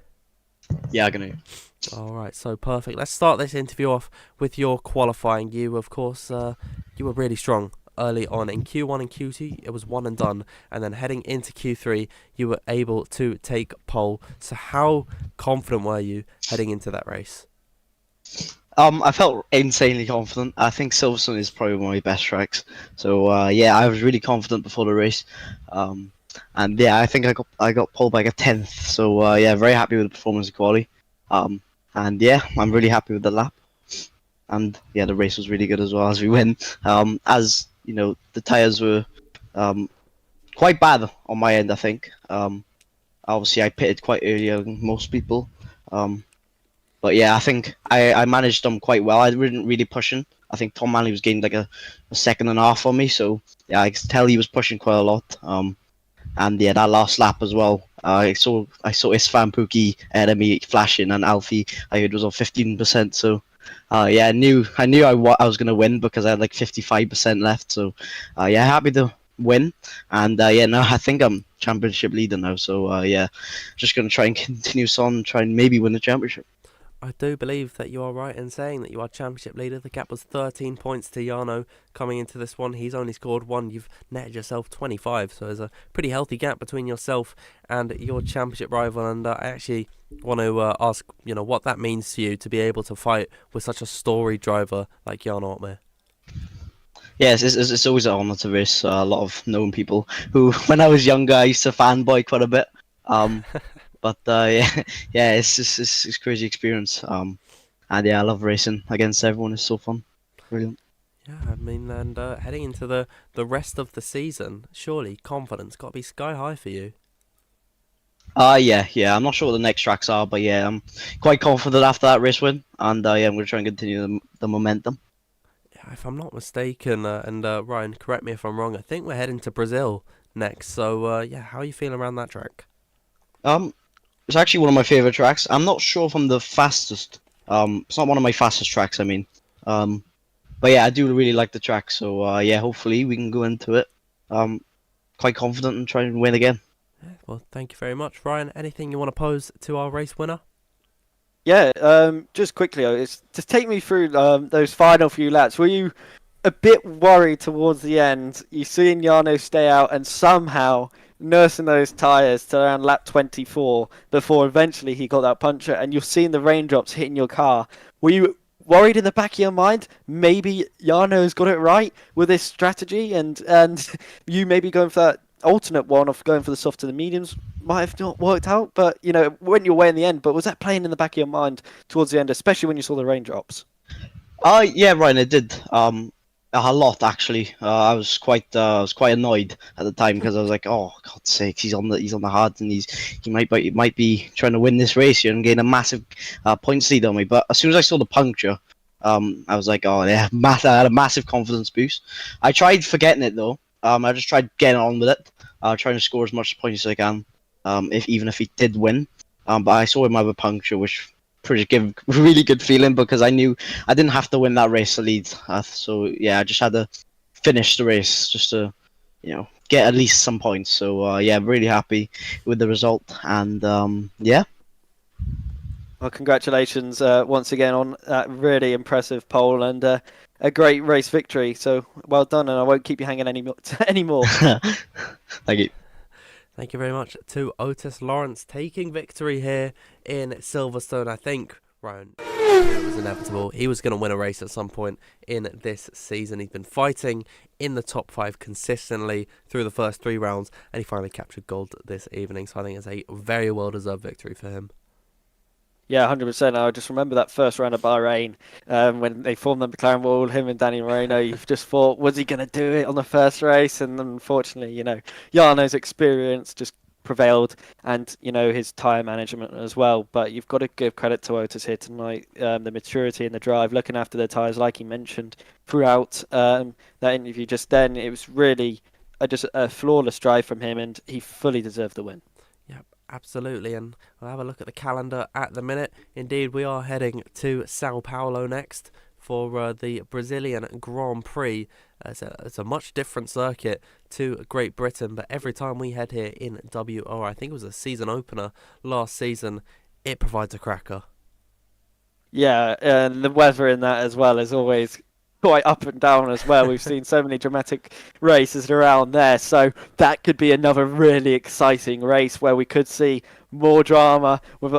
Yeah, I can hear you. All right, so perfect. Let's start this interview off with your qualifying. You, of course, you were really strong early on in Q1 and Q2. It was one and done, and then heading into Q3 you were able to take pole. So how confident were you heading into that race? I felt insanely confident. I think Silverstone is probably one of my best tracks. So yeah, I was really confident before the race. And yeah, I think I got pole by a 10th. So yeah, very happy with the performance of quali. And yeah, I'm really happy with the lap. And yeah, the race was really good as well as we went. As the tires were quite bad on my end, I think. Obviously, I pitted quite earlier than most people. But But yeah, I think I managed them quite well. I wasn't really pushing. I think Tom Manley was getting like a second and a half on me, so yeah, I could tell he was pushing quite a lot. And yeah, that last lap as well. I saw Isfan Pookie ahead of me flashing, and Alfie I heard was on 15%. So yeah, I was gonna win because I had like 55% left. So yeah, happy to win. And yeah, now I think I'm championship leader now. So yeah, just gonna try and continue on, try and maybe win the championship. I do believe that you are right in saying that you are championship leader. The gap was 13 points to Jarno coming into this one. He's only scored 1. You've netted yourself 25, so there's a pretty healthy gap between yourself and your championship rival. And I actually want to ask, what that means to you to be able to fight with such a storied driver like Jarno Opmeer. Yes, it's always an honour to race a lot of known people who, when I was younger, I used to fanboy quite a bit. But yeah, yeah, it's crazy experience. And yeah, I love racing against everyone. It's so fun, brilliant. Yeah, I mean, and heading into the rest of the season, surely confidence got to be sky high for you. Yeah. I'm not sure what the next tracks are, but yeah, I'm quite confident after that race win, and yeah, I'm going to try and continue the momentum. Yeah, if I'm not mistaken, and Ryan, correct me if I'm wrong, I think we're heading to Brazil next. So yeah, how are you feeling around that track? It's actually one of my favorite tracks. I'm not sure if I'm the fastest. It's not one of my fastest tracks. I mean, but yeah, I do really like the track. So yeah, hopefully we can go into it. Quite confident and try and win again. Yeah, well, thank you very much, Ryan. Anything you want to pose to our race winner? Yeah, just quickly, just take me through those final few laps. Were you a bit worried towards the end? You seen Jarno stay out and somehow nursing those tyres to around lap 24 before eventually he got that puncture, and you're seeing the raindrops hitting your car. Were you worried in the back of your mind? Maybe Jarno's got it right with this strategy, and you maybe going for that alternate one of going for the soft to the mediums might have not worked out, but it went your way in the end. But was that playing in the back of your mind towards the end, especially when you saw the raindrops? Yeah, Ryan, it did. A lot actually. I was quite annoyed at the time because I was like, oh God's sake, he's on the hard, and he might be trying to win this race here and gain a massive points lead on me. But as soon as I saw the puncture, I was like, oh yeah, I had a massive confidence boost. I tried forgetting it though. I just tried getting on with it, trying to score as much points as I can, even if he did win. But I saw him have a puncture, which give really good feeling because I knew I didn't have to win that race to lead. So yeah, I just had to finish the race just to, get at least some points. So yeah, I'm really happy with the result, and yeah. Well, congratulations once again on that really impressive pole and a great race victory. So well done, and I won't keep you hanging anymore. Thank you. Thank you very much to Otis Lawrence taking victory here in Silverstone. I think, Ryan, it was inevitable. He was going to win a race at some point in this season. He's been fighting in the top 5 consistently through the first 3 rounds, and he finally captured gold this evening. So I think it's a very well-deserved victory for him. Yeah, 100%. I just remember that first round of Bahrain when they formed the McLaren wall, him and Danny Moreno. You've just thought, was he going to do it on the first race? And unfortunately, Jarno's experience just prevailed, and his tyre management as well. But you've got to give credit to Otis here tonight. The maturity in the drive, looking after the tyres, like he mentioned throughout that interview just then. It was really just a flawless drive from him, and he fully deserved the win. Absolutely, and we'll have a look at the calendar at the minute. Indeed, we are heading to Sao Paulo next for the Brazilian Grand Prix. It's a much different circuit to Great Britain, but every time we head here in WOR, I think it was a season opener last season, it provides a cracker. Yeah, and the weather in that as well is always quite up and down as well. We've seen so many dramatic races around there, so that could be another really exciting race where we could see more drama with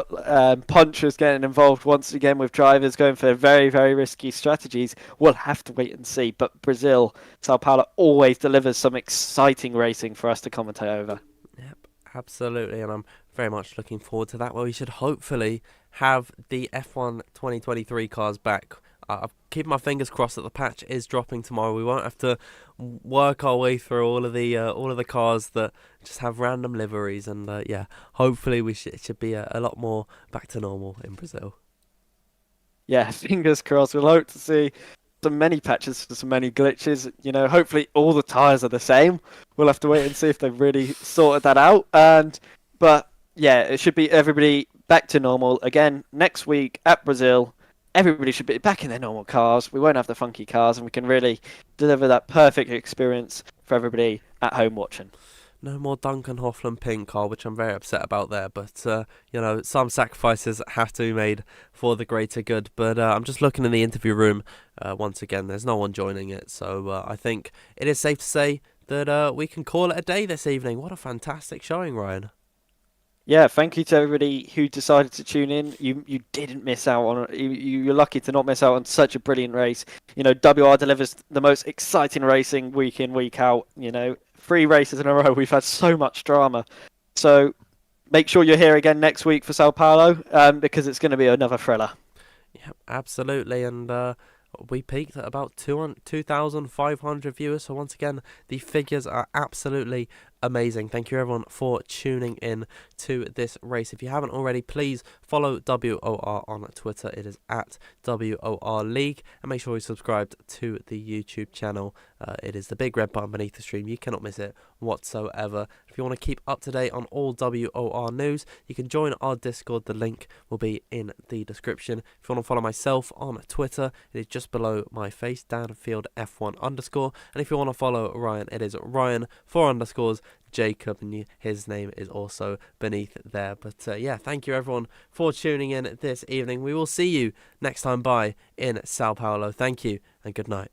punchers getting involved once again, with drivers going for very, very risky strategies. We'll have to wait and see, but Brazil, Sao Paulo always delivers some exciting racing for us to commentate over. Yep, absolutely, and I'm very much looking forward to that, where we should hopefully have the F1 2023 cars back. I'm keeping my fingers crossed that the patch is dropping tomorrow. We won't have to work our way through all of the cars that just have random liveries, and yeah, hopefully it should be a lot more back to normal in Brazil. yeah, fingers crossed. We'll hope to see some many patches for some many glitches. Hopefully all the tires are the same. We'll have to wait and see if they've really sorted that out. But yeah, it should be everybody back to normal again next week at Brazil. Everybody should be back in their normal cars. We won't have the funky cars, and we can really deliver that perfect experience for everybody at home watching. No more Duncan Hoffman pink car, which I'm very upset about there. But, some sacrifices have to be made for the greater good. But I'm just looking in the interview room. Once again, there's no one joining it. So I think it is safe to say that we can call it a day this evening. What a fantastic showing, Ryan. Yeah, thank you to everybody who decided to tune in. You didn't miss out on it. You're lucky to not miss out on such a brilliant race. WR delivers the most exciting racing week in, week out. 3 races in a row. We've had so much drama. So make sure you're here again next week for Sao Paulo, because it's going to be another thriller. Yeah, absolutely. And we peaked at about 2,500 viewers. So once again, the figures are absolutely amazing. Thank you everyone for tuning in to this race. If you haven't already, please follow WOR on Twitter. It is at WOR League, and make sure you subscribe to the YouTube channel. It is the big red button beneath the stream. You cannot miss it whatsoever. If you want to keep up to date on all WOR news, you can join our Discord. The link will be in the description. If you want to follow myself on Twitter, it is just below my face, Danfield F1_. And if you want to follow Ryan, it is Ryan 4_ Jacob, and his name is also beneath there. But yeah, thank you everyone for tuning in this evening. We will see you next time in Sao Paulo. Thank you and good night.